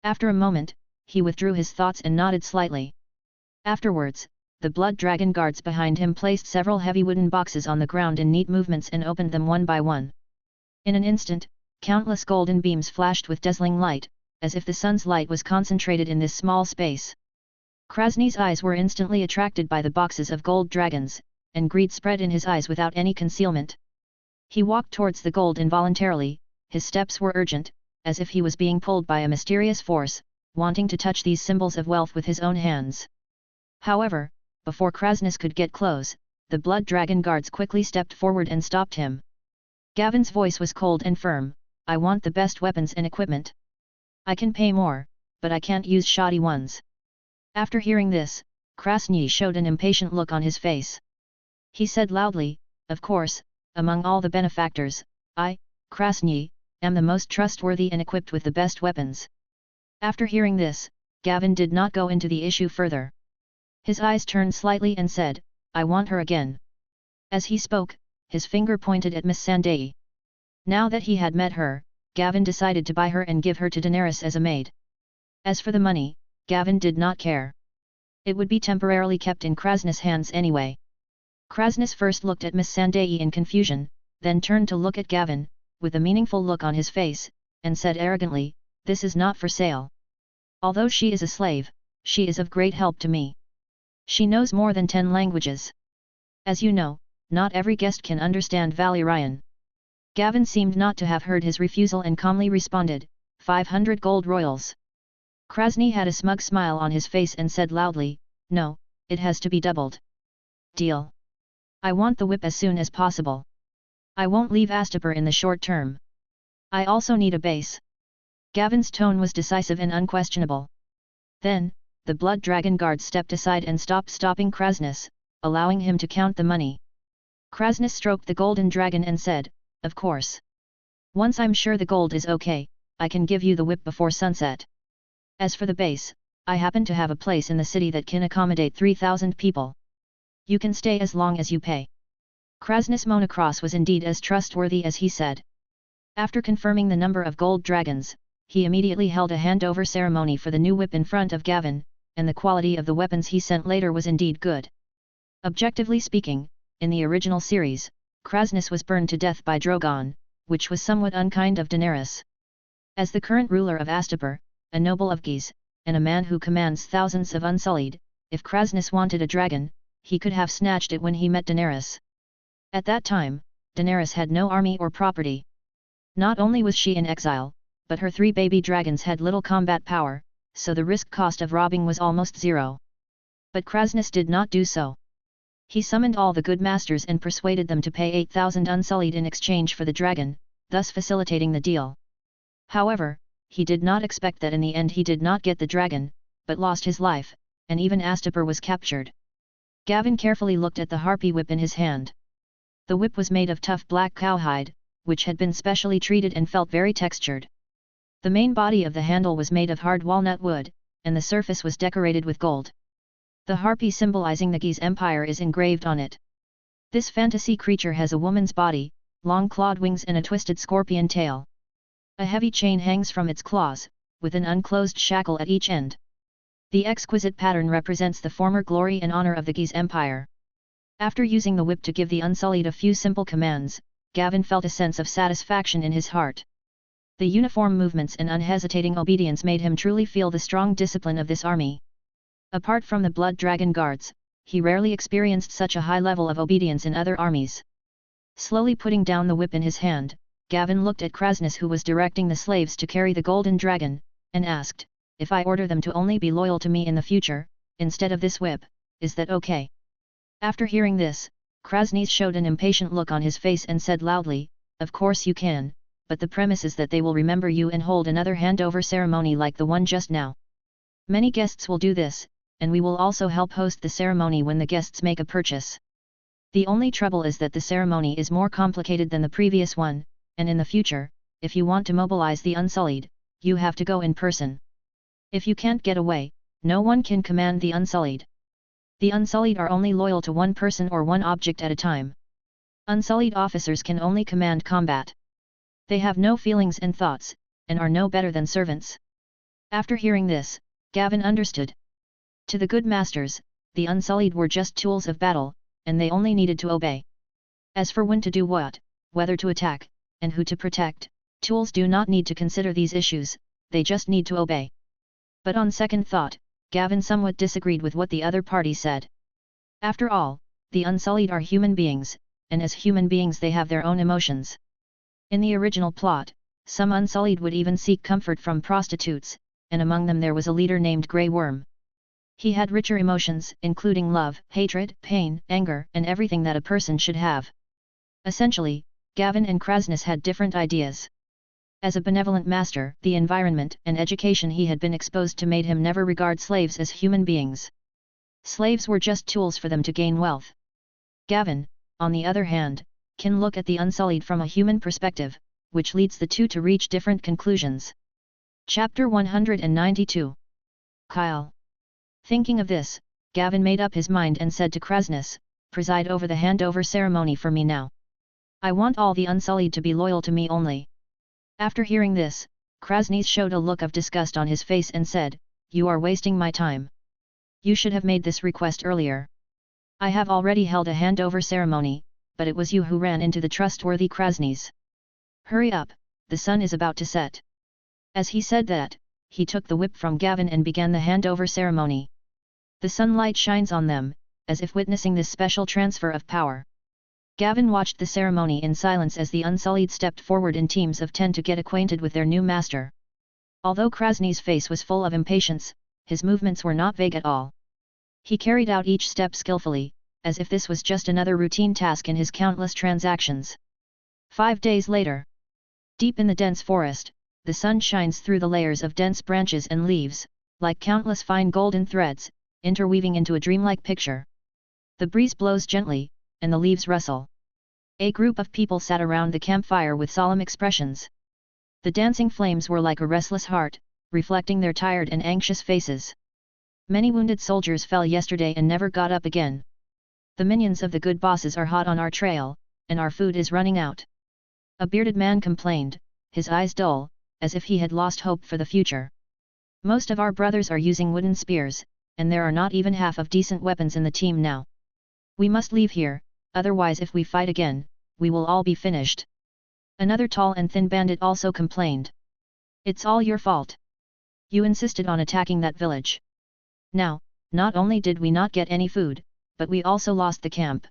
Speaker 1: After a moment, he withdrew his thoughts and nodded slightly. Afterwards, the blood dragon guards behind him placed several heavy wooden boxes on the ground in neat movements and opened them one by one. In an instant, countless golden beams flashed with dazzling light, as if the sun's light was concentrated in this small space. Krasny's eyes were instantly attracted by the boxes of gold dragons, and greed spread in his eyes without any concealment. He walked towards the gold involuntarily, his steps were urgent, as if he was being pulled by a mysterious force, wanting to touch these symbols of wealth with his own hands. However, before Krasny could get close, the blood dragon guards quickly stepped forward and stopped him. Gavin's voice was cold and firm, "I want the best weapons and equipment. I can pay more, but I can't use shoddy ones." After hearing this, Krasny showed an impatient look on his face. He said loudly, "Of course, among all the benefactors, I, Krasny, am the most trustworthy and equipped with the best weapons." After hearing this, Gavin did not go into the issue further. His eyes turned slightly and said, "I want her again." As he spoke, his finger pointed at Miss Sandai. Now that he had met her, Gavin decided to buy her and give her to Daenerys as a maid. As for the money, Gavin did not care. It would be temporarily kept in Krasny's hands anyway. Krasny first looked at Miss Sandai in confusion, then turned to look at Gavin, with a meaningful look on his face, and said arrogantly, "This is not for sale. Although she is a slave, she is of great help to me. She knows more than 10 languages. As you know, not every guest can understand Valyrian." Gavin seemed not to have heard his refusal and calmly responded, 500 gold royals. Krasny had a smug smile on his face and said loudly, "No, it has to be doubled. Deal. I want the whip as soon as possible. I won't leave Astapor in the short term. I also need a base." Gavin's tone was decisive and unquestionable. Then, the blood dragon guard stepped aside and stopping Krasny, allowing him to count the money. Krasny stroked the golden dragon and said, "Of course. Once I'm sure the gold is okay, I can give you the whip before sunset. As for the base, I happen to have a place in the city that can accommodate 3,000 people. You can stay as long as you pay." Krasny's monocross was indeed as trustworthy as he said. After confirming the number of gold dragons, he immediately held a handover ceremony for the new whip in front of Gavin, and the quality of the weapons he sent later was indeed good. Objectively speaking, in the original series, Krasny was burned to death by Drogon, which was somewhat unkind of Daenerys. As the current ruler of Astapor, a noble of Guise, and a man who commands thousands of Unsullied, if Krasny wanted a dragon, he could have snatched it when he met Daenerys. At that time, Daenerys had no army or property. Not only was she in exile, but her 3 baby dragons had little combat power, so the risk cost of robbing was almost zero. But Krasny did not do so. He summoned all the good masters and persuaded them to pay 8,000 Unsullied in exchange for the dragon, thus facilitating the deal. However, he did not expect that in the end he did not get the dragon, but lost his life, and even Astapor was captured. Gavin carefully looked at the harpy whip in his hand. The whip was made of tough black cowhide, which had been specially treated and felt very textured. The main body of the handle was made of hard walnut wood, and the surface was decorated with gold. The harpy symbolizing the Guise Empire is engraved on it. This fantasy creature has a woman's body, long clawed wings and a twisted scorpion tail. A heavy chain hangs from its claws, with an unclosed shackle at each end. The exquisite pattern represents the former glory and honor of the Guise Empire. After using the whip to give the Unsullied a few simple commands, Gavin felt a sense of satisfaction in his heart. The uniform movements and unhesitating obedience made him truly feel the strong discipline of this army. Apart from the blood dragon guards, he rarely experienced such a high level of obedience in other armies. Slowly putting down the whip in his hand, Gavin looked at Krasny who was directing the slaves to carry the golden dragon, and asked, "If I order them to only be loyal to me in the future, instead of this whip, is that okay?" After hearing this, Krasny showed an impatient look on his face and said loudly, "Of course you can, but the premise is that they will remember you and hold another handover ceremony like the one just now. Many guests will do this, and we will also help host the ceremony when the guests make a purchase. The only trouble is that the ceremony is more complicated than the previous one, and in the future, if you want to mobilize the Unsullied, you have to go in person. If you can't get away, no one can command the Unsullied. The Unsullied are only loyal to one person or one object at a time. Unsullied officers can only command combat. They have no feelings and thoughts, and are no better than servants." After hearing this, Gavin understood. To the good masters, the Unsullied were just tools of battle, and they only needed to obey. As for when to do what, whether to attack, and who to protect, tools do not need to consider these issues, they just need to obey. But on second thought, Gavin somewhat disagreed with what the other party said. After all, the Unsullied are human beings, and as human beings they have their own emotions. In the original plot, some Unsullied would even seek comfort from prostitutes, and among them there was a leader named Grey Worm. He had richer emotions, including love, hatred, pain, anger, and everything that a person should have. Essentially, Gavin and Krasnus had different ideas. As a benevolent master, the environment and education he had been exposed to made him never regard slaves as human beings. Slaves were just tools for them to gain wealth. Gavin, on the other hand, can look at the Unsullied from a human perspective, which leads the two to reach different conclusions. Chapter 192. Kyle. Thinking of this, Gavin made up his mind and said to Krasnus, "Preside over the handover ceremony for me now. I want all the Unsullied to be loyal to me only." After hearing this, Krasnus showed a look of disgust on his face and said, "You are wasting my time. You should have made this request earlier. I have already held a handover ceremony, but it was you who ran into the trustworthy Krasnus. Hurry up, the sun is about to set." As he said that, he took the whip from Gavin and began the handover ceremony. The sunlight shines on them, as if witnessing this special transfer of power. Gavin watched the ceremony in silence as the Unsullied stepped forward in teams of 10 to get acquainted with their new master. Although Krasnus' face was full of impatience, his movements were not vague at all. He carried out each step skillfully, as if this was just another routine task in his countless transactions. 5 days later. Deep in the dense forest, the sun shines through the layers of dense branches and leaves, like countless fine golden threads, interweaving into a dreamlike picture. The breeze blows gently, and the leaves rustle. A group of people sat around the campfire with solemn expressions. The dancing flames were like a restless heart, reflecting their tired and anxious faces. Many wounded soldiers fell yesterday and never got up again. The minions of the good bosses are hot on our trail, and our food is running out. A bearded man complained, his eyes dull, as if he had lost hope for the future. Most of our brothers are using wooden spears, and there are not even half of decent weapons in the team now. We must leave here, otherwise if we fight again, we will all be finished. Another tall and thin bandit also complained. It's all your fault. You insisted on attacking that village. Now, not only did we not get any food, but we also lost the camp.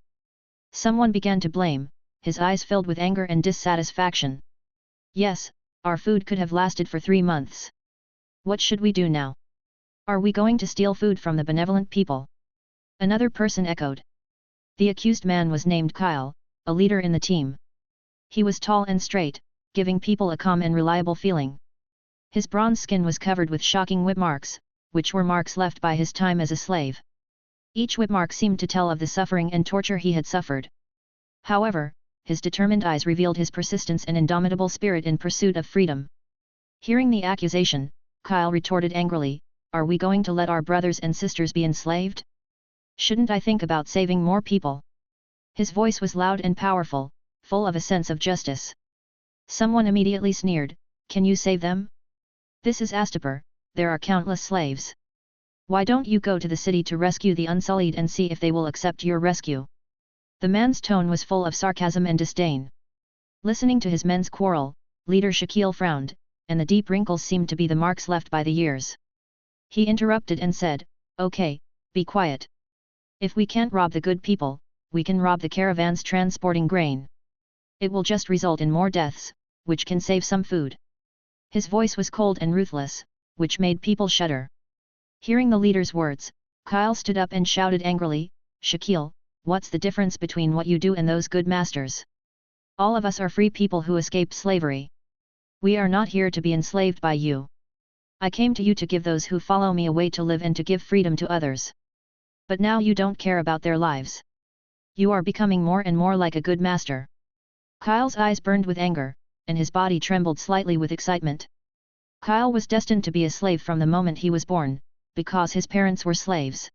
Speaker 1: Someone began to blame, his eyes filled with anger and dissatisfaction. Yes, our food could have lasted for 3 months. What should we do now? Are we going to steal food from the benevolent people? Another person echoed. The accused man was named Kyle, a leader in the team. He was tall and straight, giving people a calm and reliable feeling. His bronze skin was covered with shocking whip marks, which were marks left by his time as a slave. Each whip mark seemed to tell of the suffering and torture he had suffered. However, his determined eyes revealed his persistence and indomitable spirit in pursuit of freedom. Hearing the accusation, Kyle retorted angrily, "Are we going to let our brothers and sisters be enslaved? Shouldn't I think about saving more people?" His voice was loud and powerful, full of a sense of justice. Someone immediately sneered, "Can you save them? This is Astapor, there are countless slaves. Why don't you go to the city to rescue the Unsullied and see if they will accept your rescue?" The man's tone was full of sarcasm and disdain. Listening to his men's quarrel, leader Shaquille frowned, and the deep wrinkles seemed to be the marks left by the years. He interrupted and said, "Okay, be quiet. If we can't rob the good people, we can rob the caravans transporting grain. It will just result in more deaths, which can save some food." His voice was cold and ruthless, which made people shudder. Hearing the leader's words, Kyle stood up and shouted angrily, "Shaquille, what's the difference between what you do and those good masters? All of us are free people who escaped slavery. We are not here to be enslaved by you. I came to you to give those who follow me a way to live and to give freedom to others. But now you don't care about their lives. You are becoming more and more like a good master." Kyle's eyes burned with anger, and his body trembled slightly with excitement. Kyle was destined to be a slave from the moment he was born, because his parents were slaves.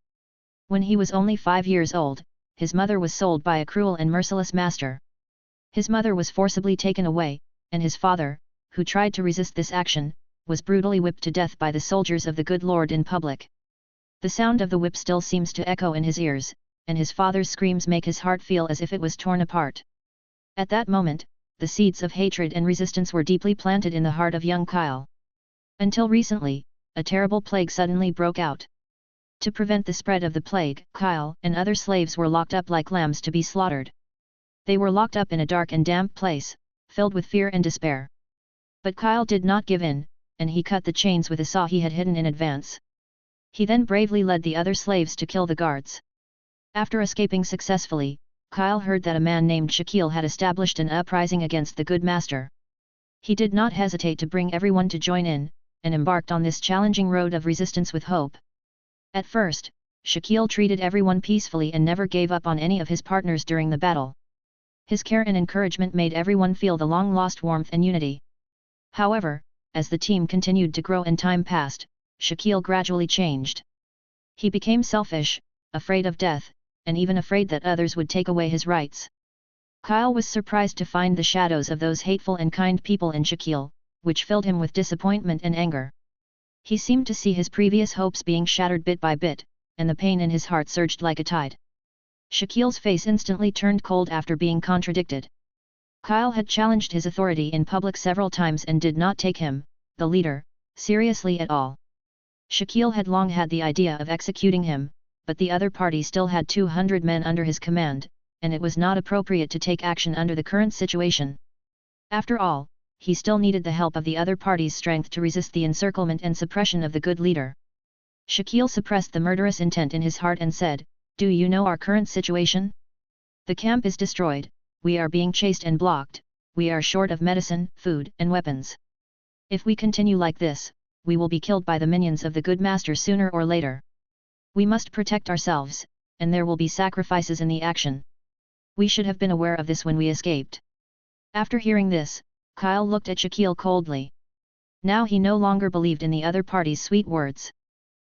Speaker 1: When he was only 5 years old, his mother was sold by a cruel and merciless master. His mother was forcibly taken away, and his father, who tried to resist this action, was brutally whipped to death by the soldiers of the good Lord in public. The sound of the whip still seems to echo in his ears, and his father's screams make his heart feel as if it was torn apart. At that moment, the seeds of hatred and resistance were deeply planted in the heart of young Kyle. Until recently, a terrible plague suddenly broke out. To prevent the spread of the plague, Kyle and other slaves were locked up like lambs to be slaughtered. They were locked up in a dark and damp place, filled with fear and despair. But Kyle did not give in, and he cut the chains with a saw he had hidden in advance. He then bravely led the other slaves to kill the guards. After escaping successfully, Kyle heard that a man named Shaquille had established an uprising against the good master. He did not hesitate to bring everyone to join in, and embarked on this challenging road of resistance with hope. At first, Shaquille treated everyone peacefully and never gave up on any of his partners during the battle. His care and encouragement made everyone feel the long-lost warmth and unity. However, as the team continued to grow and time passed, Shaquille gradually changed. He became selfish, afraid of death, and even afraid that others would take away his rights. Kyle was surprised to find the shadows of those hateful and kind people in Shaquille, which filled him with disappointment and anger. He seemed to see his previous hopes being shattered bit by bit, and the pain in his heart surged like a tide. Shaquille's face instantly turned cold after being contradicted. Kyle had challenged his authority in public several times and did not take him, the leader, seriously at all. Shaquille had long had the idea of executing him, but the other party still had 200 men under his command, and it was not appropriate to take action under the current situation. After all, he still needed the help of the other party's strength to resist the encirclement and suppression of the good leader. Shaquille suppressed the murderous intent in his heart and said, "Do you know our current situation? The camp is destroyed, we are being chased and blocked, we are short of medicine, food, and weapons. If we continue like this, we will be killed by the minions of the good master sooner or later. We must protect ourselves, and there will be sacrifices in the action. We should have been aware of this when we escaped." After hearing this, Kyle looked at Shaquille coldly. Now he no longer believed in the other party's sweet words.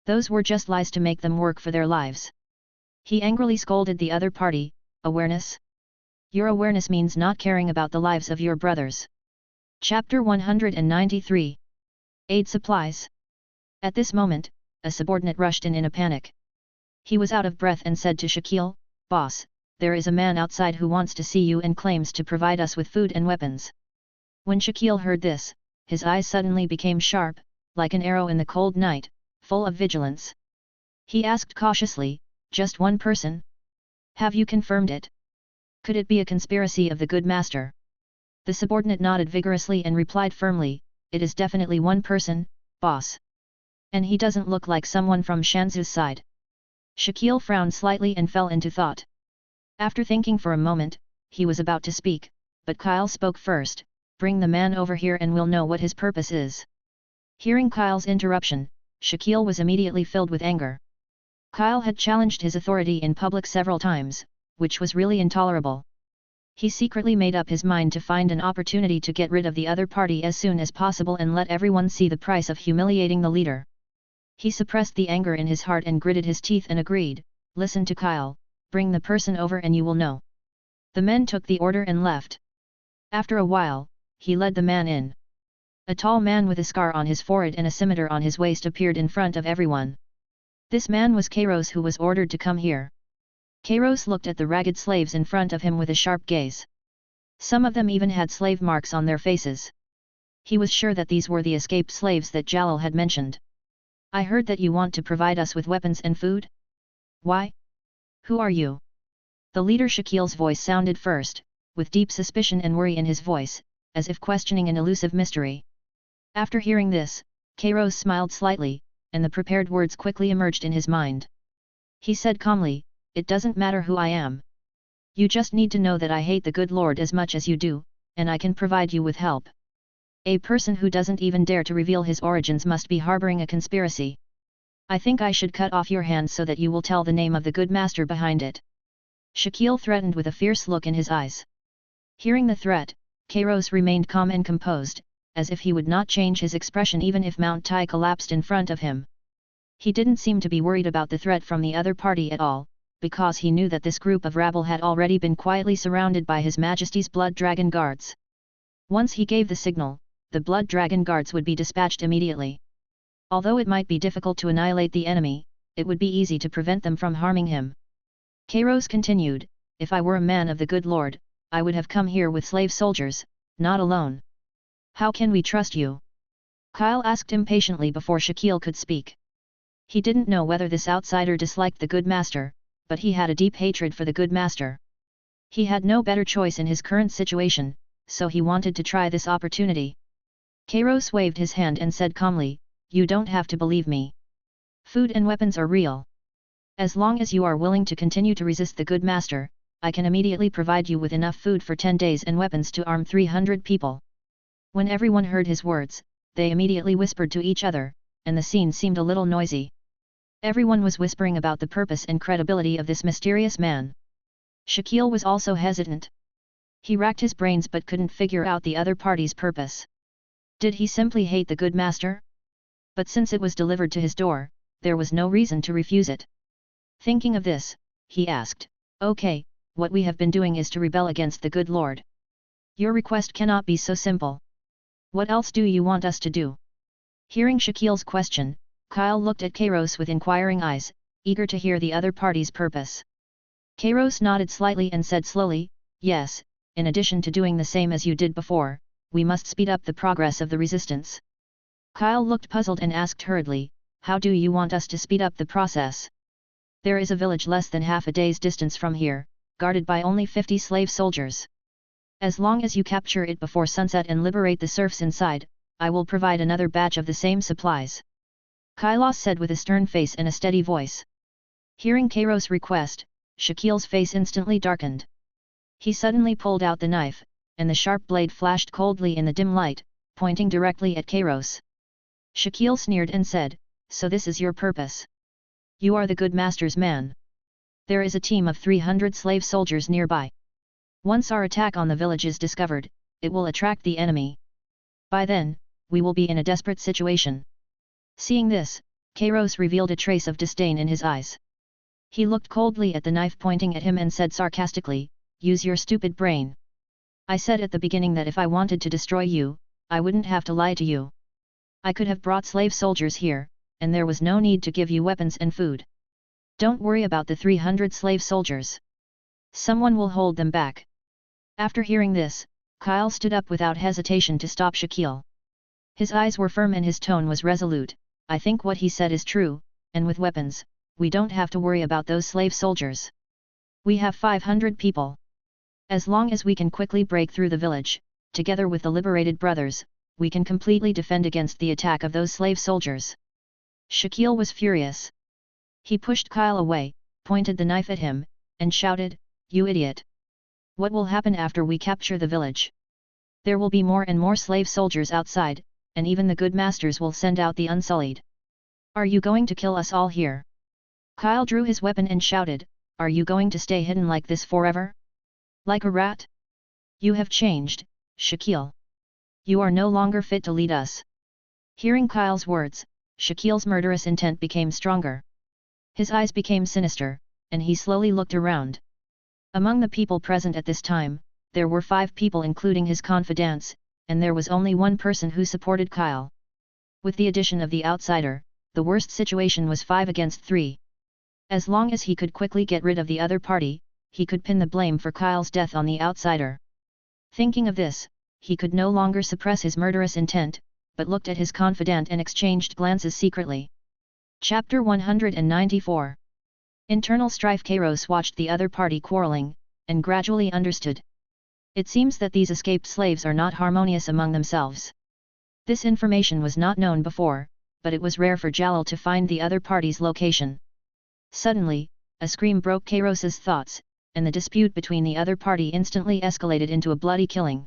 Speaker 1: Those were just lies to make them work for their lives. He angrily scolded the other party, "Awareness? Your awareness means not caring about the lives of your brothers." Chapter 193. Aid Supplies. At this moment, a subordinate rushed in a panic. He was out of breath and said to Shaquille, "Boss, there is a man outside who wants to see you and claims to provide us with food and weapons." When Shaquille heard this, his eyes suddenly became sharp, like an arrow in the cold night, full of vigilance. He asked cautiously, "Just one person? Have you confirmed it? Could it be a conspiracy of the good master?" The subordinate nodded vigorously and replied firmly, "It is definitely one person, boss. And he doesn't look like someone from Shanzu's side." Shaquille frowned slightly and fell into thought. After thinking for a moment, he was about to speak, but Kyle spoke first, "Bring the man over here and we'll know what his purpose is." Hearing Kyle's interruption, Shaquille was immediately filled with anger. Kyle had challenged his authority in public several times, which was really intolerable. He secretly made up his mind to find an opportunity to get rid of the other party as soon as possible and let everyone see the price of humiliating the leader. He suppressed the anger in his heart and gritted his teeth and agreed, "Listen to Kyle, bring the person over and you will know." The men took the order and left. After a while, he led the man in. A tall man with a scar on his forehead and a scimitar on his waist appeared in front of everyone. This man was Kairos, who was ordered to come here. Kairos looked at the ragged slaves in front of him with a sharp gaze. Some of them even had slave marks on their faces. He was sure that these were the escaped slaves that Jalal had mentioned. "I heard that you want to provide us with weapons and food? Why? Who are you?" The leader Shaquille's voice sounded first, with deep suspicion and worry in his voice, as if questioning an elusive mystery. After hearing this, Kairos smiled slightly, and the prepared words quickly emerged in his mind. He said calmly, "It doesn't matter who I am. You just need to know that I hate the good Lord as much as you do, and I can provide you with help. A person who doesn't even dare to reveal his origins must be harboring a conspiracy. I think I should cut off your hands so that you will tell the name of the good master behind it." Shaquille threatened with a fierce look in his eyes. Hearing the threat, Kairos remained calm and composed, as if he would not change his expression even if Mount Tai collapsed in front of him. He didn't seem to be worried about the threat from the other party at all, because he knew that this group of rabble had already been quietly surrounded by His Majesty's Blood Dragon Guards. Once he gave the signal, the Blood Dragon Guards would be dispatched immediately. Although it might be difficult to annihilate the enemy, it would be easy to prevent them from harming him. Kairos continued, if I were a man of the good Lord, I would have come here with slave soldiers, not alone. How can we trust you? Kyle asked impatiently before Shaquille could speak. He didn't know whether this outsider disliked the good master, but he had a deep hatred for the good master. He had no better choice in his current situation, so he wanted to try this opportunity. Kairos waved his hand and said calmly, you don't have to believe me. Food and weapons are real. As long as you are willing to continue to resist the good master, I can immediately provide you with enough food for 10 days and weapons to arm 300 people. When everyone heard his words, they immediately whispered to each other, and the scene seemed a little noisy. Everyone was whispering about the purpose and credibility of this mysterious man. Shaquille was also hesitant. He racked his brains but couldn't figure out the other party's purpose. Did he simply hate the good master? But since it was delivered to his door, there was no reason to refuse it. Thinking of this, he asked, okay, what we have been doing is to rebel against the good Lord. Your request cannot be so simple. What else do you want us to do? Hearing Shaquille's question, Kyle looked at Kairos with inquiring eyes, eager to hear the other party's purpose. Kairos nodded slightly and said slowly, yes, in addition to doing the same as you did before, we must speed up the progress of the resistance. Kyle looked puzzled and asked hurriedly, how do you want us to speed up the process? There is a village less than half a day's distance from here, guarded by only 50 slave soldiers. As long as you capture it before sunset and liberate the serfs inside, I will provide another batch of the same supplies. Kailos said with a stern face and a steady voice. Hearing Kairos' request, Shaquille's face instantly darkened. He suddenly pulled out the knife, and the sharp blade flashed coldly in the dim light, pointing directly at Kairos. Shaquille sneered and said, so this is your purpose. You are the good master's man. There is a team of 300 slave soldiers nearby. Once our attack on the village is discovered, it will attract the enemy. By then, we will be in a desperate situation. Seeing this, Kairos revealed a trace of disdain in his eyes. He looked coldly at the knife pointing at him and said sarcastically, use your stupid brain. I said at the beginning that if I wanted to destroy you, I wouldn't have to lie to you. I could have brought slave soldiers here, and there was no need to give you weapons and food. Don't worry about the 300 slave soldiers. Someone will hold them back. After hearing this, Kyle stood up without hesitation to stop Shaquille. His eyes were firm and his tone was resolute. I think what he said is true, and with weapons, we don't have to worry about those slave soldiers. We have 500 people. As long as we can quickly break through the village, together with the liberated brothers, we can completely defend against the attack of those slave soldiers. Shaquille was furious. He pushed Kyle away, pointed the knife at him, and shouted, you idiot! What will happen after we capture the village? There will be more and more slave soldiers outside, and even the good masters will send out the unsullied. Are you going to kill us all here? Kyle drew his weapon and shouted, are you going to stay hidden like this forever? Like a rat? You have changed, Shaquille. You are no longer fit to lead us. Hearing Kyle's words, Shaquille's murderous intent became stronger. His eyes became sinister, and he slowly looked around. Among the people present at this time, there were 5 people including his confidants, and there was only one person who supported Kyle. With the addition of the outsider, the worst situation was 5 against 3. As long as he could quickly get rid of the other party, he could pin the blame for Kyle's death on the outsider. Thinking of this, he could no longer suppress his murderous intent, but looked at his confidant and exchanged glances secretly. Chapter 194. Internal strife. Kairos watched the other party quarreling, and gradually understood. It seems that these escaped slaves are not harmonious among themselves. This information was not known before, but it was rare for Jalal to find the other party's location. Suddenly, a scream broke Kairos's thoughts, and the dispute between the other party instantly escalated into a bloody killing.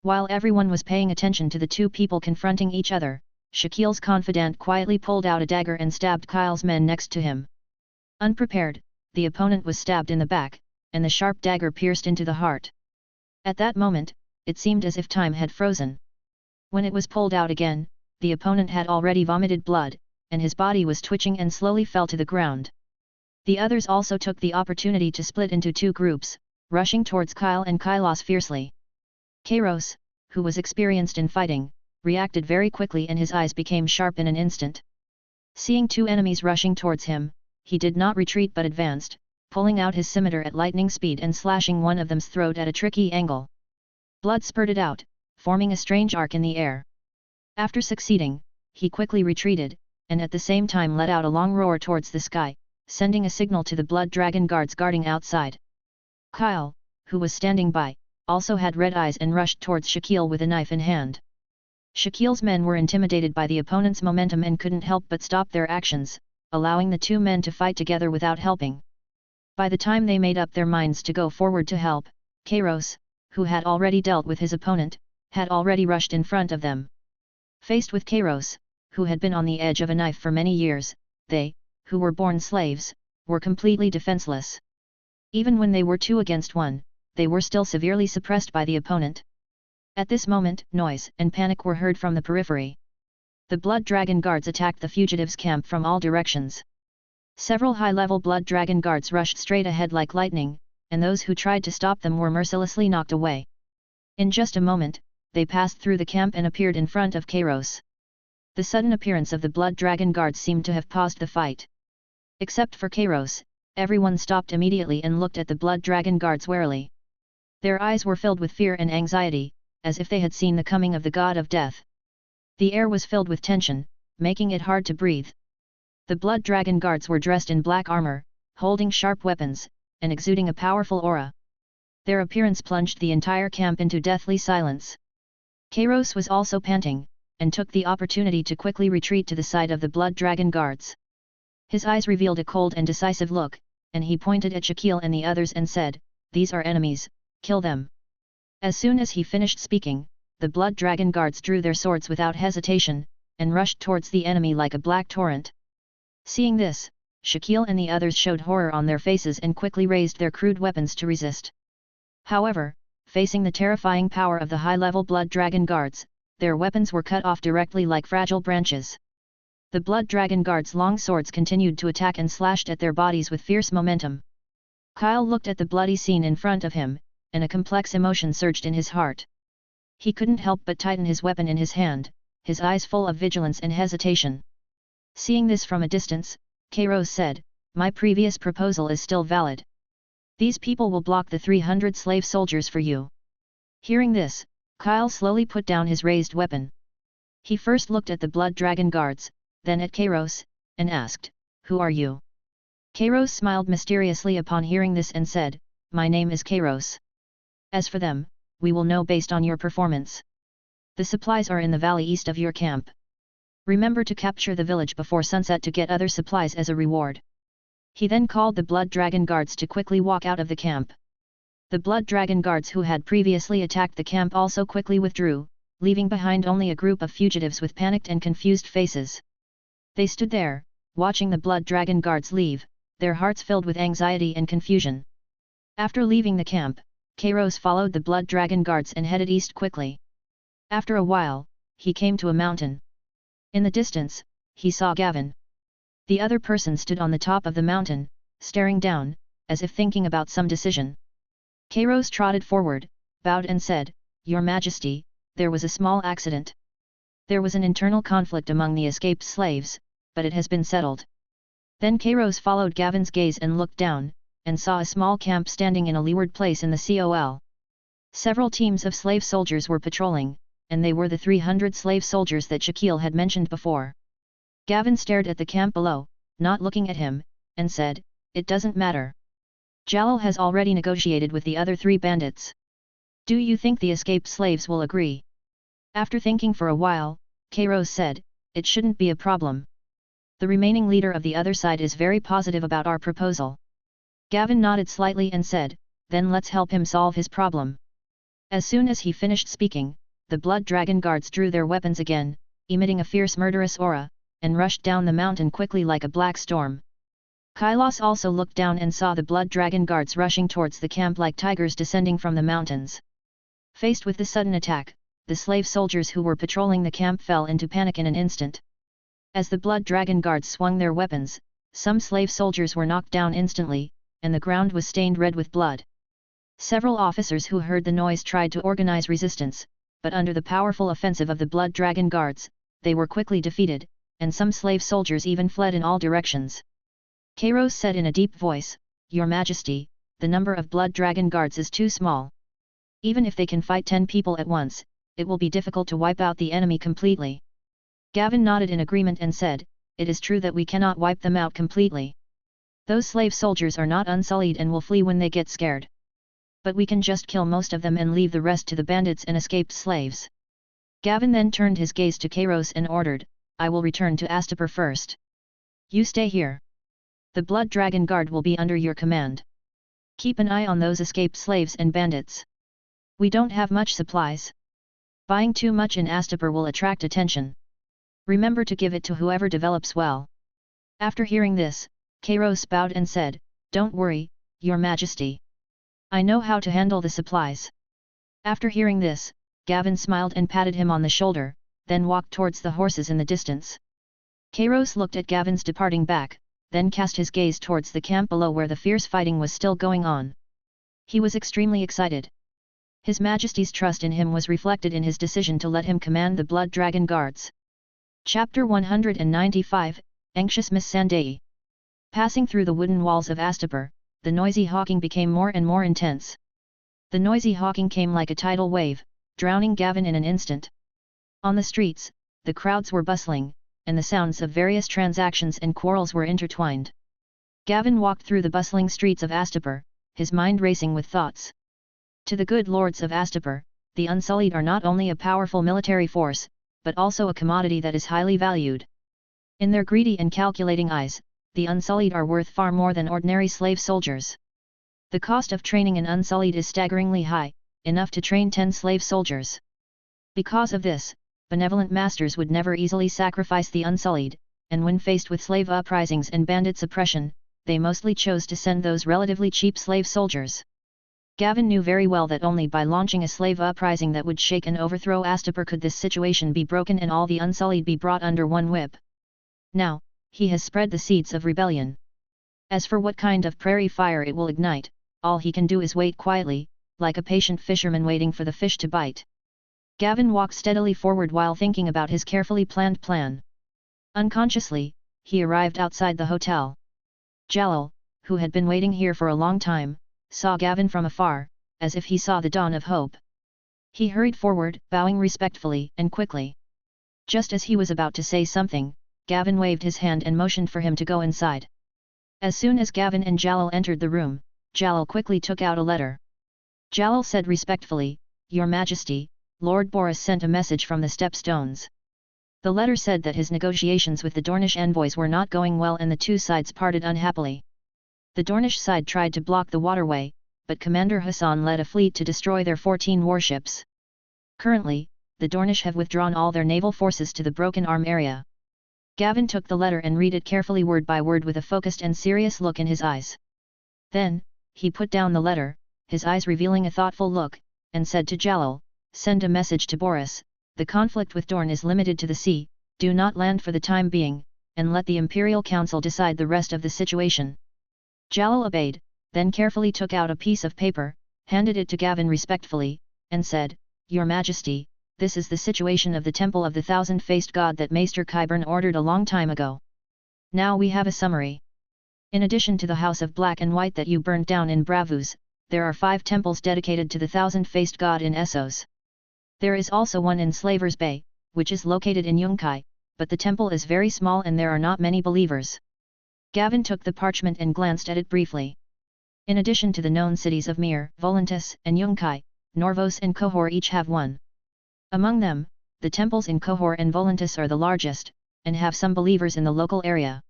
Speaker 1: While everyone was paying attention to the two people confronting each other, Shaquille's confidant quietly pulled out a dagger and stabbed Kyle's men next to him. Unprepared, the opponent was stabbed in the back, and the sharp dagger pierced into the heart. At that moment, it seemed as if time had frozen. When it was pulled out again, the opponent had already vomited blood, and his body was twitching and slowly fell to the ground. The others also took the opportunity to split into 2 groups, rushing towards Kyle and Kailos fiercely. Kairos, who was experienced in fighting, reacted very quickly and his eyes became sharp in an instant. Seeing two enemies rushing towards him, he did not retreat but advanced, pulling out his scimitar at lightning speed and slashing one of them's throat at a tricky angle. Blood spurted out, forming a strange arc in the air. After succeeding, he quickly retreated, and at the same time let out a long roar towards the sky, sending a signal to the blood dragon guards guarding outside. Kyle, who was standing by, also had red eyes and rushed towards Shaquille with a knife in hand. Shaquille's men were intimidated by the opponent's momentum and couldn't help but stop their actions, allowing the two men to fight together without helping. By the time they made up their minds to go forward to help, Kairos, who had already dealt with his opponent, had already rushed in front of them. Faced with Kairos, who had been on the edge of a knife for many years, they, who were born slaves, were completely defenseless. Even when they were 2 against 1, they were still severely suppressed by the opponent. At this moment, noise and panic were heard from the periphery. The blood dragon guards attacked the fugitives' camp from all directions. Several high-level blood dragon guards rushed straight ahead like lightning, and those who tried to stop them were mercilessly knocked away. In just a moment, they passed through the camp and appeared in front of Kairos. The sudden appearance of the blood dragon guards seemed to have paused the fight. Except for Kairos, everyone stopped immediately and looked at the blood dragon guards warily. Their eyes were filled with fear and anxiety, as if they had seen the coming of the god of death. The air was filled with tension, making it hard to breathe. The blood dragon guards were dressed in black armor, holding sharp weapons, and exuding a powerful aura. Their appearance plunged the entire camp into deathly silence. Kairos was also panting, and took the opportunity to quickly retreat to the side of the blood dragon guards. His eyes revealed a cold and decisive look, and he pointed at Shaquille and the others and said, "These are enemies, kill them." As soon as he finished speaking, the blood dragon guards drew their swords without hesitation, and rushed towards the enemy like a black torrent. Seeing this, Shaquille and the others showed horror on their faces and quickly raised their crude weapons to resist. However, facing the terrifying power of the high-level blood dragon guards, their weapons were cut off directly like fragile branches. The blood dragon guards' long swords continued to attack and slashed at their bodies with fierce momentum. Kyle looked at the bloody scene in front of him, and a complex emotion surged in his heart. He couldn't help but tighten his weapon in his hand, his eyes full of vigilance and hesitation. Seeing this from a distance, Kairos said, "My previous proposal is still valid. These people will block the 300 slave soldiers for you." Hearing this, Kyle slowly put down his raised weapon. He first looked at the blood dragon guards, then at Kairos, and asked, "Who are you?" Kairos smiled mysteriously upon hearing this and said, "My name is Kairos. As for them, we will know based on your performance. The supplies are in the valley east of your camp. Remember to capture the village before sunset to get other supplies as a reward." He then called the blood dragon guards to quickly walk out of the camp. The blood dragon guards who had previously attacked the camp also quickly withdrew, leaving behind only a group of fugitives with panicked and confused faces. They stood there, watching the blood dragon guards leave, their hearts filled with anxiety and confusion. After leaving the camp, Kairos followed the blood dragon guards and headed east quickly. After a while, he came to a mountain. In the distance, he saw Gavin. The other person stood on the top of the mountain, staring down, as if thinking about some decision. Kairos trotted forward, bowed and said, "Your Majesty, there was a small accident. There was an internal conflict among the escaped slaves, but it has been settled." Then Kairos followed Gavin's gaze and looked down, and saw a small camp standing in a leeward place in the COL. Several teams of slave soldiers were patrolling, and they were the 300 slave soldiers that Shaquille had mentioned before. Gavin stared at the camp below, not looking at him, and said, "It doesn't matter. Jalal has already negotiated with the other 3 bandits. Do you think the escaped slaves will agree?" After thinking for a while, Kairos said, "It shouldn't be a problem. The remaining leader of the other side is very positive about our proposal." Gavin nodded slightly and said, "Then let's help him solve his problem." As soon as he finished speaking, the blood dragon guards drew their weapons again, emitting a fierce murderous aura, and rushed down the mountain quickly like a black storm. Kailos also looked down and saw the blood dragon guards rushing towards the camp like tigers descending from the mountains. Faced with the sudden attack, the slave soldiers who were patrolling the camp fell into panic in an instant. As the blood dragon guards swung their weapons, some slave soldiers were knocked down instantly, and the ground was stained red with blood. Several officers who heard the noise tried to organize resistance, but under the powerful offensive of the blood dragon guards, they were quickly defeated, and some slave soldiers even fled in all directions. Kairos said in a deep voice, "Your Majesty, the number of blood dragon guards is too small. Even if they can fight 10 people at once, it will be difficult to wipe out the enemy completely." Gavin nodded in agreement and said, "It is true that we cannot wipe them out completely. Those slave soldiers are not unsullied and will flee when they get scared. But we can just kill most of them and leave the rest to the bandits and escaped slaves." Gavin then turned his gaze to Kairos and ordered, "I will return to Astapor first. You stay here. The Blood Dragon Guard will be under your command. Keep an eye on those escaped slaves and bandits. We don't have much supplies. Buying too much in Astapor will attract attention. Remember to give it to whoever develops well." After hearing this, Kairos bowed and said, "Don't worry, Your Majesty. I know how to handle the supplies." After hearing this, Gavin smiled and patted him on the shoulder, then walked towards the horses in the distance. Kairos looked at Gavin's departing back, then cast his gaze towards the camp below where the fierce fighting was still going on. He was extremely excited. His Majesty's trust in him was reflected in his decision to let him command the Blood Dragon Guards. Chapter 195, Anxious Miss Sandai. Passing through the wooden walls of Astapor, the noisy hawking became more and more intense. The noisy hawking came like a tidal wave, drowning Gavin in an instant. On the streets, the crowds were bustling, and the sounds of various transactions and quarrels were intertwined. Gavin walked through the bustling streets of Astapor, his mind racing with thoughts. To the good lords of Astapor, the Unsullied are not only a powerful military force, but also a commodity that is highly valued. In their greedy and calculating eyes, the Unsullied are worth far more than ordinary slave soldiers. The cost of training an Unsullied is staggeringly high, enough to train 10 slave soldiers. Because of this, benevolent masters would never easily sacrifice the Unsullied, and when faced with slave uprisings and bandits' oppression, they mostly chose to send those relatively cheap slave soldiers. Gavin knew very well that only by launching a slave uprising that would shake and overthrow Astapor could this situation be broken and all the Unsullied be brought under one whip. Now, he has spread the seeds of rebellion. As for what kind of prairie fire it will ignite, all he can do is wait quietly, like a patient fisherman waiting for the fish to bite. Gavin walked steadily forward while thinking about his carefully planned plan. Unconsciously, he arrived outside the hotel. Jalal, who had been waiting here for a long time, saw Gavin from afar, as if he saw the dawn of hope. He hurried forward, bowing respectfully and quickly. Just as he was about to say something, Gavin waved his hand and motioned for him to go inside. As soon as Gavin and Jalal entered the room, Jalal quickly took out a letter. Jalal said respectfully, "Your Majesty, Lord Boris sent a message from the Stepstones." The letter said that his negotiations with the Dornish envoys were not going well and the two sides parted unhappily. The Dornish side tried to block the waterway, but Commander Hassan led a fleet to destroy their 14 warships. Currently, the Dornish have withdrawn all their naval forces to the Broken Arm area. Gavin took the letter and read it carefully word by word with a focused and serious look in his eyes. Then, he put down the letter, his eyes revealing a thoughtful look, and said to Jalal, "Send a message to Boris, the conflict with Dorne is limited to the sea, do not land for the time being, and let the Imperial Council decide the rest of the situation." Jalal obeyed, then carefully took out a piece of paper, handed it to Gavin respectfully, and said, "Your Majesty, this is the situation of the Temple of the Thousand-Faced God that Maester Qyburn ordered a long time ago. Now we have a summary. In addition to the House of Black and White that you burnt down in Bravus, there are 5 temples dedicated to the Thousand-Faced God in Essos. There is also one in Slavers Bay, which is located in Yunkai, but the temple is very small and there are not many believers." Gavin took the parchment and glanced at it briefly. In addition to the known cities of Mir, Volantis, and Yunkai, Norvos and Kohor each have one. Among them, the temples in Kohor and Volantis are the largest, and have some believers in the local area.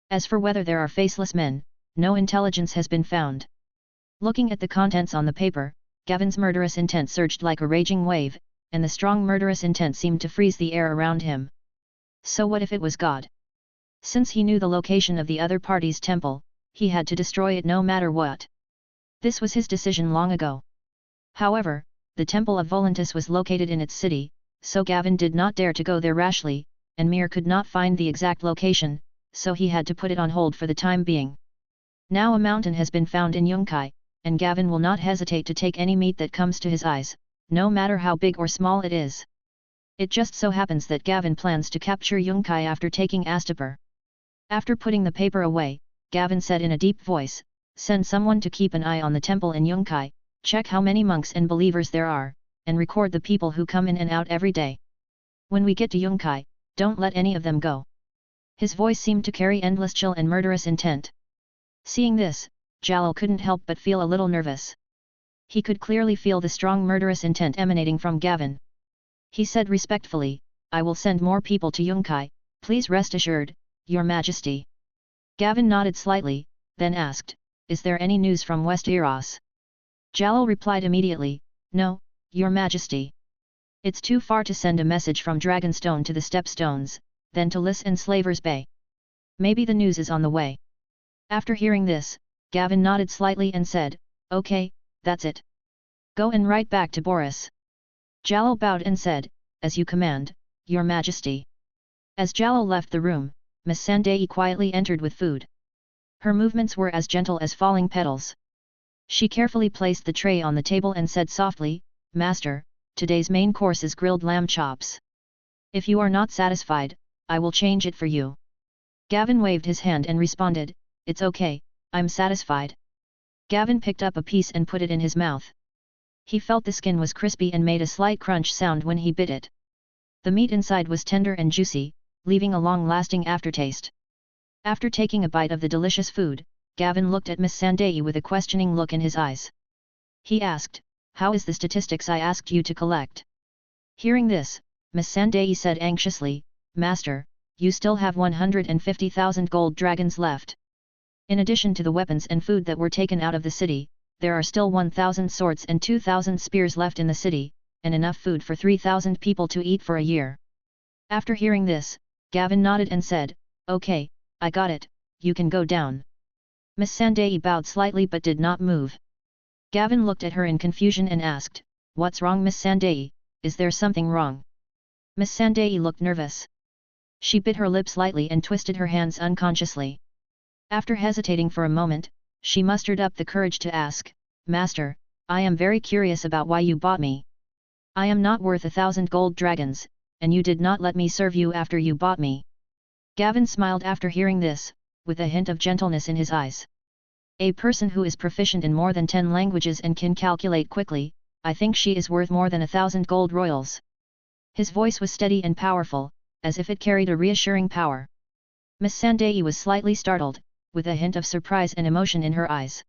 Speaker 1: As for whether there are faceless men, no intelligence has been found. Looking at the contents on the paper, Gavin's murderous intent surged like a raging wave, and the strong murderous intent seemed to freeze the air around him. So what if it was God? Since he knew the location of the other party's temple, he had to destroy it no matter what. This was his decision long ago. However, the Temple of Volantis was located in its city, so Gavin did not dare to go there rashly, and Mir could not find the exact location, so he had to put it on hold for the time being. Now a mountain has been found in Yunkai, and Gavin will not hesitate to take any meat that comes to his eyes, no matter how big or small it is. It just so happens that Gavin plans to capture Yunkai after taking Astapur. After putting the paper away, Gavin said in a deep voice, "Send someone to keep an eye on the temple in Yunkai, check how many monks and believers there are, and record the people who come in and out every day. When we get to Yunkai, don't let any of them go." His voice seemed to carry endless chill and murderous intent. Seeing this, Jalal couldn't help but feel a little nervous. He could clearly feel the strong murderous intent emanating from Gavin. He said respectfully, "I will send more people to Yunkai, please rest assured, Your Majesty." Gavin nodded slightly, then asked, "Is there any news from West Eros?" Jalal replied immediately, "No, Your Majesty. It's too far to send a message from Dragonstone to the Stepstones, then to Lys and Slavers Bay. Maybe the news is on the way." After hearing this, Gavin nodded slightly and said, "Okay, that's it. Go and write back to Boris." Jalal bowed and said, "As you command, Your Majesty." As Jalal left the room, Miss Sandai quietly entered with food. Her movements were as gentle as falling petals. She carefully placed the tray on the table and said softly, "Master, today's main course is grilled lamb chops. If you are not satisfied, I will change it for you." Gavin waved his hand and responded, "It's okay, I'm satisfied." Gavin picked up a piece and put it in his mouth. He felt the skin was crispy and made a slight crunch sound when he bit it. The meat inside was tender and juicy, leaving a long-lasting aftertaste. After taking a bite of the delicious food, Gavin looked at Miss Sandai with a questioning look in his eyes. He asked, "How is the statistics I asked you to collect?" Hearing this, Miss Sandai said anxiously, "Master, you still have 150,000 gold dragons left. In addition to the weapons and food that were taken out of the city, there are still 1,000 swords and 2,000 spears left in the city, and enough food for 3,000 people to eat for a year." After hearing this, Gavin nodded and said, "Okay, I got it, you can go down." Miss Sandai bowed slightly but did not move. Gavin looked at her in confusion and asked, "What's wrong, Miss Sandai? Is there something wrong?" Miss Sandai looked nervous. She bit her lip slightly and twisted her hands unconsciously. After hesitating for a moment, she mustered up the courage to ask, "Master, I am very curious about why you bought me. I am not worth 1,000 gold dragons, and you did not let me serve you after you bought me." Gavin smiled after hearing this, with a hint of gentleness in his eyes. "A person who is proficient in more than 10 languages and can calculate quickly, I think she is worth more than 1,000 gold royals." His voice was steady and powerful, as if it carried a reassuring power. Miss Sandai was slightly startled, with a hint of surprise and emotion in her eyes.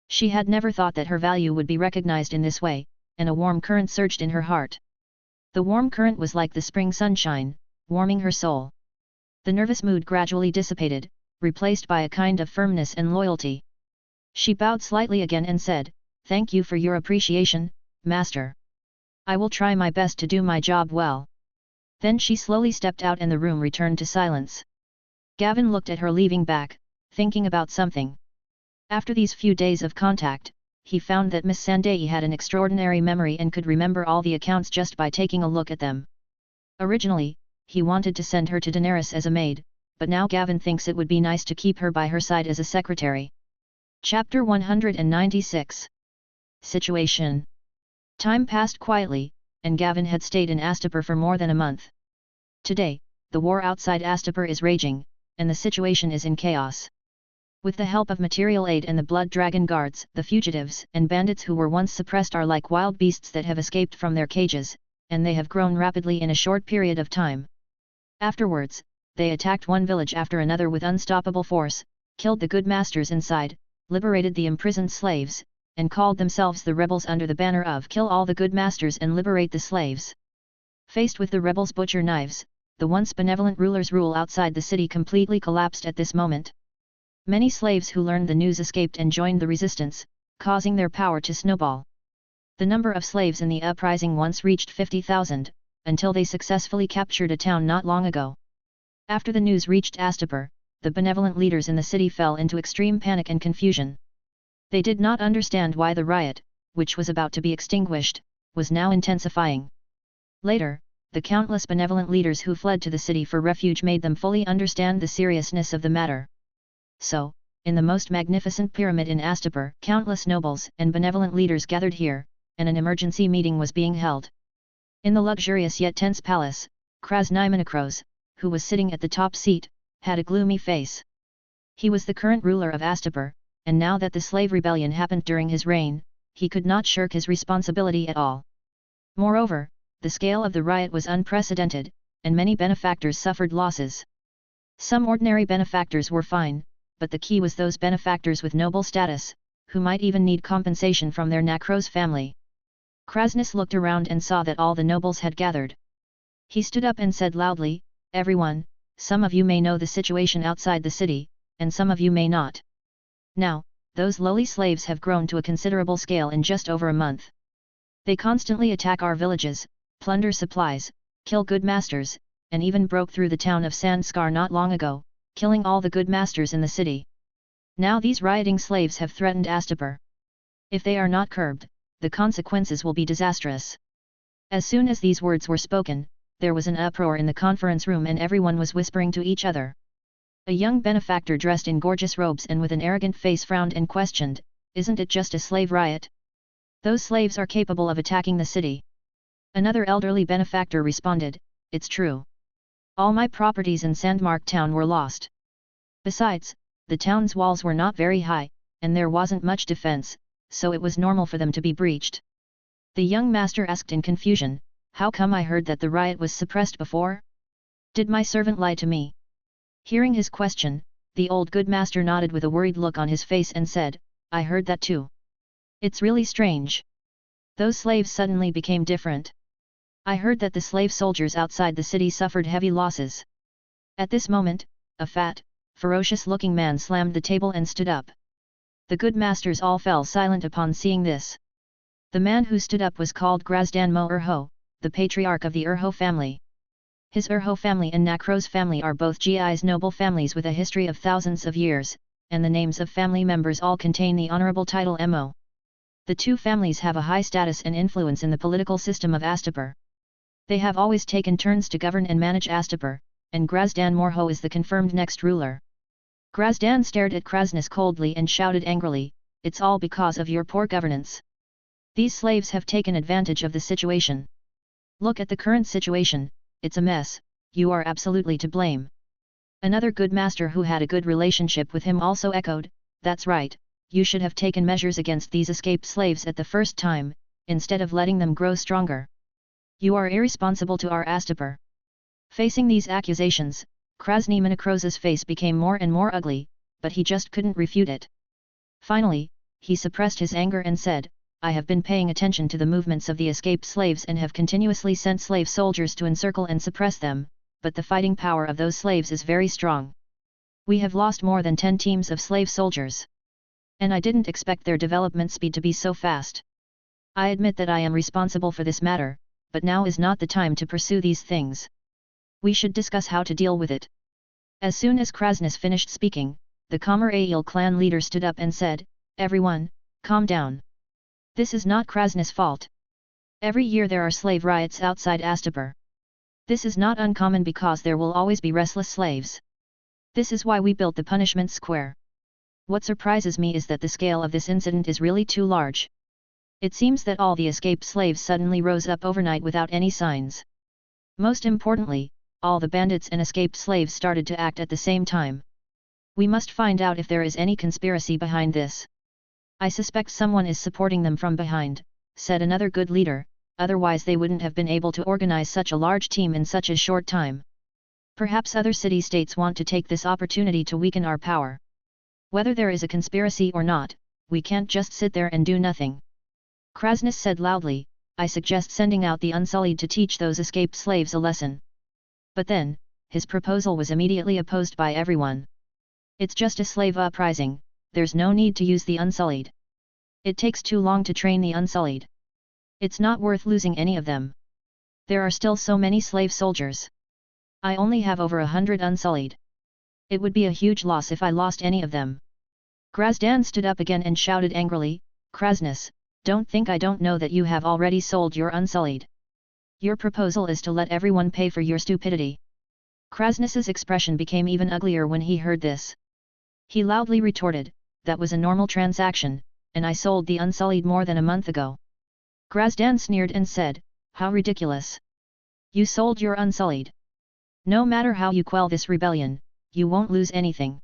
Speaker 1: She had never thought that her value would be recognized in this way, and a warm current surged in her heart. The warm current was like the spring sunshine, warming her soul. The nervous mood gradually dissipated, replaced by a kind of firmness and loyalty. She bowed slightly again and said, "Thank you for your appreciation, Master. I will try my best to do my job well." Then she slowly stepped out and the room returned to silence. Gavin looked at her leaving back, thinking about something. After these few days of contact, he found that Miss Sandai had an extraordinary memory and could remember all the accounts just by taking a look at them. Originally, he wanted to send her to Daenerys as a maid, but now Gavin thinks it would be nice to keep her by her side as a secretary. Chapter 196. Situation. Time passed quietly, and Gavin had stayed in Astapur for more than a month. Today, the war outside Astapur is raging, and the situation is in chaos. With the help of material aid and the Blood Dragon Guards, the fugitives and bandits who were once suppressed are like wild beasts that have escaped from their cages, and they have grown rapidly in a short period of time. Afterwards, they attacked one village after another with unstoppable force, killed the good masters inside, liberated the imprisoned slaves, and called themselves the rebels under the banner of "Kill all the good masters and liberate the slaves." Faced with the rebels' butcher knives, the once benevolent rulers' rule outside the city completely collapsed at this moment. Many slaves who learned the news escaped and joined the resistance, causing their power to snowball. The number of slaves in the uprising once reached 50,000, until they successfully captured a town not long ago. After the news reached Astapur, the benevolent leaders in the city fell into extreme panic and confusion. They did not understand why the riot, which was about to be extinguished, was now intensifying. Later, the countless benevolent leaders who fled to the city for refuge made them fully understand the seriousness of the matter. So, in the most magnificent pyramid in Astapur, countless nobles and benevolent leaders gathered here, and an emergency meeting was being held. In the luxurious yet tense palace, Krasny, who was sitting at the top seat, had a gloomy face. He was the current ruler of Astapor, and now that the slave rebellion happened during his reign, he could not shirk his responsibility at all. Moreover, the scale of the riot was unprecedented, and many benefactors suffered losses. Some ordinary benefactors were fine, but the key was those benefactors with noble status, who might even need compensation from their Necros family. Krasny looked around and saw that all the nobles had gathered. He stood up and said loudly, "Everyone, some of you may know the situation outside the city, and some of you may not. Now, those lowly slaves have grown to a considerable scale in just over a month. They constantly attack our villages, plunder supplies, kill good masters, and even broke through the town of Sanskar not long ago, killing all the good masters in the city. Now these rioting slaves have threatened Astapor. If they are not curbed, the consequences will be disastrous." As soon as these words were spoken, there was an uproar in the conference room and everyone was whispering to each other. A young benefactor dressed in gorgeous robes and with an arrogant face frowned and questioned, "Isn't it just a slave riot? Those slaves are capable of attacking the city." Another elderly benefactor responded, "It's true. All my properties in Sandmark town were lost. Besides, the town's walls were not very high, and there wasn't much defense, so it was normal for them to be breached." The young master asked in confusion, "How come I heard that the riot was suppressed before? Did my servant lie to me?" Hearing his question, the old good master nodded with a worried look on his face and said, "I heard that too. It's really strange. Those slaves suddenly became different. I heard that the slave soldiers outside the city suffered heavy losses." At this moment, a fat, ferocious-looking man slammed the table and stood up. The good masters all fell silent upon seeing this. The man who stood up was called Grasdanmo Urho, the patriarch of the Urho family. His Urho family and Necros family are both GI's noble families with a history of thousands of years, and the names of family members all contain the honorable title Mo. The two families have a high status and influence in the political system of Astapor. They have always taken turns to govern and manage Astapor, and Grasdan Morho is the confirmed next ruler. Grasdan stared at Krasny coldly and shouted angrily, "It's all because of your poor governance. These slaves have taken advantage of the situation. Look at the current situation, it's a mess, you are absolutely to blame." Another good master who had a good relationship with him also echoed, "That's right, you should have taken measures against these escaped slaves at the first time, instead of letting them grow stronger. You are irresponsible to our Astapor." Facing these accusations, Krasny Monocrosa's face became more and more ugly, but he just couldn't refute it. Finally, he suppressed his anger and said, "I have been paying attention to the movements of the escaped slaves and have continuously sent slave soldiers to encircle and suppress them, but the fighting power of those slaves is very strong. We have lost more than 10 teams of slave soldiers. And I didn't expect their development speed to be so fast. I admit that I am responsible for this matter, but now is not the time to pursue these things. We should discuss how to deal with it." As soon as Krasny finished speaking, the Kamarail clan leader stood up and said, "Everyone, calm down. This is not Krasny's fault. Every year there are slave riots outside Astapor. This is not uncommon because there will always be restless slaves. This is why we built the punishment square. What surprises me is that the scale of this incident is really too large. It seems that all the escaped slaves suddenly rose up overnight without any signs. Most importantly, all the bandits and escaped slaves started to act at the same time. We must find out if there is any conspiracy behind this. I suspect someone is supporting them from behind," said another good leader, "otherwise they wouldn't have been able to organize such a large team in such a short time. Perhaps other city-states want to take this opportunity to weaken our power. Whether there is a conspiracy or not, we can't just sit there and do nothing." Krasny said loudly, "I suggest sending out the Unsullied to teach those escaped slaves a lesson." But then, his proposal was immediately opposed by everyone. "It's just a slave uprising, there's no need to use the Unsullied. It takes too long to train the Unsullied. It's not worth losing any of them. There are still so many slave soldiers. I only have over 100 Unsullied. It would be a huge loss if I lost any of them." Grasdan stood up again and shouted angrily, "Krasny, don't think I don't know that you have already sold your Unsullied. Your proposal is to let everyone pay for your stupidity." Krasny's expression became even uglier when he heard this. He loudly retorted, "That was a normal transaction, and I sold the Unsullied more than a month ago." Grasdan sneered and said, How ridiculous! You sold your Unsullied. No matter how you quell this rebellion, you won't lose anything.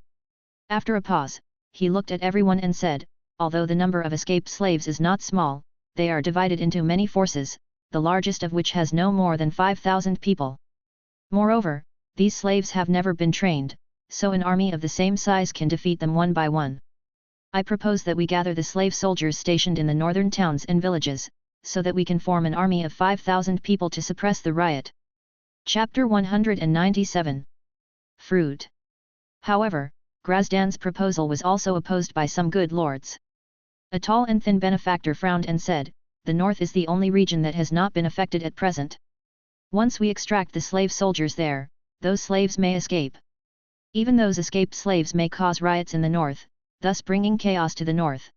Speaker 1: After a pause, he looked at everyone and said, although the number of escaped slaves is not small, they are divided into many forces, the largest of which has no more than 5,000 people. Moreover, these slaves have never been trained, so an army of the same size can defeat them one by one. I propose that we gather the slave soldiers stationed in the northern towns and villages, so that we can form an army of 5,000 people to suppress the riot. Chapter 197. Fruit. However, Grazdan's proposal was also opposed by some good lords. A tall and thin benefactor frowned and said, the north is the only region that has not been affected at present. Once we extract the slave soldiers there, those slaves may escape. Even those escaped slaves may cause riots in the north, thus bringing chaos to the north.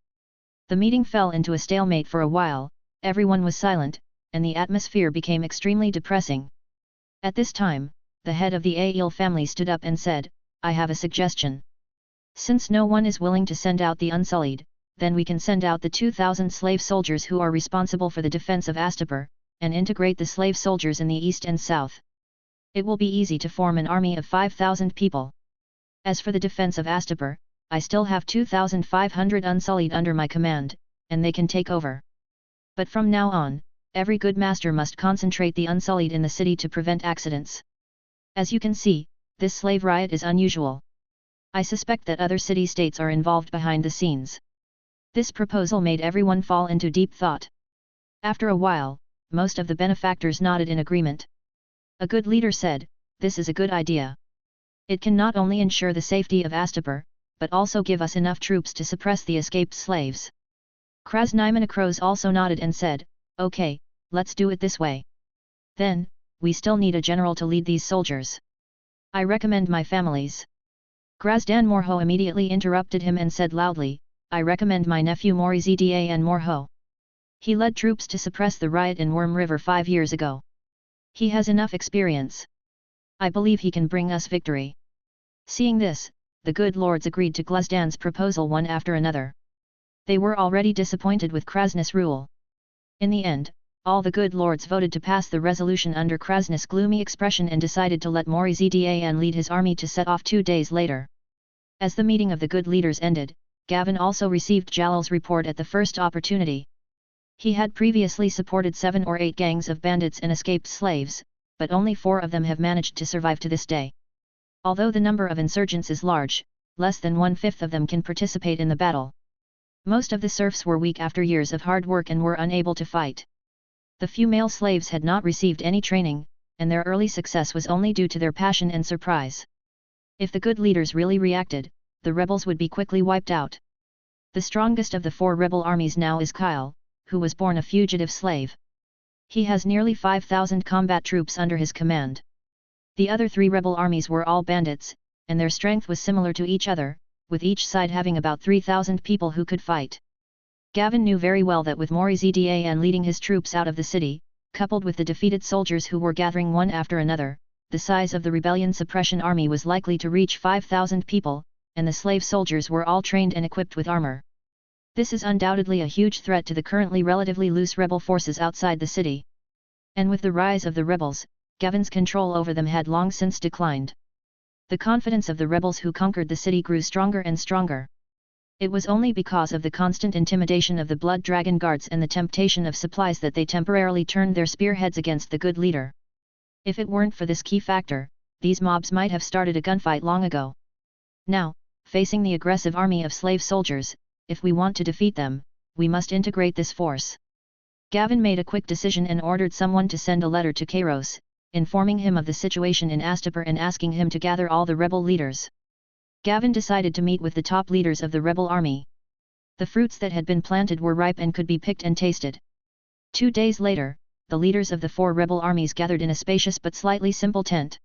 Speaker 1: The meeting fell into a stalemate for a while, everyone was silent, and the atmosphere became extremely depressing. At this time, the head of the Ail family stood up and said, I have a suggestion. Since no one is willing to send out the Unsullied, then we can send out the 2,000 slave soldiers who are responsible for the defense of Astapor, and integrate the slave soldiers in the east and south. It will be easy to form an army of 5,000 people. As for the defense of Astapor, I still have 2,500 Unsullied under my command, and they can take over. But from now on, every good master must concentrate the Unsullied in the city to prevent accidents. As you can see, this slave riot is unusual. I suspect that other city-states are involved behind the scenes. This proposal made everyone fall into deep thought. After a while, most of the benefactors nodded in agreement. A good leader said, this is a good idea. It can not only ensure the safety of Astapor, but also give us enough troops to suppress the escaped slaves. Krasnimanakros also nodded and said, okay, let's do it this way. Then, we still need a general to lead these soldiers. I recommend my families. Grazdan Morho immediately interrupted him and said loudly, I recommend my nephew Morizdan Morho. He led troops to suppress the riot in Worm River 5 years ago. He has enough experience. I believe he can bring us victory. Seeing this, the good lords agreed to Grazdan's proposal one after another. They were already disappointed with Krasnus' rule. In the end, all the good lords voted to pass the resolution under Krasnus' gloomy expression and decided to let Morizdan lead his army to set off 2 days later. As the meeting of the good leaders ended, Gavin also received Jalal's report at the first opportunity. He had previously supported 7 or 8 gangs of bandits and escaped slaves, but only 4 of them have managed to survive to this day. Although the number of insurgents is large, less than 1/5 of them can participate in the battle. Most of the serfs were weak after years of hard work and were unable to fight. The few male slaves had not received any training, and their early success was only due to their passion and surprise. If the good leaders really reacted, the rebels would be quickly wiped out. The strongest of the 4 rebel armies now is Kyle, who was born a fugitive slave. He has nearly 5,000 combat troops under his command. The other 3 rebel armies were all bandits, and their strength was similar to each other, with each side having about 3,000 people who could fight. Gavin knew very well that with Morizdan leading his troops out of the city, coupled with the defeated soldiers who were gathering one after another, the size of the rebellion suppression army was likely to reach 5,000 people, and the slave soldiers were all trained and equipped with armor. This is undoubtedly a huge threat to the currently relatively loose rebel forces outside the city. And with the rise of the rebels, Gavin's control over them had long since declined. The confidence of the rebels who conquered the city grew stronger and stronger. It was only because of the constant intimidation of the Blood Dragon Guards and the temptation of supplies that they temporarily turned their spearheads against the good leader. If it weren't for this key factor, these mobs might have started a gunfight long ago. Now, facing the aggressive army of slave soldiers, if we want to defeat them, we must integrate this force. Gavin made a quick decision and ordered someone to send a letter to Kairos, informing him of the situation in Astapor and asking him to gather all the rebel leaders. Gavin decided to meet with the top leaders of the rebel army. The fruits that had been planted were ripe and could be picked and tasted. 2 days later, the leaders of the 4 rebel armies gathered in a spacious but slightly simple tent.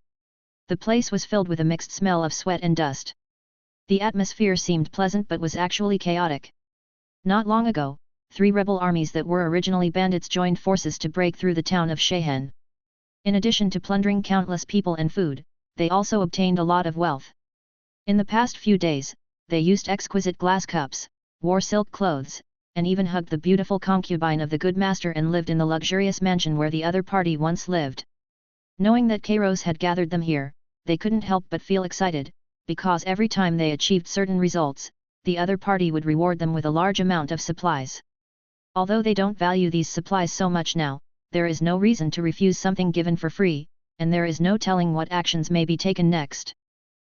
Speaker 1: The place was filled with a mixed smell of sweat and dust. The atmosphere seemed pleasant but was actually chaotic. Not long ago, 3 rebel armies that were originally bandits joined forces to break through the town of Shehen. In addition to plundering countless people and food, they also obtained a lot of wealth. In the past few days, they used exquisite glass cups, wore silk clothes, and even hugged the beautiful concubine of the good master and lived in the luxurious mansion where the other party once lived. Knowing that Kairos had gathered them here, they couldn't help but feel excited, because every time they achieved certain results, the other party would reward them with a large amount of supplies. Although they don't value these supplies so much now, there is no reason to refuse something given for free, and there is no telling what actions may be taken next.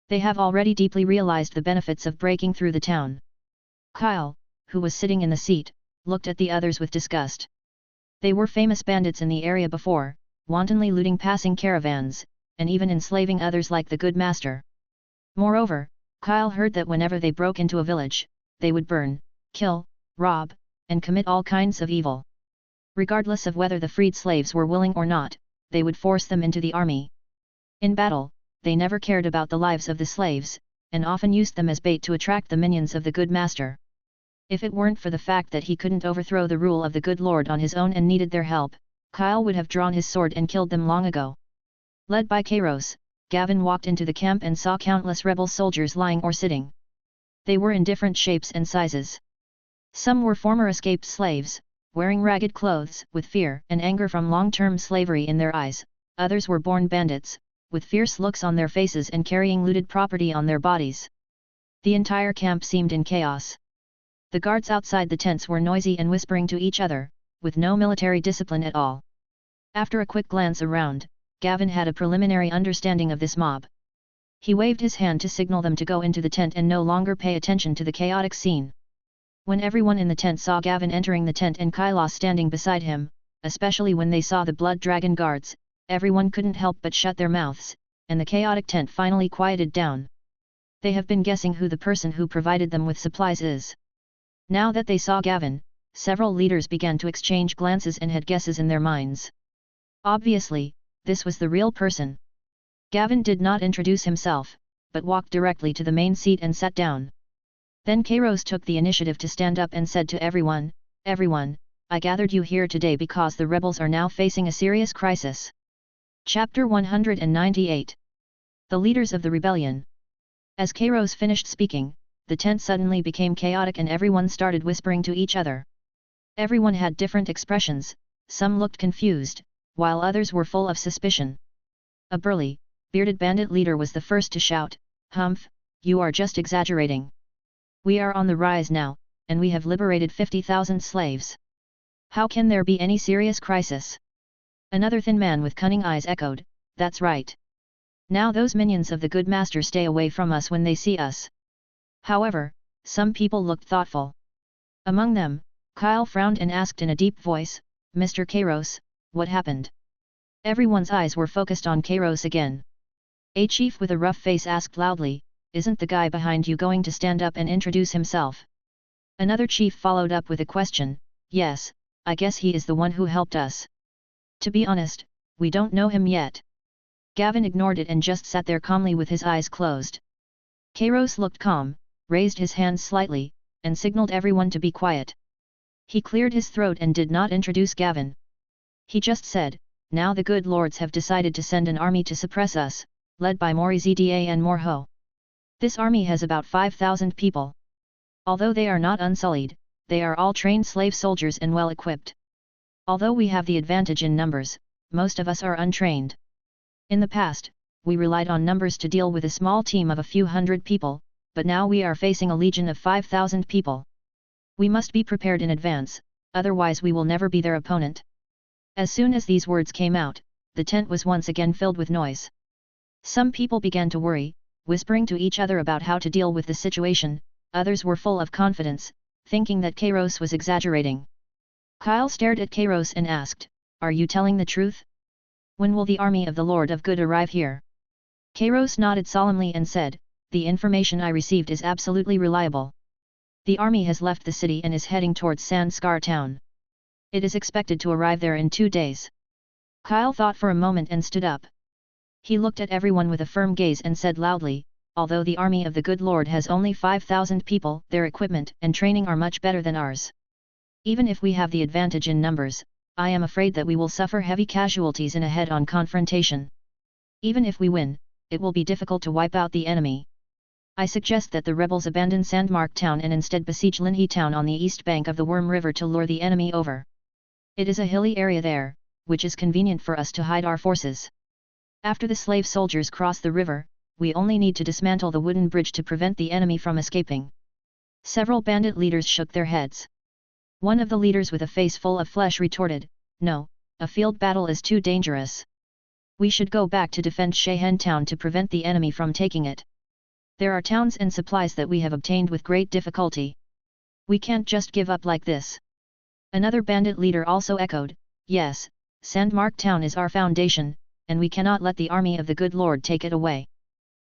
Speaker 1: They have already deeply realized the benefits of breaking through the town. Kyle, who was sitting in the seat, looked at the others with disgust. They were famous bandits in the area before, wantonly looting passing caravans, and even enslaving others like the good master. Moreover, Kyle heard that whenever they broke into a village, they would burn, kill, rob, and commit all kinds of evil. Regardless of whether the freed slaves were willing or not, they would force them into the army. In battle, they never cared about the lives of the slaves, and often used them as bait to attract the minions of the good master. If it weren't for the fact that he couldn't overthrow the rule of the good lord on his own and needed their help, Kyle would have drawn his sword and killed them long ago. Led by Kairos, Gavin walked into the camp and saw countless rebel soldiers lying or sitting. They were in different shapes and sizes. Some were former escaped slaves, wearing ragged clothes, with fear and anger from long-term slavery in their eyes. Others were born bandits, with fierce looks on their faces and carrying looted property on their bodies. The entire camp seemed in chaos. The guards outside the tents were noisy and whispering to each other, with no military discipline at all. After a quick glance around, Gavin had a preliminary understanding of this mob. He waved his hand to signal them to go into the tent and no longer pay attention to the chaotic scene. When everyone in the tent saw Gavin entering the tent and Kailos standing beside him, especially when they saw the Blood Dragon guards, everyone couldn't help but shut their mouths, and the chaotic tent finally quieted down. They have been guessing who the person who provided them with supplies is. Now that they saw Gavin, several leaders began to exchange glances and had guesses in their minds. Obviously, this was the real person. Gavin did not introduce himself, but walked directly to the main seat and sat down. Then Kairos took the initiative to stand up and said to everyone, "Everyone, I gathered you here today because the rebels are now facing a serious crisis." Chapter 198. The Leaders of the Rebellion. As Kairos finished speaking, the tent suddenly became chaotic and everyone started whispering to each other. Everyone had different expressions, some looked confused, while others were full of suspicion. A burly, bearded bandit leader was the first to shout, "Humph, you are just exaggerating. We are on the rise now, and we have liberated 50,000 slaves. How can there be any serious crisis?" Another thin man with cunning eyes echoed, "That's right. Now those minions of the good master stay away from us when they see us." However, some people looked thoughtful. Among them, Kyle frowned and asked in a deep voice, "Mr. Kairos, what happened?" Everyone's eyes were focused on Kairos again. A chief with a rough face asked loudly, "Isn't the guy behind you going to stand up and introduce himself?" Another chief followed up with a question, "Yes, I guess he is the one who helped us. To be honest, we don't know him yet." Gavin ignored it and just sat there calmly with his eyes closed. Kairos looked calm, raised his hands slightly, and signaled everyone to be quiet. He cleared his throat and did not introduce Gavin. He just said, "Now the good lords have decided to send an army to suppress us, led by Morizda and Morho. This army has about 5,000 people. Although they are not unsullied, they are all trained slave soldiers and well equipped. Although we have the advantage in numbers, most of us are untrained. In the past, we relied on numbers to deal with a small team of a few hundred people, but now we are facing a legion of 5,000 people. We must be prepared in advance, otherwise we will never be their opponent." As soon as these words came out, the tent was once again filled with noise. Some people began to worry, whispering to each other about how to deal with the situation. Others were full of confidence, thinking that Kairos was exaggerating. Kyle stared at Kairos and asked, "Are you telling the truth? When will the army of the Lord of Good arrive here?" Kairos nodded solemnly and said, "The information I received is absolutely reliable. The army has left the city and is heading towards Sanskar town. It is expected to arrive there in 2 days." Kyle thought for a moment and stood up. He looked at everyone with a firm gaze and said loudly, "Although the army of the good Lord has only 5,000 people, their equipment and training are much better than ours. Even if we have the advantage in numbers, I am afraid that we will suffer heavy casualties in a head-on confrontation. Even if we win, it will be difficult to wipe out the enemy. I suggest that the rebels abandon Sandmark town and instead besiege Linhe town on the east bank of the Worm River to lure the enemy over. It is a hilly area there, which is convenient for us to hide our forces. After the slave soldiers cross the river, we only need to dismantle the wooden bridge to prevent the enemy from escaping. Several bandit leaders shook their heads. One of the leaders with a face full of flesh retorted, "No, a field battle is too dangerous. We should go back to defend Shehen town to prevent the enemy from taking it. There are towns and supplies that we have obtained with great difficulty. We can't just give up like this." Another bandit leader also echoed, "Yes, Sandmark town is our foundation, and we cannot let the army of the good Lord take it away.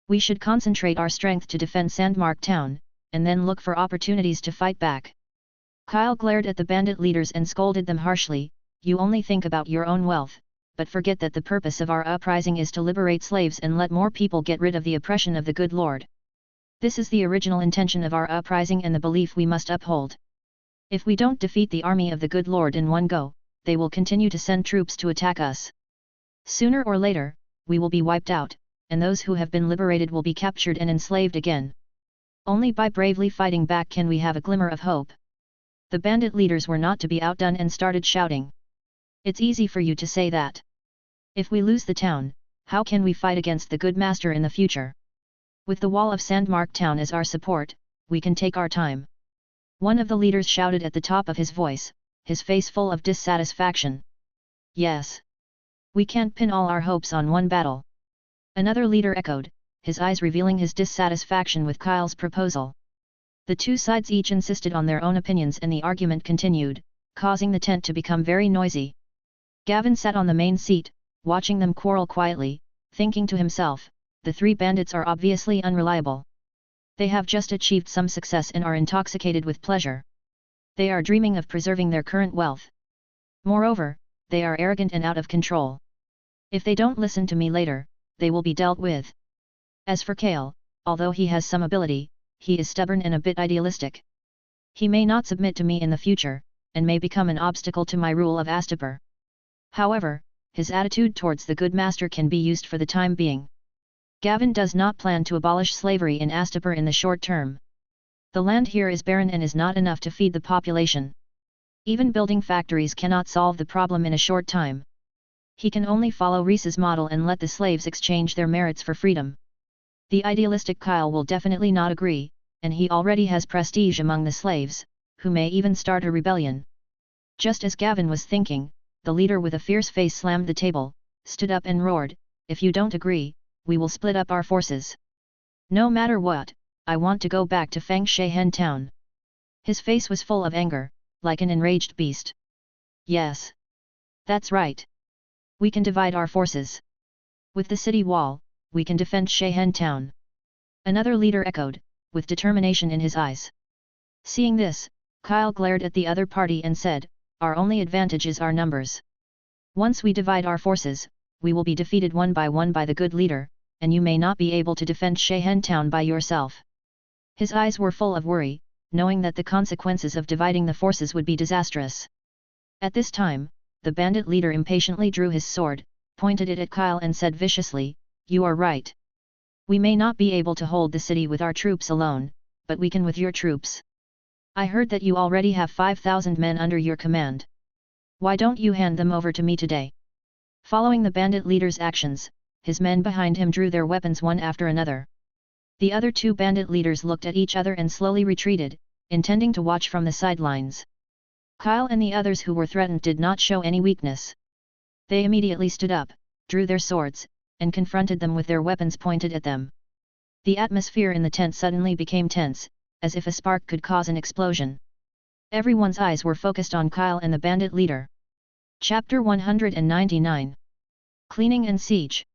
Speaker 1: We should concentrate our strength to defend Sandmark town, and then look for opportunities to fight back." Kyle glared at the bandit leaders and scolded them harshly, "You only think about your own wealth, but forget that the purpose of our uprising is to liberate slaves and let more people get rid of the oppression of the good Lord. This is the original intention of our uprising and the belief we must uphold. If we don't defeat the army of the good Lord in one go, they will continue to send troops to attack us. Sooner or later, we will be wiped out, and those who have been liberated will be captured and enslaved again. Only by bravely fighting back can we have a glimmer of hope." The bandit leaders were not to be outdone and started shouting. "It's easy for you to say that. If we lose the town, how can we fight against the good master in the future? With the wall of Sandmark town as our support, we can take our time." One of the leaders shouted at the top of his voice, his face full of dissatisfaction. "Yes. We can't pin all our hopes on one battle." Another leader echoed, his eyes revealing his dissatisfaction with Kyle's proposal. The two sides each insisted on their own opinions and the argument continued, causing the tent to become very noisy. Gavin sat on the main seat, watching them quarrel quietly, thinking to himself, "The three bandits are obviously unreliable. They have just achieved some success and are intoxicated with pleasure. They are dreaming of preserving their current wealth. Moreover, they are arrogant and out of control. If they don't listen to me later, they will be dealt with." As for Kale, although he has some ability, he is stubborn and a bit idealistic. He may not submit to me in the future, and may become an obstacle to my rule of Astapor. However, his attitude towards the good master can be used for the time being. Gavin does not plan to abolish slavery in Astapor in the short term. The land here is barren and is not enough to feed the population. Even building factories cannot solve the problem in a short time. He can only follow Reese's model and let the slaves exchange their merits for freedom. The idealistic Kyle will definitely not agree, and he already has prestige among the slaves, who may even start a rebellion. Just as Gavin was thinking, the leader with a fierce face slammed the table, stood up and roared, "If you don't agree, we will split up our forces. No matter what, I want to go back to Fang Shehen town." His face was full of anger, like an enraged beast. "Yes. That's right. We can divide our forces. With the city wall, we can defend Shehen town." Another leader echoed, with determination in his eyes. Seeing this, Kyle glared at the other party and said, "Our only advantage is our numbers. Once we divide our forces, we will be defeated one by the good leader, and you may not be able to defend Shehen town by yourself." His eyes were full of worry, knowing that the consequences of dividing the forces would be disastrous. At this time, the bandit leader impatiently drew his sword, pointed it at Kyle and said viciously, "You are right. We may not be able to hold the city with our troops alone, but we can with your troops. I heard that you already have 5,000 men under your command. Why don't you hand them over to me today?" Following the bandit leader's actions, his men behind him drew their weapons one after another. The other two bandit leaders looked at each other and slowly retreated, intending to watch from the sidelines. Kyle and the others who were threatened did not show any weakness. They immediately stood up, drew their swords, and confronted them with their weapons pointed at them. The atmosphere in the tent suddenly became tense, as if a spark could cause an explosion. Everyone's eyes were focused on Kyle and the bandit leader. Chapter 199. Cleaning and Siege.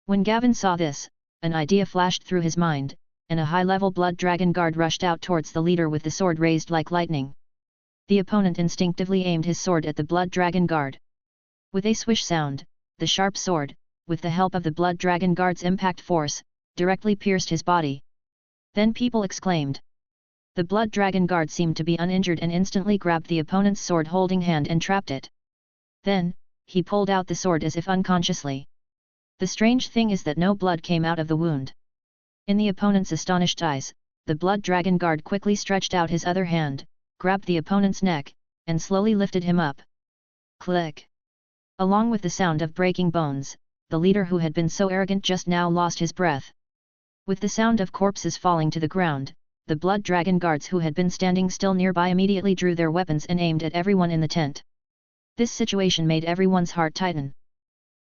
Speaker 1: When Gavin saw this, an idea flashed through his mind, and a high-level blood dragon guard rushed out towards the leader with the sword raised like lightning. The opponent instinctively aimed his sword at the blood dragon guard. With a swish sound, the sharp sword, with the help of the blood dragon guard's impact force, directly pierced his body. Then people exclaimed. The blood dragon guard seemed to be uninjured and instantly grabbed the opponent's sword-holding hand and trapped it. Then, he pulled out the sword as if unconsciously. The strange thing is that no blood came out of the wound. In the opponent's astonished eyes, the blood dragon guard quickly stretched out his other hand, grabbed the opponent's neck, and slowly lifted him up. Click! Along with the sound of breaking bones, the leader who had been so arrogant just now lost his breath. With the sound of corpses falling to the ground, the blood dragon guards who had been standing still nearby immediately drew their weapons and aimed at everyone in the tent. This situation made everyone's heart tighten.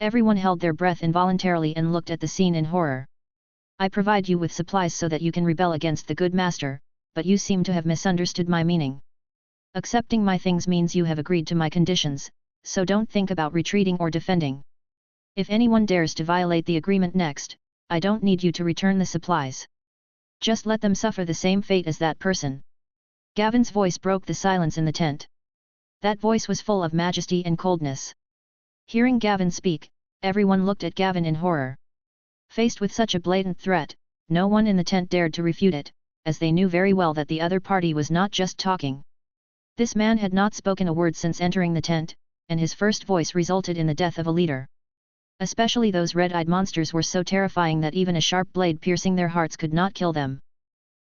Speaker 1: Everyone held their breath involuntarily and looked at the scene in horror. I provide you with supplies so that you can rebel against the good master, but you seem to have misunderstood my meaning. Accepting my things means you have agreed to my conditions, so don't think about retreating or defending. If anyone dares to violate the agreement next, I don't need you to return the supplies. Just let them suffer the same fate as that person. Gavin's voice broke the silence in the tent. That voice was full of majesty and coldness. Hearing Gavin speak, everyone looked at Gavin in horror. Faced with such a blatant threat, no one in the tent dared to refute it, as they knew very well that the other party was not just talking. This man had not spoken a word since entering the tent, and his first voice resulted in the death of a leader. Especially those red-eyed monsters were so terrifying that even a sharp blade piercing their hearts could not kill them.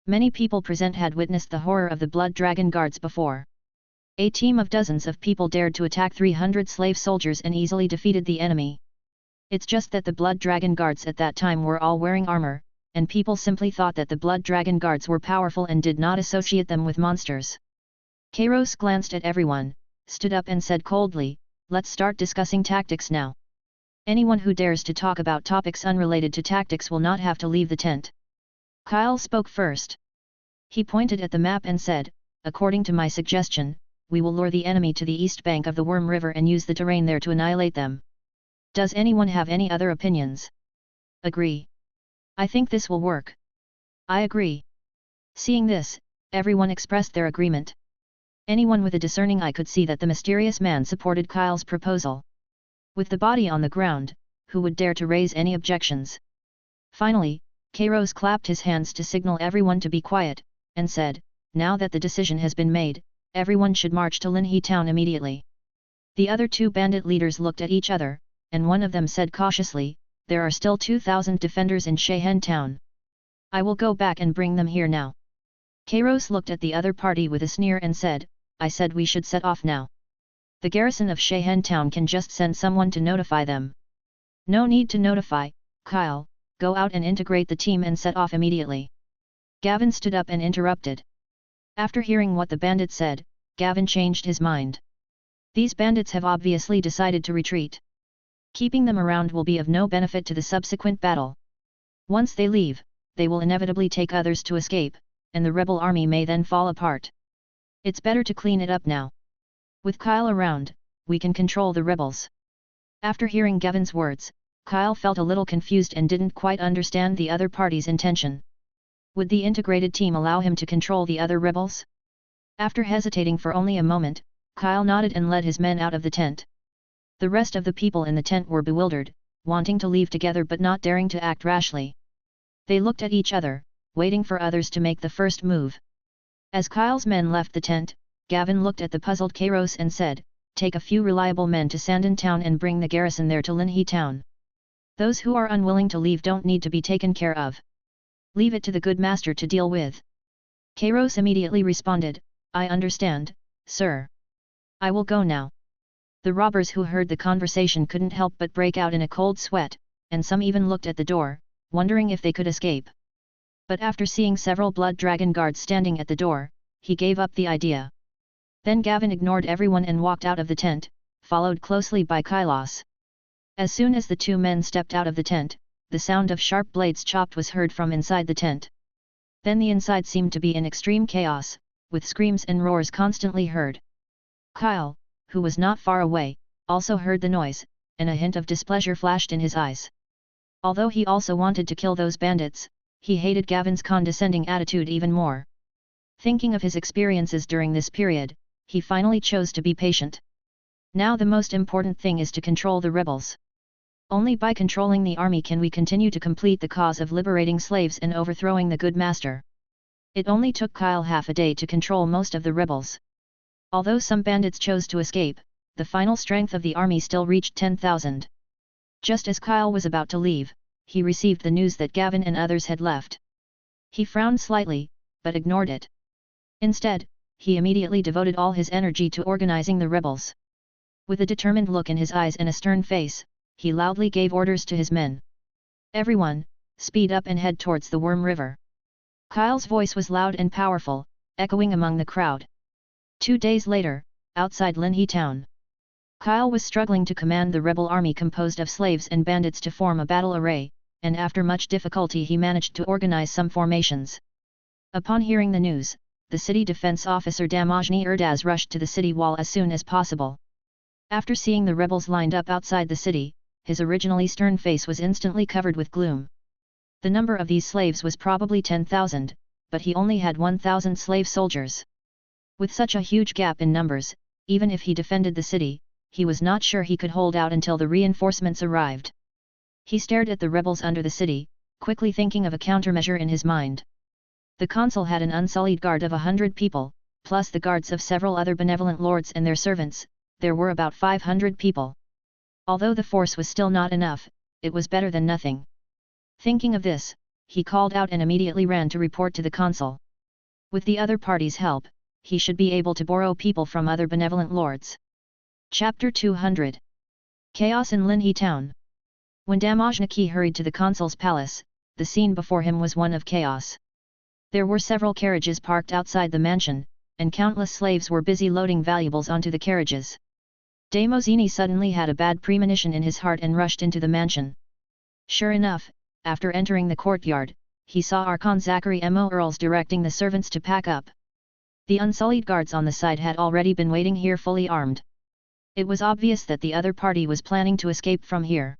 Speaker 1: Many people present had witnessed the horror of the blood dragon guards before. A team of dozens of people dared to attack 300 slave soldiers and easily defeated the enemy. It's just that the blood dragon guards at that time were all wearing armor, and people simply thought that the blood dragon guards were powerful and did not associate them with monsters. Kairos glanced at everyone, stood up and said coldly, "Let's start discussing tactics now. Anyone who dares to talk about topics unrelated to tactics will not have to leave the tent." Kyle spoke first. He pointed at the map and said, "According to my suggestion, we will lure the enemy to the east bank of the Worm River and use the terrain there to annihilate them. Does anyone have any other opinions?" "Agree. I think this will work." "I agree." Seeing this, everyone expressed their agreement. Anyone with a discerning eye could see that the mysterious man supported Kyle's proposal. With the body on the ground, who would dare to raise any objections? Finally, Kairos clapped his hands to signal everyone to be quiet, and said, "Now that the decision has been made, everyone should march to Linhe town immediately." The other two bandit leaders looked at each other, and one of them said cautiously, "There are still 2,000 defenders in Shehen town. I will go back and bring them here now." Kairos looked at the other party with a sneer and said, "I said we should set off now. The garrison of Shehen town can just send someone to notify them." "No need to notify, Kyle, go out and integrate the team and set off immediately." Gavin stood up and interrupted. After hearing what the bandit said, Gavin changed his mind. These bandits have obviously decided to retreat. Keeping them around will be of no benefit to the subsequent battle. Once they leave, they will inevitably take others to escape, and the rebel army may then fall apart. It's better to clean it up now. With Kyle around, we can control the rebels. After hearing Gavin's words, Kyle felt a little confused and didn't quite understand the other party's intention. Would the integrated team allow him to control the other rebels? After hesitating for only a moment, Kyle nodded and led his men out of the tent. The rest of the people in the tent were bewildered, wanting to leave together but not daring to act rashly. They looked at each other, waiting for others to make the first move. As Kyle's men left the tent, Gavin looked at the puzzled Kairos and said, "Take a few reliable men to Sandon town and bring the garrison there to Linhe town. Those who are unwilling to leave don't need to be taken care of. Leave it to the good master to deal with." Kairos immediately responded, "I understand, sir. I will go now." The robbers who heard the conversation couldn't help but break out in a cold sweat, and some even looked at the door, wondering if they could escape. But after seeing several blood dragon guards standing at the door, he gave up the idea. Then Gavin ignored everyone and walked out of the tent, followed closely by Kailos. As soon as the two men stepped out of the tent, the sound of sharp blades chopped was heard from inside the tent. Then the inside seemed to be in extreme chaos, with screams and roars constantly heard. Kyle, who was not far away, also heard the noise, and a hint of displeasure flashed in his eyes. Although he also wanted to kill those bandits, he hated Gavin's condescending attitude even more. Thinking of his experiences during this period, he finally chose to be patient. Now the most important thing is to control the rebels. Only by controlling the army can we continue to complete the cause of liberating slaves and overthrowing the good master. It only took Kyle half a day to control most of the rebels. Although some bandits chose to escape, the final strength of the army still reached 10,000. Just as Kyle was about to leave, he received the news that Gavin and others had left. He frowned slightly, but ignored it. Instead, he immediately devoted all his energy to organizing the rebels. With a determined look in his eyes and a stern face, he loudly gave orders to his men. Everyone, speed up and head towards the Worm River. Kyle's voice was loud and powerful, echoing among the crowd. 2 days later, outside Linhe town. Kyle was struggling to command the rebel army composed of slaves and bandits to form a battle array, and after much difficulty he managed to organize some formations. Upon hearing the news, the city defense officer Damajni Erdaz rushed to the city wall as soon as possible. After seeing the rebels lined up outside the city, his originally stern face was instantly covered with gloom. The number of these slaves was probably 10,000, but he only had 1,000 slave soldiers. With such a huge gap in numbers, even if he defended the city, he was not sure he could hold out until the reinforcements arrived. He stared at the rebels under the city, quickly thinking of a countermeasure in his mind. The consul had an unsullied guard of 100 people, plus the guards of several other benevolent lords and their servants. There were about 500 people. Although the force was still not enough, it was better than nothing. Thinking of this, he called out and immediately ran to report to the consul. With the other party's help, he should be able to borrow people from other benevolent lords. Chapter 200. Chaos in Linhe town. When Damajniki hurried to the consul's palace, the scene before him was one of chaos. There were several carriages parked outside the mansion, and countless slaves were busy loading valuables onto the carriages. Damozini suddenly had a bad premonition in his heart and rushed into the mansion. Sure enough, after entering the courtyard, he saw Archon Zachary Mo Earls directing the servants to pack up. The unsullied guards on the side had already been waiting here fully armed. It was obvious that the other party was planning to escape from here.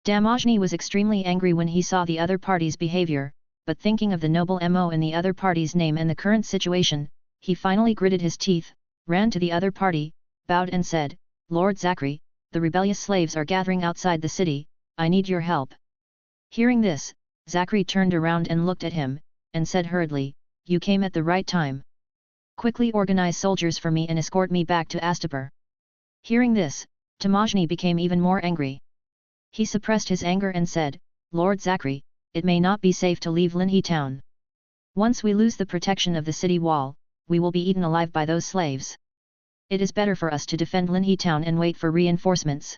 Speaker 1: Damajni was extremely angry when he saw the other party's behavior, but thinking of the noble Mo in the other party's name and the current situation, he finally gritted his teeth, ran to the other party, bowed and said, "Lord Zachary, the rebellious slaves are gathering outside the city, I need your help." Hearing this, Zachary turned around and looked at him, and said hurriedly, "You came at the right time. Quickly organize soldiers for me and escort me back to Astapur." Hearing this, Damajni became even more angry. He suppressed his anger and said, "Lord Zachary, it may not be safe to leave Linhe town. Once we lose the protection of the city wall, we will be eaten alive by those slaves. It is better for us to defend Linhe town and wait for reinforcements.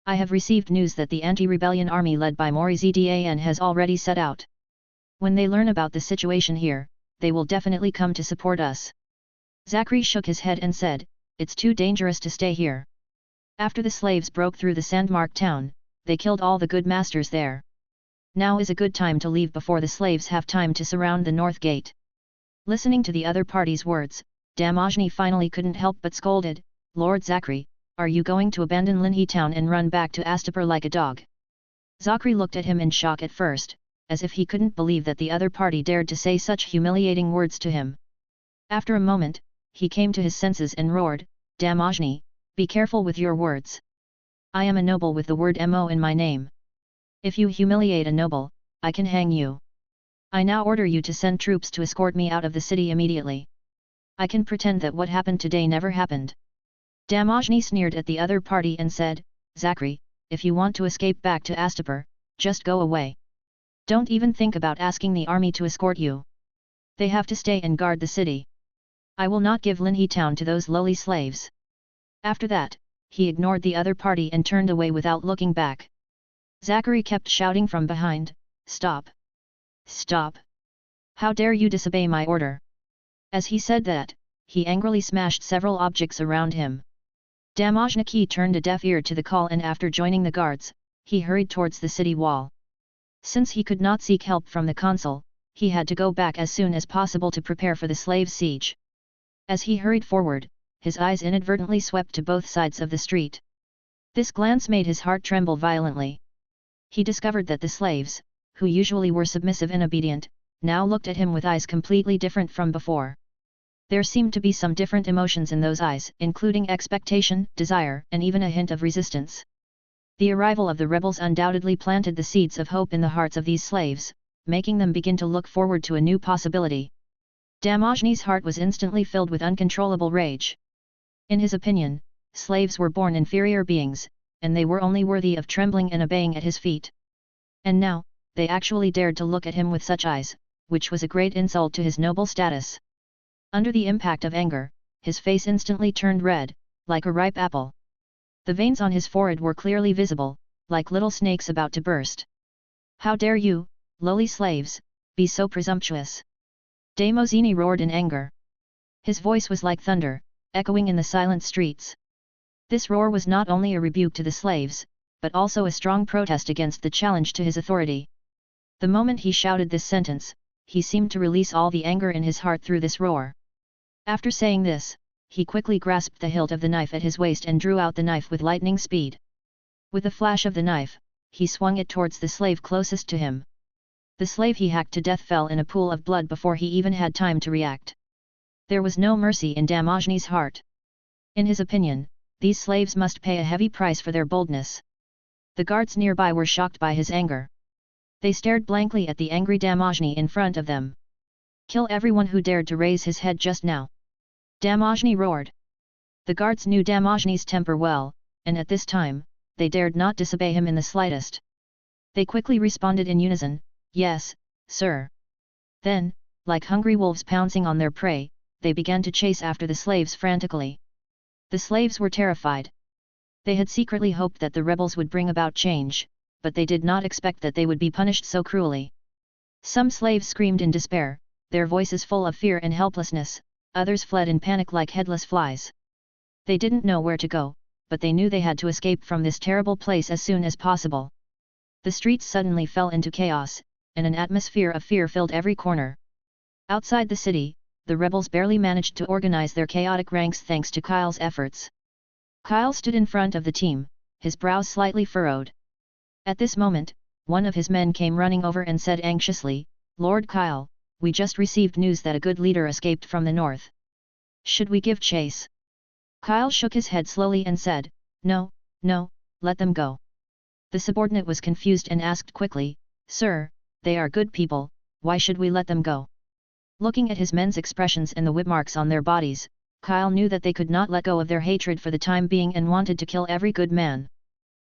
Speaker 1: I have received news that the anti-rebellion army led by Mori Zdan has already set out. When they learn about the situation here, they will definitely come to support us." Zachary shook his head and said, "It's too dangerous to stay here. After the slaves broke through the Sandmark town, they killed all the good masters there. Now is a good time to leave before the slaves have time to surround the north gate." Listening to the other party's words, Damajni finally couldn't help but scolded, "Lord Zachary, are you going to abandon Linhe town and run back to Astapur like a dog?" Zachary looked at him in shock at first, as if he couldn't believe that the other party dared to say such humiliating words to him. After a moment, he came to his senses and roared, "Damajni, be careful with your words. I am a noble with the word Mo in my name. If you humiliate a noble, I can hang you. I now order you to send troops to escort me out of the city immediately. I can pretend that what happened today never happened." Damajni sneered at the other party and said, "Zachary, if you want to escape back to Astapur, just go away. Don't even think about asking the army to escort you. They have to stay and guard the city. I will not give Linhe town to those lowly slaves." After that, he ignored the other party and turned away without looking back. Zachary kept shouting from behind, "Stop! Stop! How dare you disobey my order?" As he said that, he angrily smashed several objects around him. Damajniki turned a deaf ear to the call and after joining the guards, he hurried towards the city wall. Since he could not seek help from the consul, he had to go back as soon as possible to prepare for the slave siege. As he hurried forward, his eyes inadvertently swept to both sides of the street. This glance made his heart tremble violently. He discovered that the slaves, who usually were submissive and obedient, now looked at him with eyes completely different from before. There seemed to be some different emotions in those eyes, including expectation, desire, and even a hint of resistance. The arrival of the rebels undoubtedly planted the seeds of hope in the hearts of these slaves, making them begin to look forward to a new possibility. Damajni's heart was instantly filled with uncontrollable rage. In his opinion, slaves were born inferior beings, and they were only worthy of trembling and obeying at his feet. And now, they actually dared to look at him with such eyes, which was a great insult to his noble status. Under the impact of anger, his face instantly turned red, like a ripe apple. The veins on his forehead were clearly visible, like little snakes about to burst. "How dare you, lowly slaves, be so presumptuous?" Demostheni roared in anger. His voice was like thunder, echoing in the silent streets. This roar was not only a rebuke to the slaves, but also a strong protest against the challenge to his authority. The moment he shouted this sentence, he seemed to release all the anger in his heart through this roar. After saying this, he quickly grasped the hilt of the knife at his waist and drew out the knife with lightning speed. With a flash of the knife, he swung it towards the slave closest to him. The slave he hacked to death fell in a pool of blood before he even had time to react. There was no mercy in Demosthene's heart. In his opinion, these slaves must pay a heavy price for their boldness. The guards nearby were shocked by his anger. They stared blankly at the angry Demosthene in front of them. "Kill everyone who dared to raise his head just now!" Demosthene roared. The guards knew Demosthene's temper well, and at this time, they dared not disobey him in the slightest. They quickly responded in unison, "Yes, sir." Then, like hungry wolves pouncing on their prey, they began to chase after the slaves frantically. The slaves were terrified. They had secretly hoped that the rebels would bring about change, but they did not expect that they would be punished so cruelly. Some slaves screamed in despair, their voices full of fear and helplessness, others fled in panic like headless flies. They didn't know where to go, but they knew they had to escape from this terrible place as soon as possible. The streets suddenly fell into chaos, and an atmosphere of fear filled every corner. Outside the city, the rebels barely managed to organize their chaotic ranks thanks to Kyle's efforts. Kyle stood in front of the team, his brows slightly furrowed. At this moment, one of his men came running over and said anxiously, "Lord Kyle, we just received news that a good leader escaped from the north. Should we give chase?" Kyle shook his head slowly and said, "No, no, let them go." The subordinate was confused and asked quickly, "Sir, they are good people, why should we let them go?" Looking at his men's expressions and the whip marks on their bodies, Kyle knew that they could not let go of their hatred for the time being and wanted to kill every good man.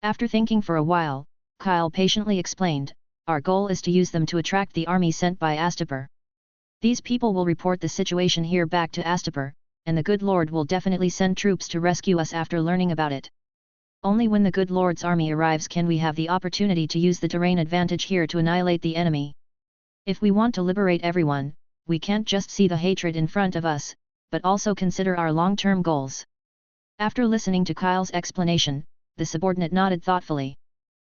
Speaker 1: After thinking for a while, Kyle patiently explained, "Our goal is to use them to attract the army sent by Astapor. These people will report the situation here back to Astapor, and the good Lord will definitely send troops to rescue us after learning about it. Only when the good Lord's army arrives can we have the opportunity to use the terrain advantage here to annihilate the enemy. If we want to liberate everyone, we can't just see the hatred in front of us, but also consider our long-term goals." After listening to Kyle's explanation, the subordinate nodded thoughtfully.